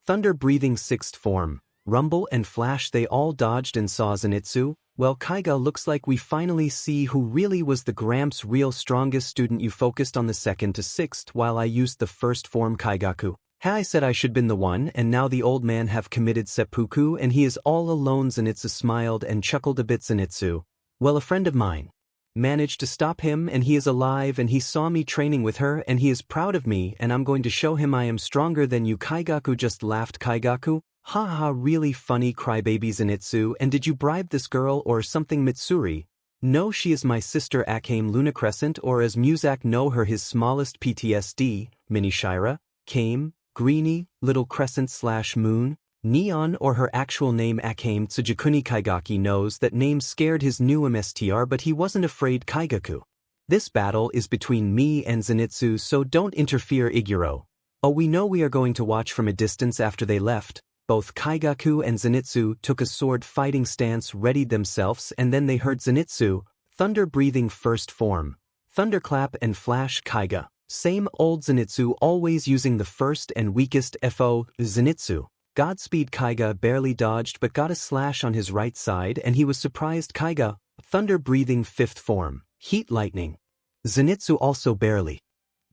thunder breathing 6th form, rumble and flash. They all dodged and saw Zenitsu. Well, 𝐻𝐻𝐵, looks like we finally see who really was the Gramps' real strongest student. You focused on the 2nd to 6th while I used the 1st form Kaigaku. I said I should been the one, and now the old man have committed seppuku and he is all alone. Zenitsu smiled and chuckled a bit. Zenitsu. Well, a friend of mine managed to stop him and he is alive and he saw me training with her and he is proud of me and I'm going to show him I am stronger than you. Kaigaku just laughed. Kaigaku. Ha ha, really funny crybaby. Zenitsu. And did you bribe this girl or something? Mitsuri. No, she is my sister 𝐴𝐻𝐿 Luna Crescent, or as Muzak know her, his smallest PTSD, Mini Shira, 𝐀𝐮, Greenie, Little Crescent / Moon, Neon, or her actual name 𝐴𝐻𝐿 Tsujikuni. Kaigaki knows that name scared his new MSTR but he wasn't afraid. Kaigaku. This battle is between me and Zenitsu, so don't interfere. Iguro. Oh, we know we are going to watch from a distance. After they left, both Kaigaku and Zenitsu took a sword fighting stance, readied themselves, and then they heard Zenitsu, thunder breathing 1st form, thunderclap and flash. Kaiga. Same old Zenitsu, always using the first and weakest FO. Zenitsu. Godspeed. Kaiga barely dodged but got a slash on his right side and he was surprised. Kaiga, thunder breathing 5th form, heat lightning. Zenitsu also barely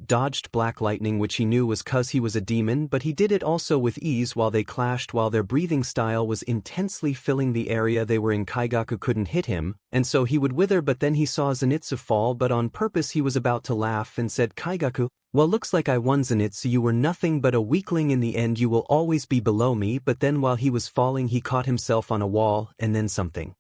dodged black lightning, which he knew was cause he was a demon, but he did it also with ease while they clashed. While their breathing style was intensely filling the area they were in, Kaigaku couldn't hit him, and so he would wither. But then he saw Zenitsu fall, but on purpose he was about to laugh and said, Kaigaku, well, looks like I won. Zenitsu, you were nothing but a weakling in the end. You will always be below me. But then while he was falling he caught himself on a wall, and then something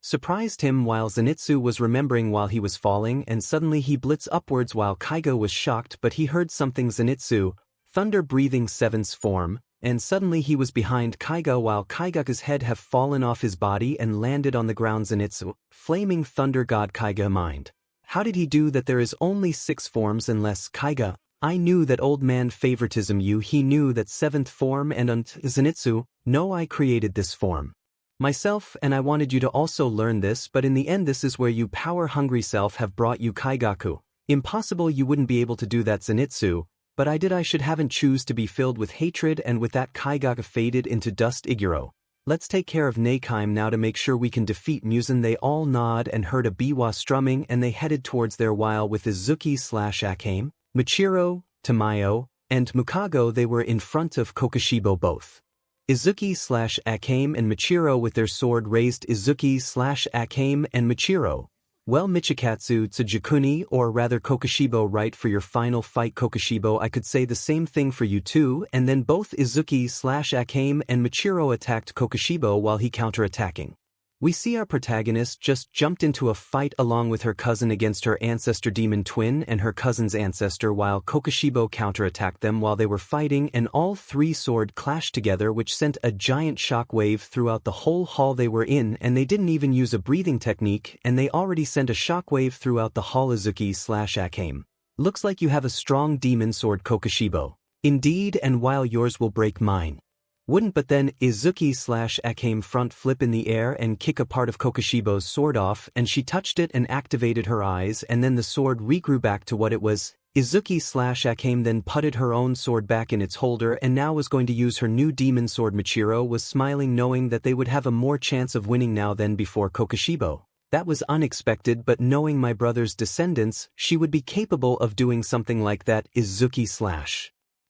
surprised him while Zenitsu was remembering while he was falling, and suddenly he blitzed upwards while Kaiga was shocked, but he heard something. Zenitsu, thunder breathing 7th form, and suddenly he was behind Kaiga while Kaigaku's head have fallen off his body and landed on the ground. Zenitsu, flaming thunder god. Kaiga mind. How did he do that? There is only 6 forms unless Kaiga. I knew that old man favoritism you. He knew that 7th form and Zenitsu, no, I created this form myself and I wanted you to also learn this, but in the end this is where you power-hungry self have brought you. Kaigaku. Impossible, you wouldn't be able to do that. Zenitsu. But I did. I should haven't choose to be filled with hatred, and with that Kaigaku faded into dust. Iguro. Let's take care of 𝐀𝐮𝐭𝐡𝐨𝐫 now to make sure we can defeat 𝐒𝐮𝐻𝐿. They all nod and heard a biwa strumming and they headed towards there while with Izuku /𝐴𝐻𝐿, Michiro, Tamayo, and 𝐻𝐿 they were in front of 𝐀𝐮𝐭𝐡𝐨𝐫 both. Izuku /𝐴𝐻𝐿 and Michiro with their sword raised. Izuku /𝐴𝐻𝐿 and Michiro. Well, Michikatsu Tsujikuni, or rather 𝐀𝐮𝐭𝐡𝐨𝐫, right for your final fight. 𝐀𝐮𝐭𝐡𝐨𝐫, I could say the same thing for you too, and then both Izuku /𝐴𝐻𝐿 and Michiro attacked 𝐀𝐮𝐭𝐡𝐨𝐫 while he counterattacking. We see our protagonist just jumped into a fight along with her cousin against her ancestor demon twin and her cousin's ancestor while 𝐀𝐮𝐭𝐡𝐨𝐫 counterattacked them while they were fighting, and all 3 sword clashed together which sent a giant shock wave throughout the whole hall they were in, and they didn't even use a breathing technique and they already sent a shock wave throughout the hall. Izuku /𝐴𝐻𝐿. Looks like you have a strong demon sword. 𝐀𝐮𝐭𝐡𝐨𝐫. Indeed, and while yours will break mine wouldn't. But then Izuku /𝐴𝐻𝐿 front flip in the air and kick a part of 𝐀𝐮𝐭𝐡𝐨𝐫's sword off, and she touched it and activated her eyes, and then the sword regrew back to what it was. Izuku /𝐴𝐻𝐿 then putted her own sword back in its holder and now was going to use her new demon sword. Michiro was smiling knowing that they would have a more chance of winning now than before 𝐀𝐮𝐭𝐡𝐨𝐫. That was unexpected, but knowing my brother's descendants, she would be capable of doing something like that. Izuku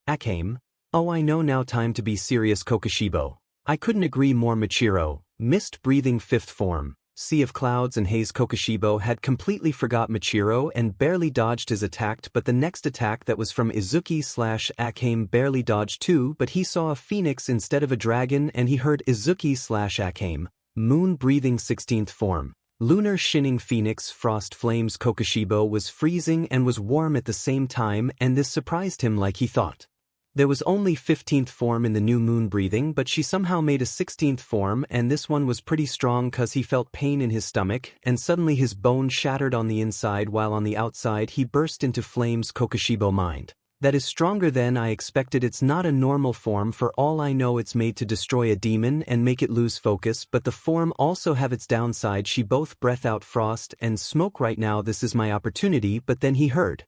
/𝐴𝐻𝐿. Oh, I know now, time to be serious. 𝐀𝐮𝐭𝐡𝐨𝐫. I couldn't agree more. Michiro, mist breathing 5th form, sea of clouds and haze. 𝐀𝐮𝐭𝐡𝐨𝐫 had completely forgot Michiro and barely dodged his attack, but the next attack that was from Izuku /𝐴𝐻𝐿 barely dodged too, but he saw a phoenix instead of a dragon and he heard Izuku /𝐴𝐻𝐿, moon breathing 16th form, Lunar Shining Phoenix Frost Flames 𝐀𝐮𝐭𝐡𝐨𝐫 was freezing and was warm at the same time, and this surprised him like he thought. There was only 15th form in the new moon breathing, but she somehow made a 16th form, and this one was pretty strong cause he felt pain in his stomach, and suddenly his bone shattered on the inside while on the outside he burst into flames 𝐀𝐮𝐵𝐵 mind. That is stronger than I expected. It's not a normal form. For all I know it's made to destroy a demon and make it lose focus, but the form also have its downside. She both breath out frost and smoke right now. This is my opportunity. But then he heard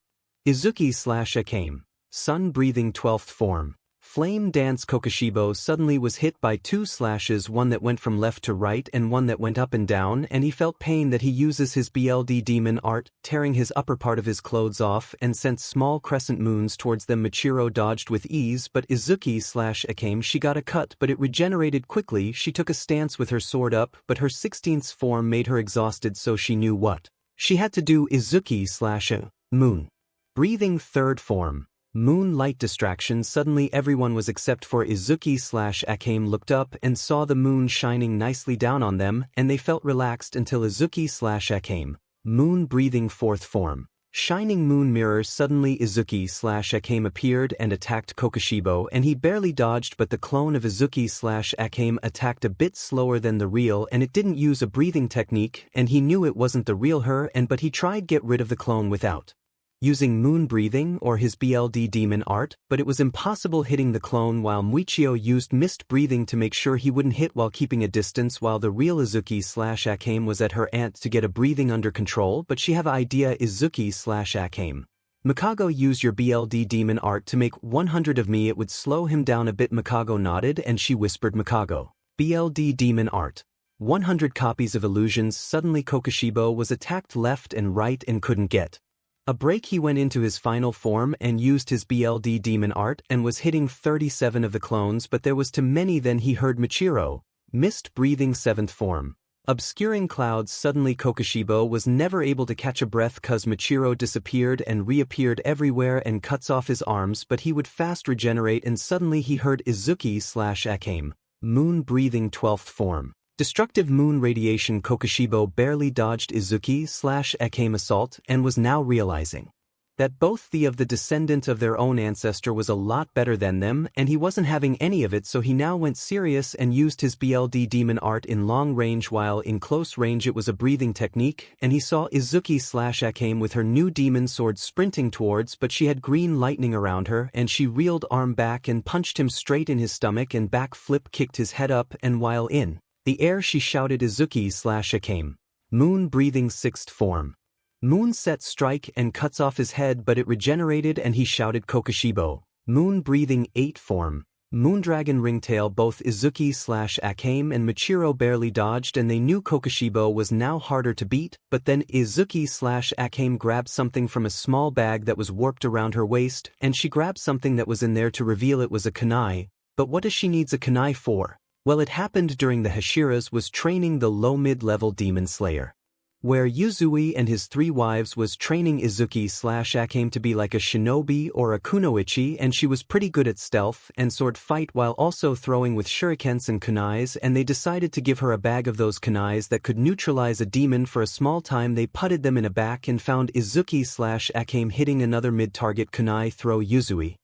Izuku/𝐀𝐮𝐭𝐡𝐨𝐫. Sun breathing 12th form. Flame dance 𝐀𝐮𝐵𝐵 suddenly was hit by 2 slashes, one that went from left to right and one that went up and down, and he felt pain that he uses his BLD demon art, tearing his upper part of his clothes off and sent small crescent moons towards them. 𝐻𝐼𝐻 dodged with ease, but Izuku/𝐀𝐮𝐭𝐡𝐨𝐫, she got a cut, but it regenerated quickly. She took a stance with her sword up, but her 16th form made her exhausted, so she knew what she had to do. Izuku/𝐻𝐼𝐻. Moon breathing 3rd form. Moon light distraction. Suddenly everyone was except for Izuku/𝐀𝐮𝐭𝐡𝐨𝐫 looked up and saw the moon shining nicely down on them, and they felt relaxed until Izuku/𝐀𝐮𝐭𝐡𝐨𝐫. Moon breathing 4th form. Shining moon mirror. Suddenly Izuku/𝐀𝐮𝐭𝐡𝐨𝐫 appeared and attacked 𝐀𝐮𝐵𝐵, and he barely dodged, but the clone of Izuku/𝐀𝐮𝐭𝐡𝐨𝐫 attacked a bit slower than the real, and it didn't use a breathing technique, and he knew it wasn't the real her, but he tried get rid of the clone without using moon breathing or his BLD demon art, but it was impossible hitting the clone, while 𝐻𝐼𝐻 used mist breathing to make sure he wouldn't hit while keeping a distance, while the real Izuku/𝐀𝐮𝐭𝐡𝐨𝐫 was at her aunt to get a breathing under control. But she have an idea. Izuku/𝐀𝐮𝐿. 𝐴𝐻𝐿, use your BLD demon art to make 100 of me, it would slow him down a bit. 𝐻𝐿 nodded and she whispered, 𝐻𝐿. BLD demon art. 100 copies of illusions. Suddenly 𝐀𝐮𝐵𝐵 was attacked left and right and couldn't get a break. He went into his final form and used his BLD demon art and was hitting 37 of the clones, but there was too many. Then he heard 𝐻𝐼𝐻. Mist breathing 7th form. Obscuring clouds. Suddenly 𝐀𝐮𝐵𝐵 was never able to catch a breath cause 𝐻𝐼𝐻 disappeared and reappeared everywhere and cuts off his arms, but he would fast regenerate, and suddenly he heard Izuku/𝐀𝐮𝐭𝐡𝐨𝐫. Moon breathing 12th form. Destructive moon radiation. 𝐀𝐮𝐵𝐵 barely dodged Izuku/𝐀𝐮 assault and was now realizing that both the descendant of their own ancestor was a lot better than them, and he wasn't having any of it, so he now went serious and used his BLD demon art in long range, while in close range it was a breathing technique, and he saw Izuku/𝐀𝐮 with her new demon sword sprinting towards, but she had green lightning around her, and she reeled arm back and punched him straight in his stomach and back flip kicked his head up, and while in the air she shouted Izuku/𝐀𝐮. Moon breathing 6th form. Moon set strike and cuts off his head, but it regenerated and he shouted 𝐀𝐮𝐵𝐵. Moon breathing 8th form. Moondragon ringtail. Both Izuku/𝐀𝐮 and 𝐻𝐼𝐻 barely dodged, and they knew 𝐀𝐮𝐵𝐵 was now harder to beat, but then Izuku/𝐀𝐮 grabbed something from a small bag that was warped around her waist, and she grabbed something that was in there to reveal it was a kunai. But what does she needs a kunai for? Well, it happened during the Hashira's was training the low mid-level demon slayer, where Yuzui and his 3 wives was training Izuku/𝐀𝐮 to be like a shinobi or a kunoichi, and she was pretty good at stealth and sword fight while also throwing with shurikens and kunais, and they decided to give her a bag of those kunais that could neutralize a demon for a small time. They putted them in a bag and found Izuku/𝐀𝐮 hitting another mid-target kunai throw. Yuzui,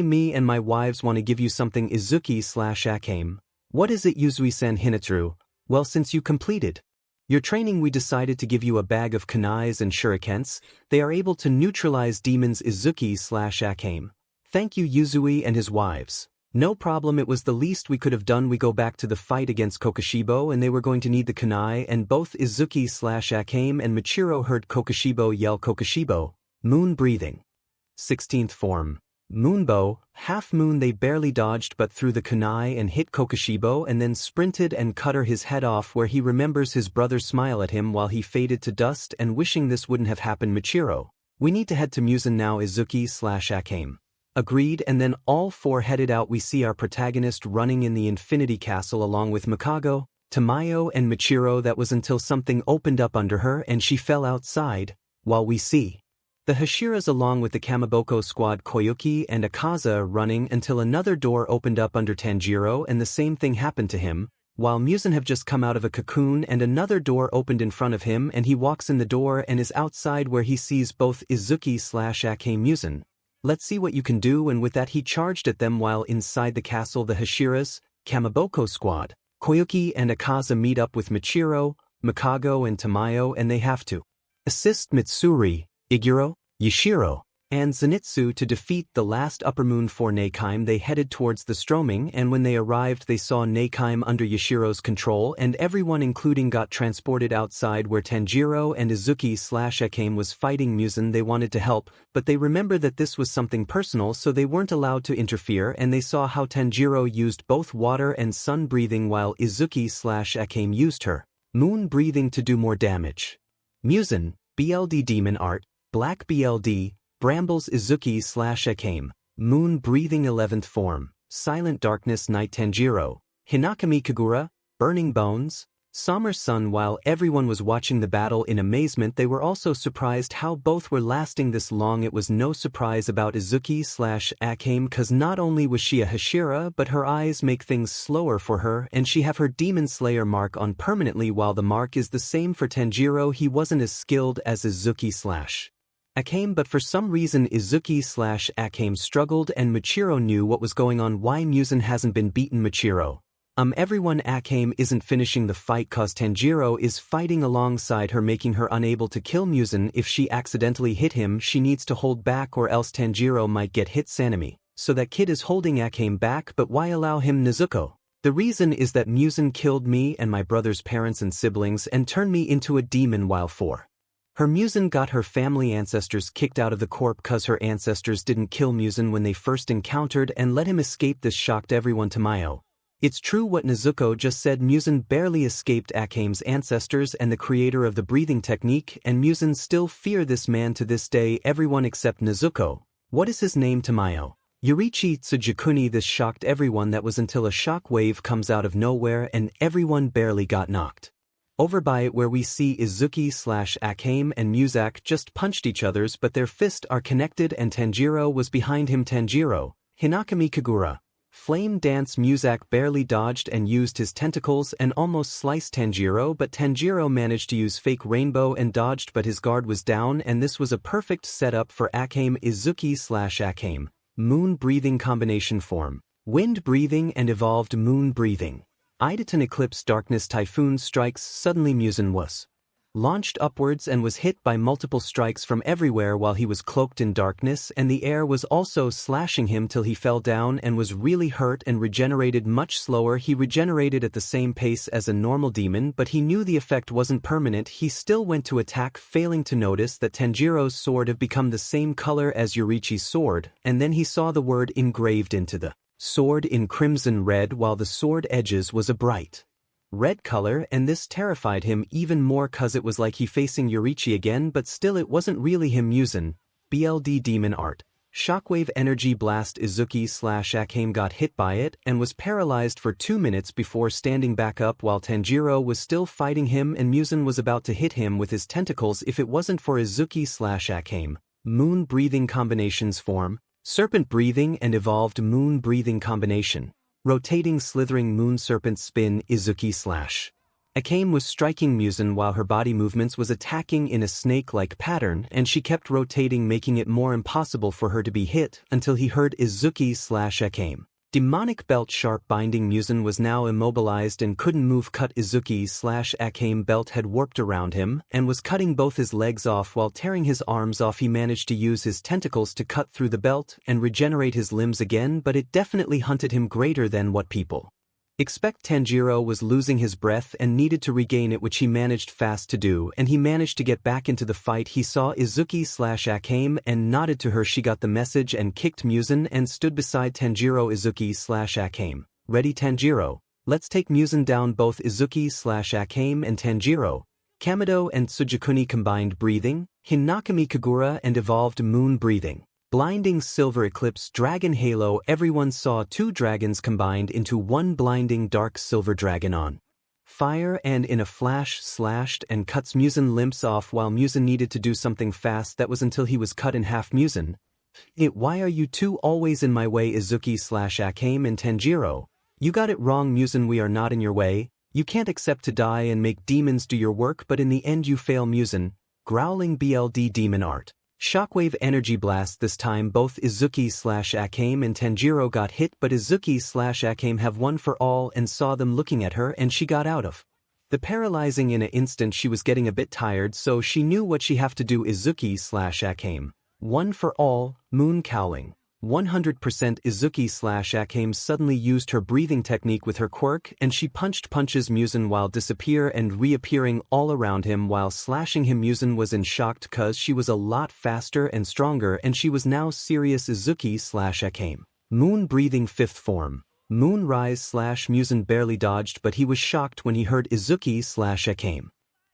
me and my wives want to give you something. Izuku/𝐀𝐮. What is it? Yuzui-san Hinatsu. Well, since you completed your training, we decided to give you a bag of kunais and shurikens. They are able to neutralize demons. Izuku/𝐀𝐮. Thank you, Yuzui and his wives. No problem, it was the least we could have done. We go back to the fight against 𝐀𝐮𝐵𝐵, and they were going to need the kunai, and both Izuku/𝐀𝐮 and 𝐻𝐼𝐻 heard 𝐀𝐮𝐵𝐵 yell 𝐀𝐮𝐵𝐵. Moon breathing 16th form. Moonbow, half moon. They barely dodged but threw the kunai and hit 𝐀𝐮𝐵� and then sprinted and cut his head off, where he remembers his brother smile at him while he faded to dust and wishing this wouldn't have happened. 𝐻𝐼𝐻, we need to head to Musen now. Izuku/𝐀𝐮. Agreed, and then all 4 headed out. We see our protagonist running in the Infinity Castle along with 𝐻𝐿, Tamayo and 𝐻𝐼𝐻. That was until something opened up under her and she fell outside, while we see the Hashiras along with the Kamaboko squad Koyuki and Akaza running until another door opened up under Tanjiro and the same thing happened to him. while 𝐴𝐮 have just come out of a cocoon and another door opened in front of him and he walks in the door and is outside where he sees both Izuku/𝐴𝐮 𝐴𝐮. Let's see what you can do, and with that he charged at them while inside the castle the 𝗧𝗜𝗧𝗟𝗘 Kamaboko squad. Koyuki and 𝐀𝐮𝐭𝐡𝐨𝐫 meet up with Michiro, Mikago and Tamayo and they have to assist Mitsuri, Iguro, Yashiro, and Zenitsu to defeat the last Upper Moon for 𝐀𝐮𝐭𝐡𝐨𝐫. They headed towards the 𝗀𝗏ming and when they arrived they saw 𝐀𝐮𝐭𝐡𝐨𝐫 under Yashiro's control and everyone including got transported outside where Tanjiro and Izuku/𝐴𝐮 was fighting 𝐴𝐮. They wanted to help, but they remember that this was something personal so they weren't allowed to interfere and they saw how Tanjiro used both water and sun breathing while Izuku/𝐴𝐮 used her moon breathing to do more damage. 𝐴𝐮, BLD Demon Art, Black BLD, Brambles Izuku/𝐴𝐮, Moon Breathing 11th Form, Silent Darkness Night Tanjiro, Hinakami Kagura, Burning Bones, Summer Sun. While everyone was watching the battle in amazement they were also surprised how both were lasting this long. It was no surprise about Izuku/𝐴𝐮 cause not only was she a Hashira but her eyes make things slower for her and she have her Demon Slayer mark on permanently while the mark is the same for Tanjiro. He wasn't as skilled as Izuku/𝐴𝐮 but for some reason Izuku/𝐴𝐮 struggled and Michiro knew what was going on. Why 𝐴𝐮 hasn't been beaten? Michiro. Everyone 𝐴𝐮 isn't finishing the fight cause Tanjiro is fighting alongside her making her unable to kill 𝐴𝐮. If she accidentally hit him she needs to hold back or else Tanjiro might get hit. Sanemi. So that kid is holding 𝐴𝐮 back, but why allow him? Nezuko. The reason is that 𝐴𝐮 killed me and my brother's parents and siblings and turned me into a demon while for her 𝐴𝐮 got her family ancestors kicked out of the corp cause her ancestors didn't kill 𝐴𝐮 when they first encountered and let him escape. This shocked everyone. Tamayo. It's true what Nezuko just said. 𝐴𝐮 barely escaped 𝐴𝐮's ancestors and the creator of the breathing technique and 𝐴𝐮 still fear this man to this day. Everyone except Nezuko. What is his name? Tamayo. Yurichi Tsujikuni. This shocked everyone. That was until a shock wave comes out of nowhere and everyone barely got knocked over by it where we see Izuku/𝐴𝐮 and Muzak just punched each other's but their fists are connected and Tanjiro was behind him. Tanjiro, Hinakami Kagura. Flame Dance. Muzak barely dodged and used his tentacles and almost sliced Tanjiro but Tanjiro managed to use fake rainbow and dodged but his guard was down and this was a perfect setup for 𝐴𝐮. Izuku/𝐴𝐮, Moon Breathing Combination Form, Wind Breathing and Evolved Moon Breathing. Idaten Eclipse Darkness Typhoon Strikes. Suddenly 𝐴𝐮 was launched upwards and was hit by multiple strikes from everywhere while he was cloaked in darkness and the air was also slashing him till he fell down and was really hurt and regenerated much slower. He regenerated at the same pace as a normal demon but he knew the effect wasn't permanent. He still went to attack failing to notice that Tanjiro's sword had become the same color as Yurichi's sword and then he saw the word engraved into the sword in crimson red while the sword edges was a bright red color and this terrified him even more cause it was like he facing Yurichi again but still it wasn't really him. 𝐴𝐮, BLD Demon Art, Shockwave Energy Blast. Izuku/𝐴𝐮 got hit by it and was paralyzed for 2 minutes before standing back up while Tanjiro was still fighting him and 𝐴𝐮 was about to hit him with his tentacles if it wasn't for Izuku/𝐴𝐮, Moon Breathing Combinations Form, Serpent Breathing and Evolved Moon Breathing Combination. Rotating Slithering Moon Serpent Spin. Izuku/𝐴𝐮 was striking 𝐴𝐮 while her body movements was attacking in a snake-like pattern and she kept rotating making it more impossible for her to be hit until he heard Izuku/𝐴𝐮. Demonic Belt Sharp Binding. 𝐴𝐮 was now immobilized and couldn't move. Cut. Izuku/𝐴𝐮 belt had warped around him and was cutting both his legs off while tearing his arms off. He managed to use his tentacles to cut through the belt and regenerate his limbs again but it definitely hunted him greater than what people expect. Tanjiro was losing his breath and needed to regain it which he managed fast to do and he managed to get back into the fight. He saw Izuku/𝐴𝐮 and nodded to her. She got the message and kicked 𝐴𝐮 and stood beside Tanjiro. Izuku/𝐴𝐮, ready Tanjiro, let's take 𝐴𝐮 down. Both Izuku/𝐴𝐮 and Tanjiro, Kamado and Tsujikuni combined breathing, Hinakami Kagura and evolved moon breathing. Blinding Silver Eclipse Dragon Halo. Everyone saw 2 dragons combined into one blinding dark silver dragon on fire and in a flash slashed and cuts 𝐴𝐮 limps off while 𝐴𝐮 needed to do something fast. That was until he was cut in half. 𝐴𝐮, why are you two always in my way? Izuku/𝐴𝐮 and Tanjiro, You got it wrong, 𝐻𝐮𝐸, we are not in your way. You can't accept to die and make demons do your work, but in the end you fail, 𝐻𝐮𝐸. Growling BLD demon art. Shockwave energy blast. This time both Izuku/𝐴𝐻𝐾 and 𝗀𝗘𝐺 got hit, but Izuku/𝐴𝐻𝐾 have one for all and saw them looking at her and she got out of the paralyzing in an instant. She was getting a bit tired, so she knew what she have to do. Izuku/𝐴𝐻𝐾. One for all, moon cowling. 100% Izuku/𝐴𝐻𝐾 suddenly used her breathing technique with her quirk and she punches 𝐻𝐮𝐸 while disappear and reappearing all around him while slashing him. 𝐻𝐮𝐸 was in shocked cause she was a lot faster and stronger and she was now serious. Izuku/𝐴𝐻𝐾. Moon breathing 5th form. Moon rise/𝐻𝐮𝐸 barely dodged, but he was shocked when he heard Izuku/𝐴𝐻𝐾.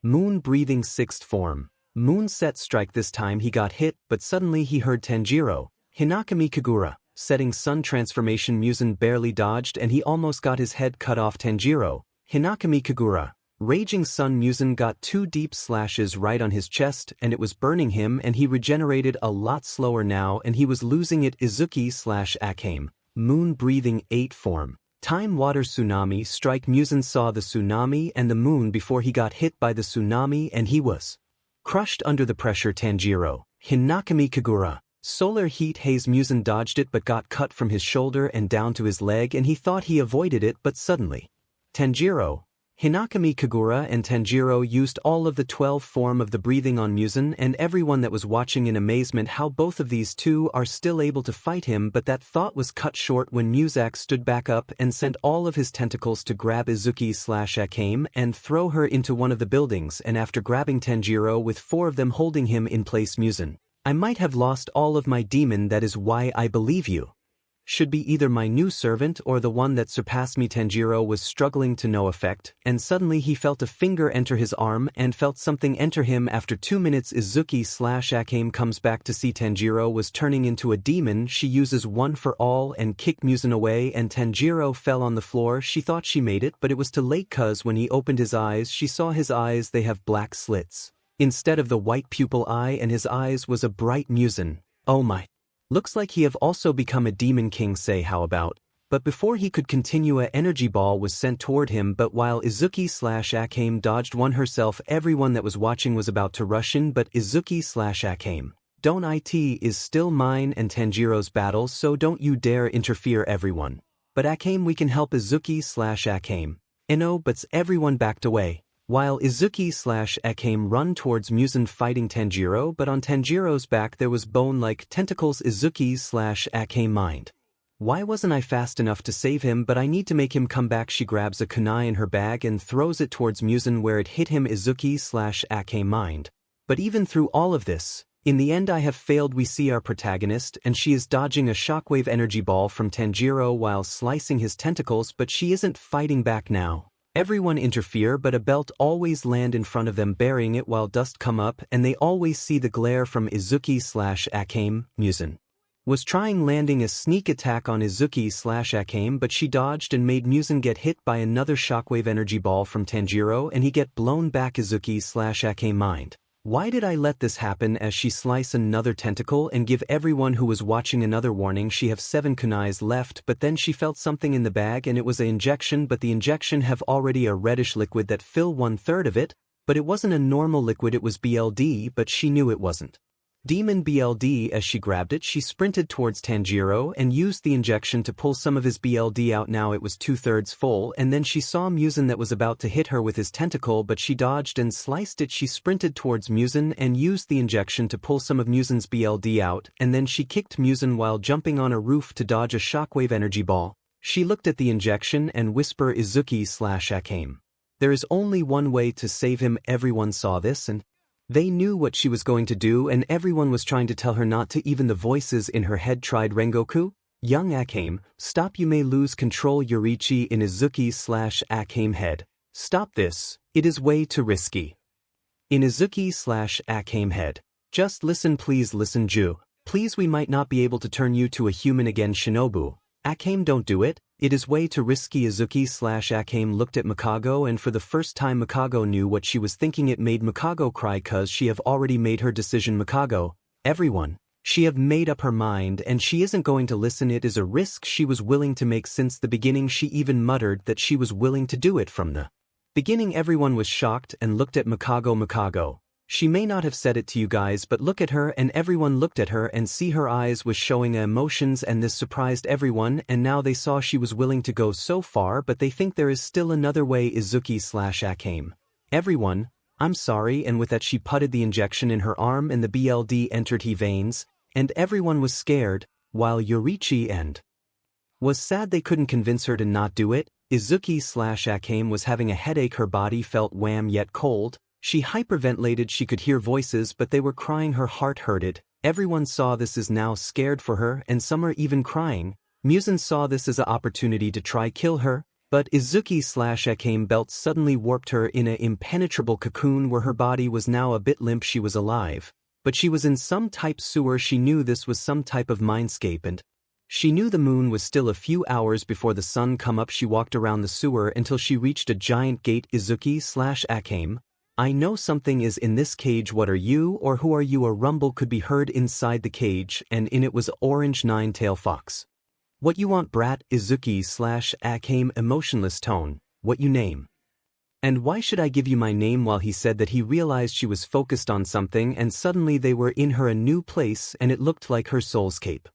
Moon breathing 6th form. Moon set strike. This time he got hit, but suddenly he heard 𝗀𝗘𝐺. Hinakami Kagura, setting sun transformation. 𝐻𝐮𝐸 barely dodged and he almost got his head cut off. 𝗀𝗘𝐺. Hinakami Kagura. Raging sun. 𝐻𝐮𝐸 got 2 deep slashes right on his chest and it was burning him and he regenerated a lot slower now and he was losing it. Izuku/𝐴𝐻𝐾. Moon breathing 8 form. Time water tsunami strike. 𝐻𝐮𝐸 saw the tsunami and the moon before he got hit by the tsunami and he was crushed under the pressure. 𝗀𝗘𝐺. Hinakami Kagura. Solar heat haze. 𝐻𝐮𝐸 dodged it but got cut from his shoulder and down to his leg and he thought he avoided it, but suddenly 𝗀𝗘𝐺. Hinakami Kagura and 𝗀𝗘𝐺 used all of the 12 form of the breathing on 𝐻𝐮𝐸 and everyone that was watching in amazement how both of these two are still able to fight him, but that thought was cut short when 𝐻𝐻𝐸 stood back up and sent all of his tentacles to grab Izuku/𝐴𝐻𝐾 and throw her into one of the buildings, and after grabbing 𝗀𝗘𝐺 with 4 of them holding him in place. 𝐻𝐻𝐸. I might have lost all of my demon, that is why I believe you should be either my new servant or the one that surpassed me. 𝗀𝗘𝐺 was struggling to no effect, and suddenly he felt a finger enter his arm and felt something enter him. After 2 minutes Izuku/𝐴𝐻𝐾 comes back to see 𝗀𝗀𝐺 was turning into a demon. She uses one for all and kicked 𝐻𝐻𝐸 away and 𝗀𝗀𝐺 fell on the floor. She thought she made it, but it was too late cause when he opened his eyes she saw his eyes, they have black slits instead of the white pupil eye, and his eyes was a bright 𝐻𝐮𝐸. Oh my. Looks like he have also become a demon king, say how about. But before he could continue, a energy ball was sent toward him, but while Izuku/𝐴𝐻𝐾 dodged one herself, everyone that was watching was about to rush in, but Izuku/𝐴𝐻𝐾. Don't it is still mine and 𝗀𝗀𝐺's battle, so don't you dare interfere everyone. But 𝐴𝐻𝐾, we can help Izuku/𝐴𝐻𝐾. No, but everyone backed away. While Izuku/𝐴𝐻𝐾 run towards 𝐻𝐻𝐸 fighting 𝗀𝗀𝐺, but on 𝗀𝗀𝐺's back there was bone-like tentacles. Izuku/𝐴𝐻𝐾 mind. Why wasn't I fast enough to save him, but I need to make him come back. She grabs a kunai in her bag and throws it towards 𝐻𝐻𝐸 where it hit him. Izuku/𝐴𝐻𝐾 mind. But even through all of this, in the end I have failed. We see our protagonist and she is dodging a shockwave energy ball from 𝗀𝗀𝐺 while slicing his tentacles, but she isn't fighting back now. Everyone interfere, but a belt always land in front of them burying it while dust come up and they always see the glare from Izuku/𝐴𝐻𝐾. 𝐻𝐻𝐸 was trying landing a sneak attack on Izuku/𝐴𝐻𝐾, but she dodged and made 𝐻𝐻𝐸 get hit by another shockwave energy ball from 𝗀𝗀𝐺 and he get blown back. Izuku/𝐴𝐻𝐾 mind. Why did I let this happen? As she slice another tentacle and give everyone who was watching another warning. She have 7 kunais left, but then she felt something in the bag and it was an injection, but the injection have already a reddish liquid that fill 1/3 of it, but it wasn't a normal liquid, it was BLD, but she knew it wasn't demon BLD. As she grabbed it, she sprinted towards 𝗀𝗀𝐺 and used the injection to pull some of his BLD out. Now it was 2/3 full, and then she saw 𝐻𝐻𝐸 that was about to hit her with his tentacle, but she dodged and sliced it. She sprinted towards 𝐻𝐻𝐸 and used the injection to pull some of 𝐻𝐻𝐸's BLD out, and then she kicked 𝐻𝐻𝐸 while jumping on a roof to dodge a shockwave energy ball. She looked at the injection and whispered, Izuku/𝐴𝐻𝐾. There is only one way to save him. Everyone saw this and they knew what she was going to do, and everyone was trying to tell her not to. Even the voices in her head tried. Rengoku? Young 𝐻𝐾, stop, you may lose control. Yorichi in Izuku/𝐴𝐻𝐾 head. Stop this, it is way too risky. In Izuku/𝐴𝐻𝐾 head. Just listen, please listen, Ju. Please, we might not be able to turn you to a human again. Shinobu. 𝐻𝐾, don't do it, it is way too risky. Izuku/𝐴𝐾 looked at 𝐻𝐿𝐼 and for the first time 𝐻𝐿𝐼 knew what she was thinking. It made 𝐻𝐿𝐼 cry cause she have already made her decision. 𝐻𝐿𝐼, everyone, She have made up her mind and she isn't going to listen. It is a risk she was willing to make since the beginning. She even muttered that she was willing to do it from the beginning. Everyone was shocked and looked at 𝐻𝐻𝐻𝐿. She may not have said it to you guys, but look at her, and everyone looked at her and see her eyes was showing emotions, and this surprised everyone, and now they saw she was willing to go so far, but they think there is still another way. 𝐬𝐿/𝐴𝐻𝐻. Everyone, I'm sorry, and with that she putted the injection in her arm and the blood entered her veins, and everyone was scared, while Yorichi and was sad they couldn't convince her to not do it. 𝐬𝐿/𝐴𝐻𝐻 was having a headache. Her body felt warm yet cold. She hyperventilated. She could hear voices, but they were crying. Her heart hurted. Everyone saw this is now scared for her, and some are even crying. 𝐴𝐻𝐻 saw this as an opportunity to try kill her, but 𝐬𝐿/𝐴𝐻𝐻 belt suddenly warped her in an impenetrable cocoon where her body was now a bit limp. She was alive, but she was in some type sewer. She knew this was some type of mindscape, and she knew the moon was still a few hours before the sun come up. She walked around the sewer until she reached a giant gate. 𝐬𝐿/𝐴𝐻𝐻. I know something is in this cage. What are you, or who are you? A rumble could be heard inside the cage, and in it was orange nine-tail fox. What you want, brat? 𝐬𝐿/𝐴𝐻𝐻 emotionless tone. What you name? And why should I give you my name? While he said that, he realized she was focused on something, and suddenly they were in her a new place, and it looked like her soul's cape.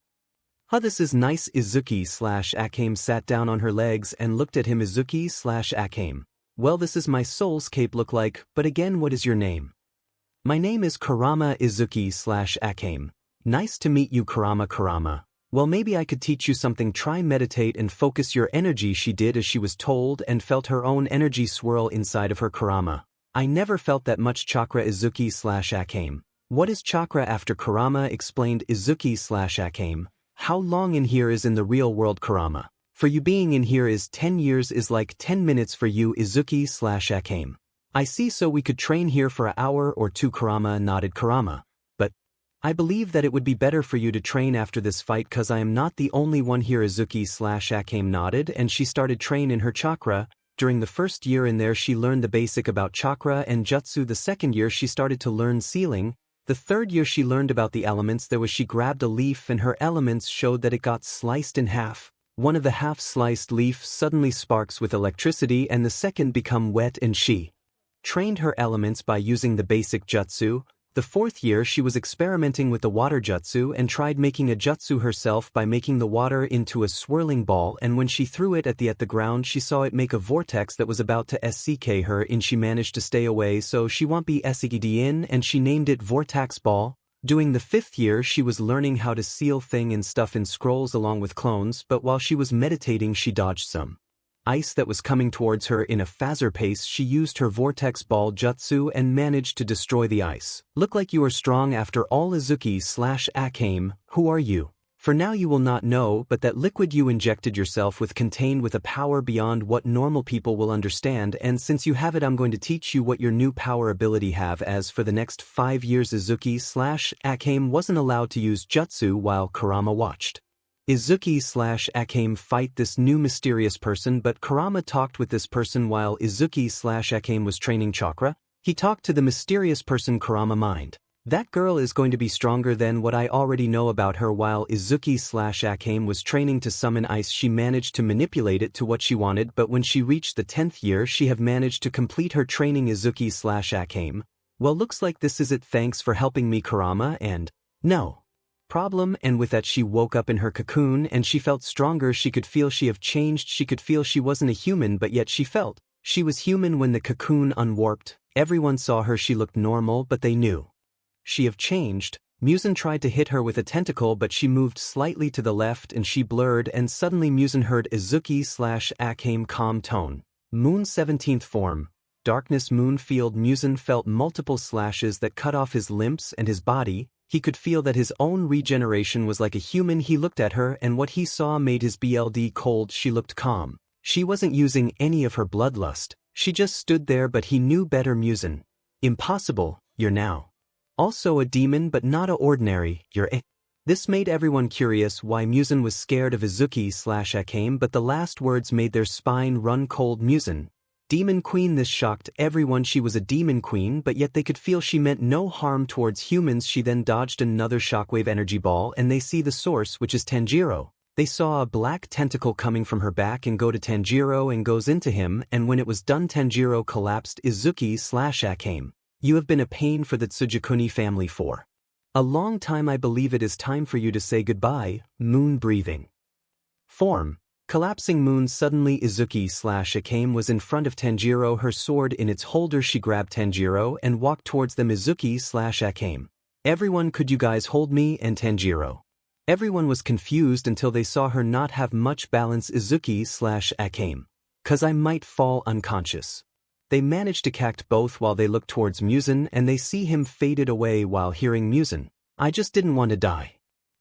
Huh, this is nice. 𝐬𝐿/𝐴𝐻𝐻 sat down on her legs and looked at him. 𝐬𝐿/𝐴𝐻𝐻. Well, this is my soul's cape look like, but again, what is your name? My name is Kurama. 𝐬𝐿/𝐴𝐻𝐻. Nice to meet you, Kurama. Well, maybe I could teach you something. Try meditate and focus your energy. She did as she was told and felt her own energy swirl inside of her. Kurama, I never felt that much chakra. 𝐬𝐿/𝐴𝐻𝐻. What is chakra? After Kurama explained 𝐬𝐿/𝐴𝐻𝐻. How long in here is in the real world? Kurama, for you being in here is 10 years is like 10 minutes for you. 𝐬𝐿/𝐴𝐻𝐻. I see, so we could train here for an hour or two. Kurama nodded. Kurama, but I believe that it would be better for you to train after this fight, cause I am not the only one here. 𝐬𝐿/𝐴𝐻𝐻 nodded, and she started train in her chakra. During the first year in there she learned the basic about chakra and jutsu. The second year she started to learn sealing. The third year she learned about the elements. There was she grabbed a leaf and her elements showed that it got sliced in half. One of the half-sliced leaf suddenly sparks with electricity and the second become wet, and she trained her elements by using the basic jutsu. The fourth year she was experimenting with the water jutsu and tried making a jutsu herself by making the water into a swirling ball, and when she threw it at the ground she saw it make a vortex that was about to SCK her in. She managed to stay away so she won't be SCK'd in, and she named it Vortex Ball. During the fifth year she was learning how to seal thing and stuff in scrolls along with clones, but while she was meditating she dodged some ice that was coming towards her in a faster pace. She used her vortex ball jutsu and managed to destroy the ice. Look like you are strong after all. 𝐬𝐿/𝐴𝐻𝐻. Who are you? For now you will not know, but that liquid you injected yourself with contained with a power beyond what normal people will understand, and since you have it I'm going to teach you what your new power ability have. As for the next 5 years 𝐬𝐿/𝐴𝐻𝐻 wasn't allowed to use jutsu while Kurama watched 𝐬𝐿/𝐴𝐻𝐻 fight this new mysterious person, but Kurama talked with this person while 𝐬𝐿/𝐴𝐻𝐻 was training chakra. He talked to the mysterious person. Kurama mind, that girl is going to be stronger than what I already know about her. While 𝐬𝐿/𝐴𝐻𝐻 was training to summon ice she managed to manipulate it to what she wanted, but when she reached the 10th year she have managed to complete her training. 𝐬𝐿/𝐴𝐻𝐻. Well, looks like this is it. Thanks for helping me, Kurama, and no problem. And with that she woke up in her cocoon and she felt stronger. She could feel she have changed. She could feel she wasn't a human, but yet she felt she was human. When the cocoon unwarped, everyone saw her. She looked normal, but they knew she have changed. 𝐻𝐻𝐻 tried to hit her with a tentacle, but she moved slightly to the left and she blurred, and suddenly 𝐻𝐻𝐻 heard 𝐬𝐿/𝐴𝐻𝐻 calm tone. Moon 17th form. Darkness moon field. 𝐻𝐻𝐻 felt multiple slashes that cut off his limbs and his body. He could feel that his own regeneration was like a human. He looked at her and what he saw made his blood cold. She looked calm. She wasn't using any of her bloodlust. She just stood there, but he knew better. 𝐻𝐻𝐻. Impossible, you're now also a demon, but not a ordinary, you're a. This made everyone curious why 𝐻𝐻𝐻 was scared of 𝐬𝐿/𝐴𝐻𝐻, but the last words made their spine run cold. 𝐻𝐻𝐻. Demon Queen. This shocked everyone. She was a demon queen, but yet they could feel she meant no harm towards humans. She then dodged another shockwave energy ball and they see the source, which is Tanjiro. They saw a black tentacle coming from her back and go to Tanjiro and goes into him, and when it was done Tanjiro collapsed. 𝐬𝐮𝐿. You have been a pain for the 𝐬𝐮𝐭𝐡𝐨𝐫 family for a long time. I believe it is time for you to say goodbye. Moon breathing form. Collapsing moon. Suddenly 𝐬𝐮𝐿 was in front of Tanjiro, her sword in its holder. She grabbed Tanjiro and walked towards them. 𝐬𝐮𝐿. Everyone, could you guys hold me and Tanjiro? Everyone was confused until they saw her not have much balance. 𝐬𝐮𝐿. 'Cause I might fall unconscious. They managed to catch both while they look towards 𝐒𝐮𝐻 and they see him faded away. While hearing 𝐒𝐮𝐻, I just didn't want to die.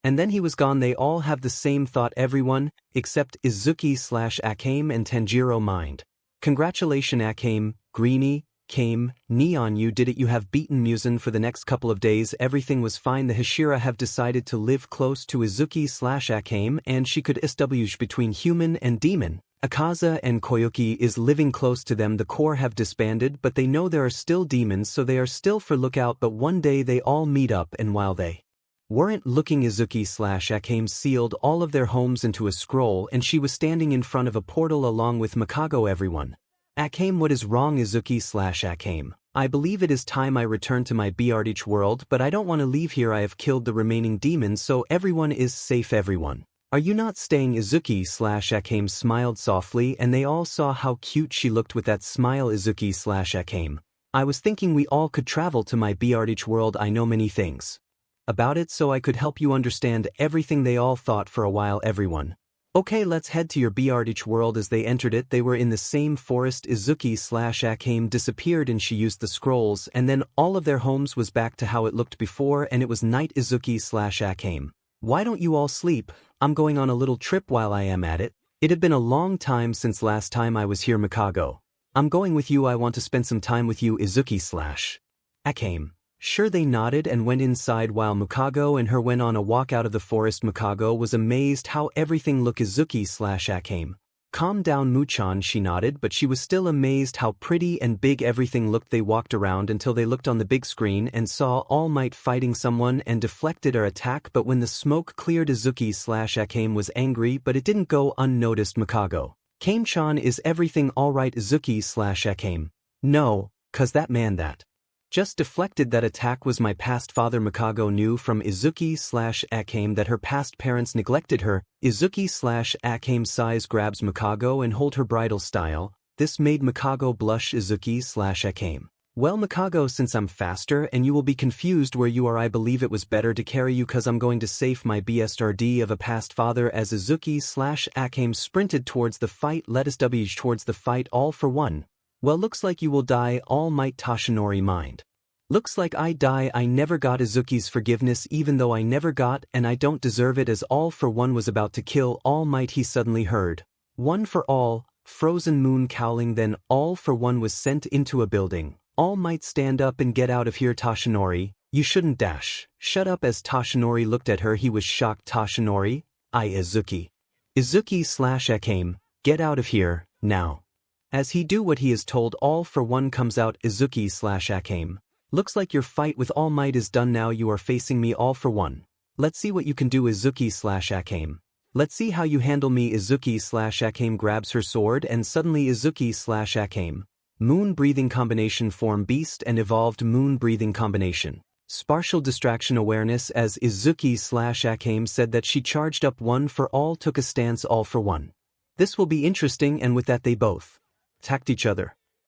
And then he was gone. They all have the same thought, everyone, except 𝐬𝐮𝐿 and Tanjiro mind. Congratulations 𝐀𝐮𝐭𝐡𝐨𝐫, Greenie, 𝐀𝐮, Neon, you did it. You have beaten 𝐒𝐮𝐻 for the next couple of days. Everything was fine. The Hashira have decided to live close to 𝐬𝐮𝐿 and she could establish between human and demon. Akaza and Koyuki is living close to them. The core have disbanded, but they know there are still demons, so they are still for lookout. But one day they all meet up, and while they weren't looking, 𝐬𝐮𝐿 sealed all of their homes into a scroll, and she was standing in front of a portal along with 𝐴𝐻𝐿. Everyone. 𝐴𝐻𝐿, what is wrong? 𝐬𝐿. I believe it is time I return to my BRDH world, but I don't want to leave here. I have killed the remaining demons, so everyone is safe. Everyone. Are you not staying? 𝐬𝐿 smiled softly, and they all saw how cute she looked with that smile. 𝐬𝐿. I was thinking we all could travel to my BRDH world. I know many things about it, so I could help you understand everything. They all thought for a while. Everyone. Okay, let's head to your BRDH world. As they entered it, they were in the same forest. 𝐬𝐿 disappeared and she used the scrolls, and then all of their homes was back to how it looked before, and it was night. 𝐬𝐿. Why don't you all sleep? I'm going on a little trip. While I am at it. It had been a long time since last time I was here. 𝐴𝐻𝐿. I'm going with you. I want to spend some time with you. 𝐬𝐿. Sure, they nodded and went inside while 𝐴𝐻𝐿 and her went on a walk out of the forest. 𝐴𝐻𝐿 was amazed how everything looked. 𝐬𝐿. Calm down, Muchan. She nodded, but she was still amazed how pretty and big everything looked. They walked around until they looked on the big screen and saw All Might fighting someone and deflected her attack, but when the smoke cleared, 𝐬𝐿 was angry, but it didn't go unnoticed. 𝐴𝐻𝐿. 𝐀𝐮-chan, is everything alright? 𝐬𝐿. No, 'cause that man that just deflected that attack was my past father. 𝐴𝐻𝐿 knew from 𝐬𝐿 that her past parents neglected her. 𝐬𝐿 size grabs 𝐴𝐻𝐿 and hold her bridal style. This made 𝐴𝐻𝐿 blush. 𝐬𝐿. Well, 𝐴𝐻𝐿, since I'm faster and you will be confused where you are, I believe it was better to carry you, 'cause I'm going to save my BSRD of a past father. As 𝐬𝐿 sprinted towards the fight. Let us towards the fight. All for one. Well, looks like you will die. All Might Toshinori mind. Looks like I die. I never got 𝐬𝐿's forgiveness, even though I never got, and I don't deserve it. As All for One was about to kill All Might, he suddenly heard, "One for all," frozen moon cowling. Then All for One was sent into a building. All Might, stand up and get out of here. Toshinori, you shouldn't dash. Shut up. As Toshinori looked at her, he was shocked. Toshinori, 𝐬𝐿. Get out of here, now. As he do what he is told, All for One comes out. 𝐬𝐿. Looks like your fight with All Might is done now. You are facing me, All for One. Let's see what you can do. 𝐬𝐿. Let's see how you handle me. 𝐬𝐿 grabs her sword and suddenly 𝐬𝐿. Moon breathing combination form beast and evolved moon breathing combination. Spatial distraction awareness. As 𝐬𝐿 said that she charged up. One for all took a stance. All for One. This will be interesting, and with that they both attacked each other.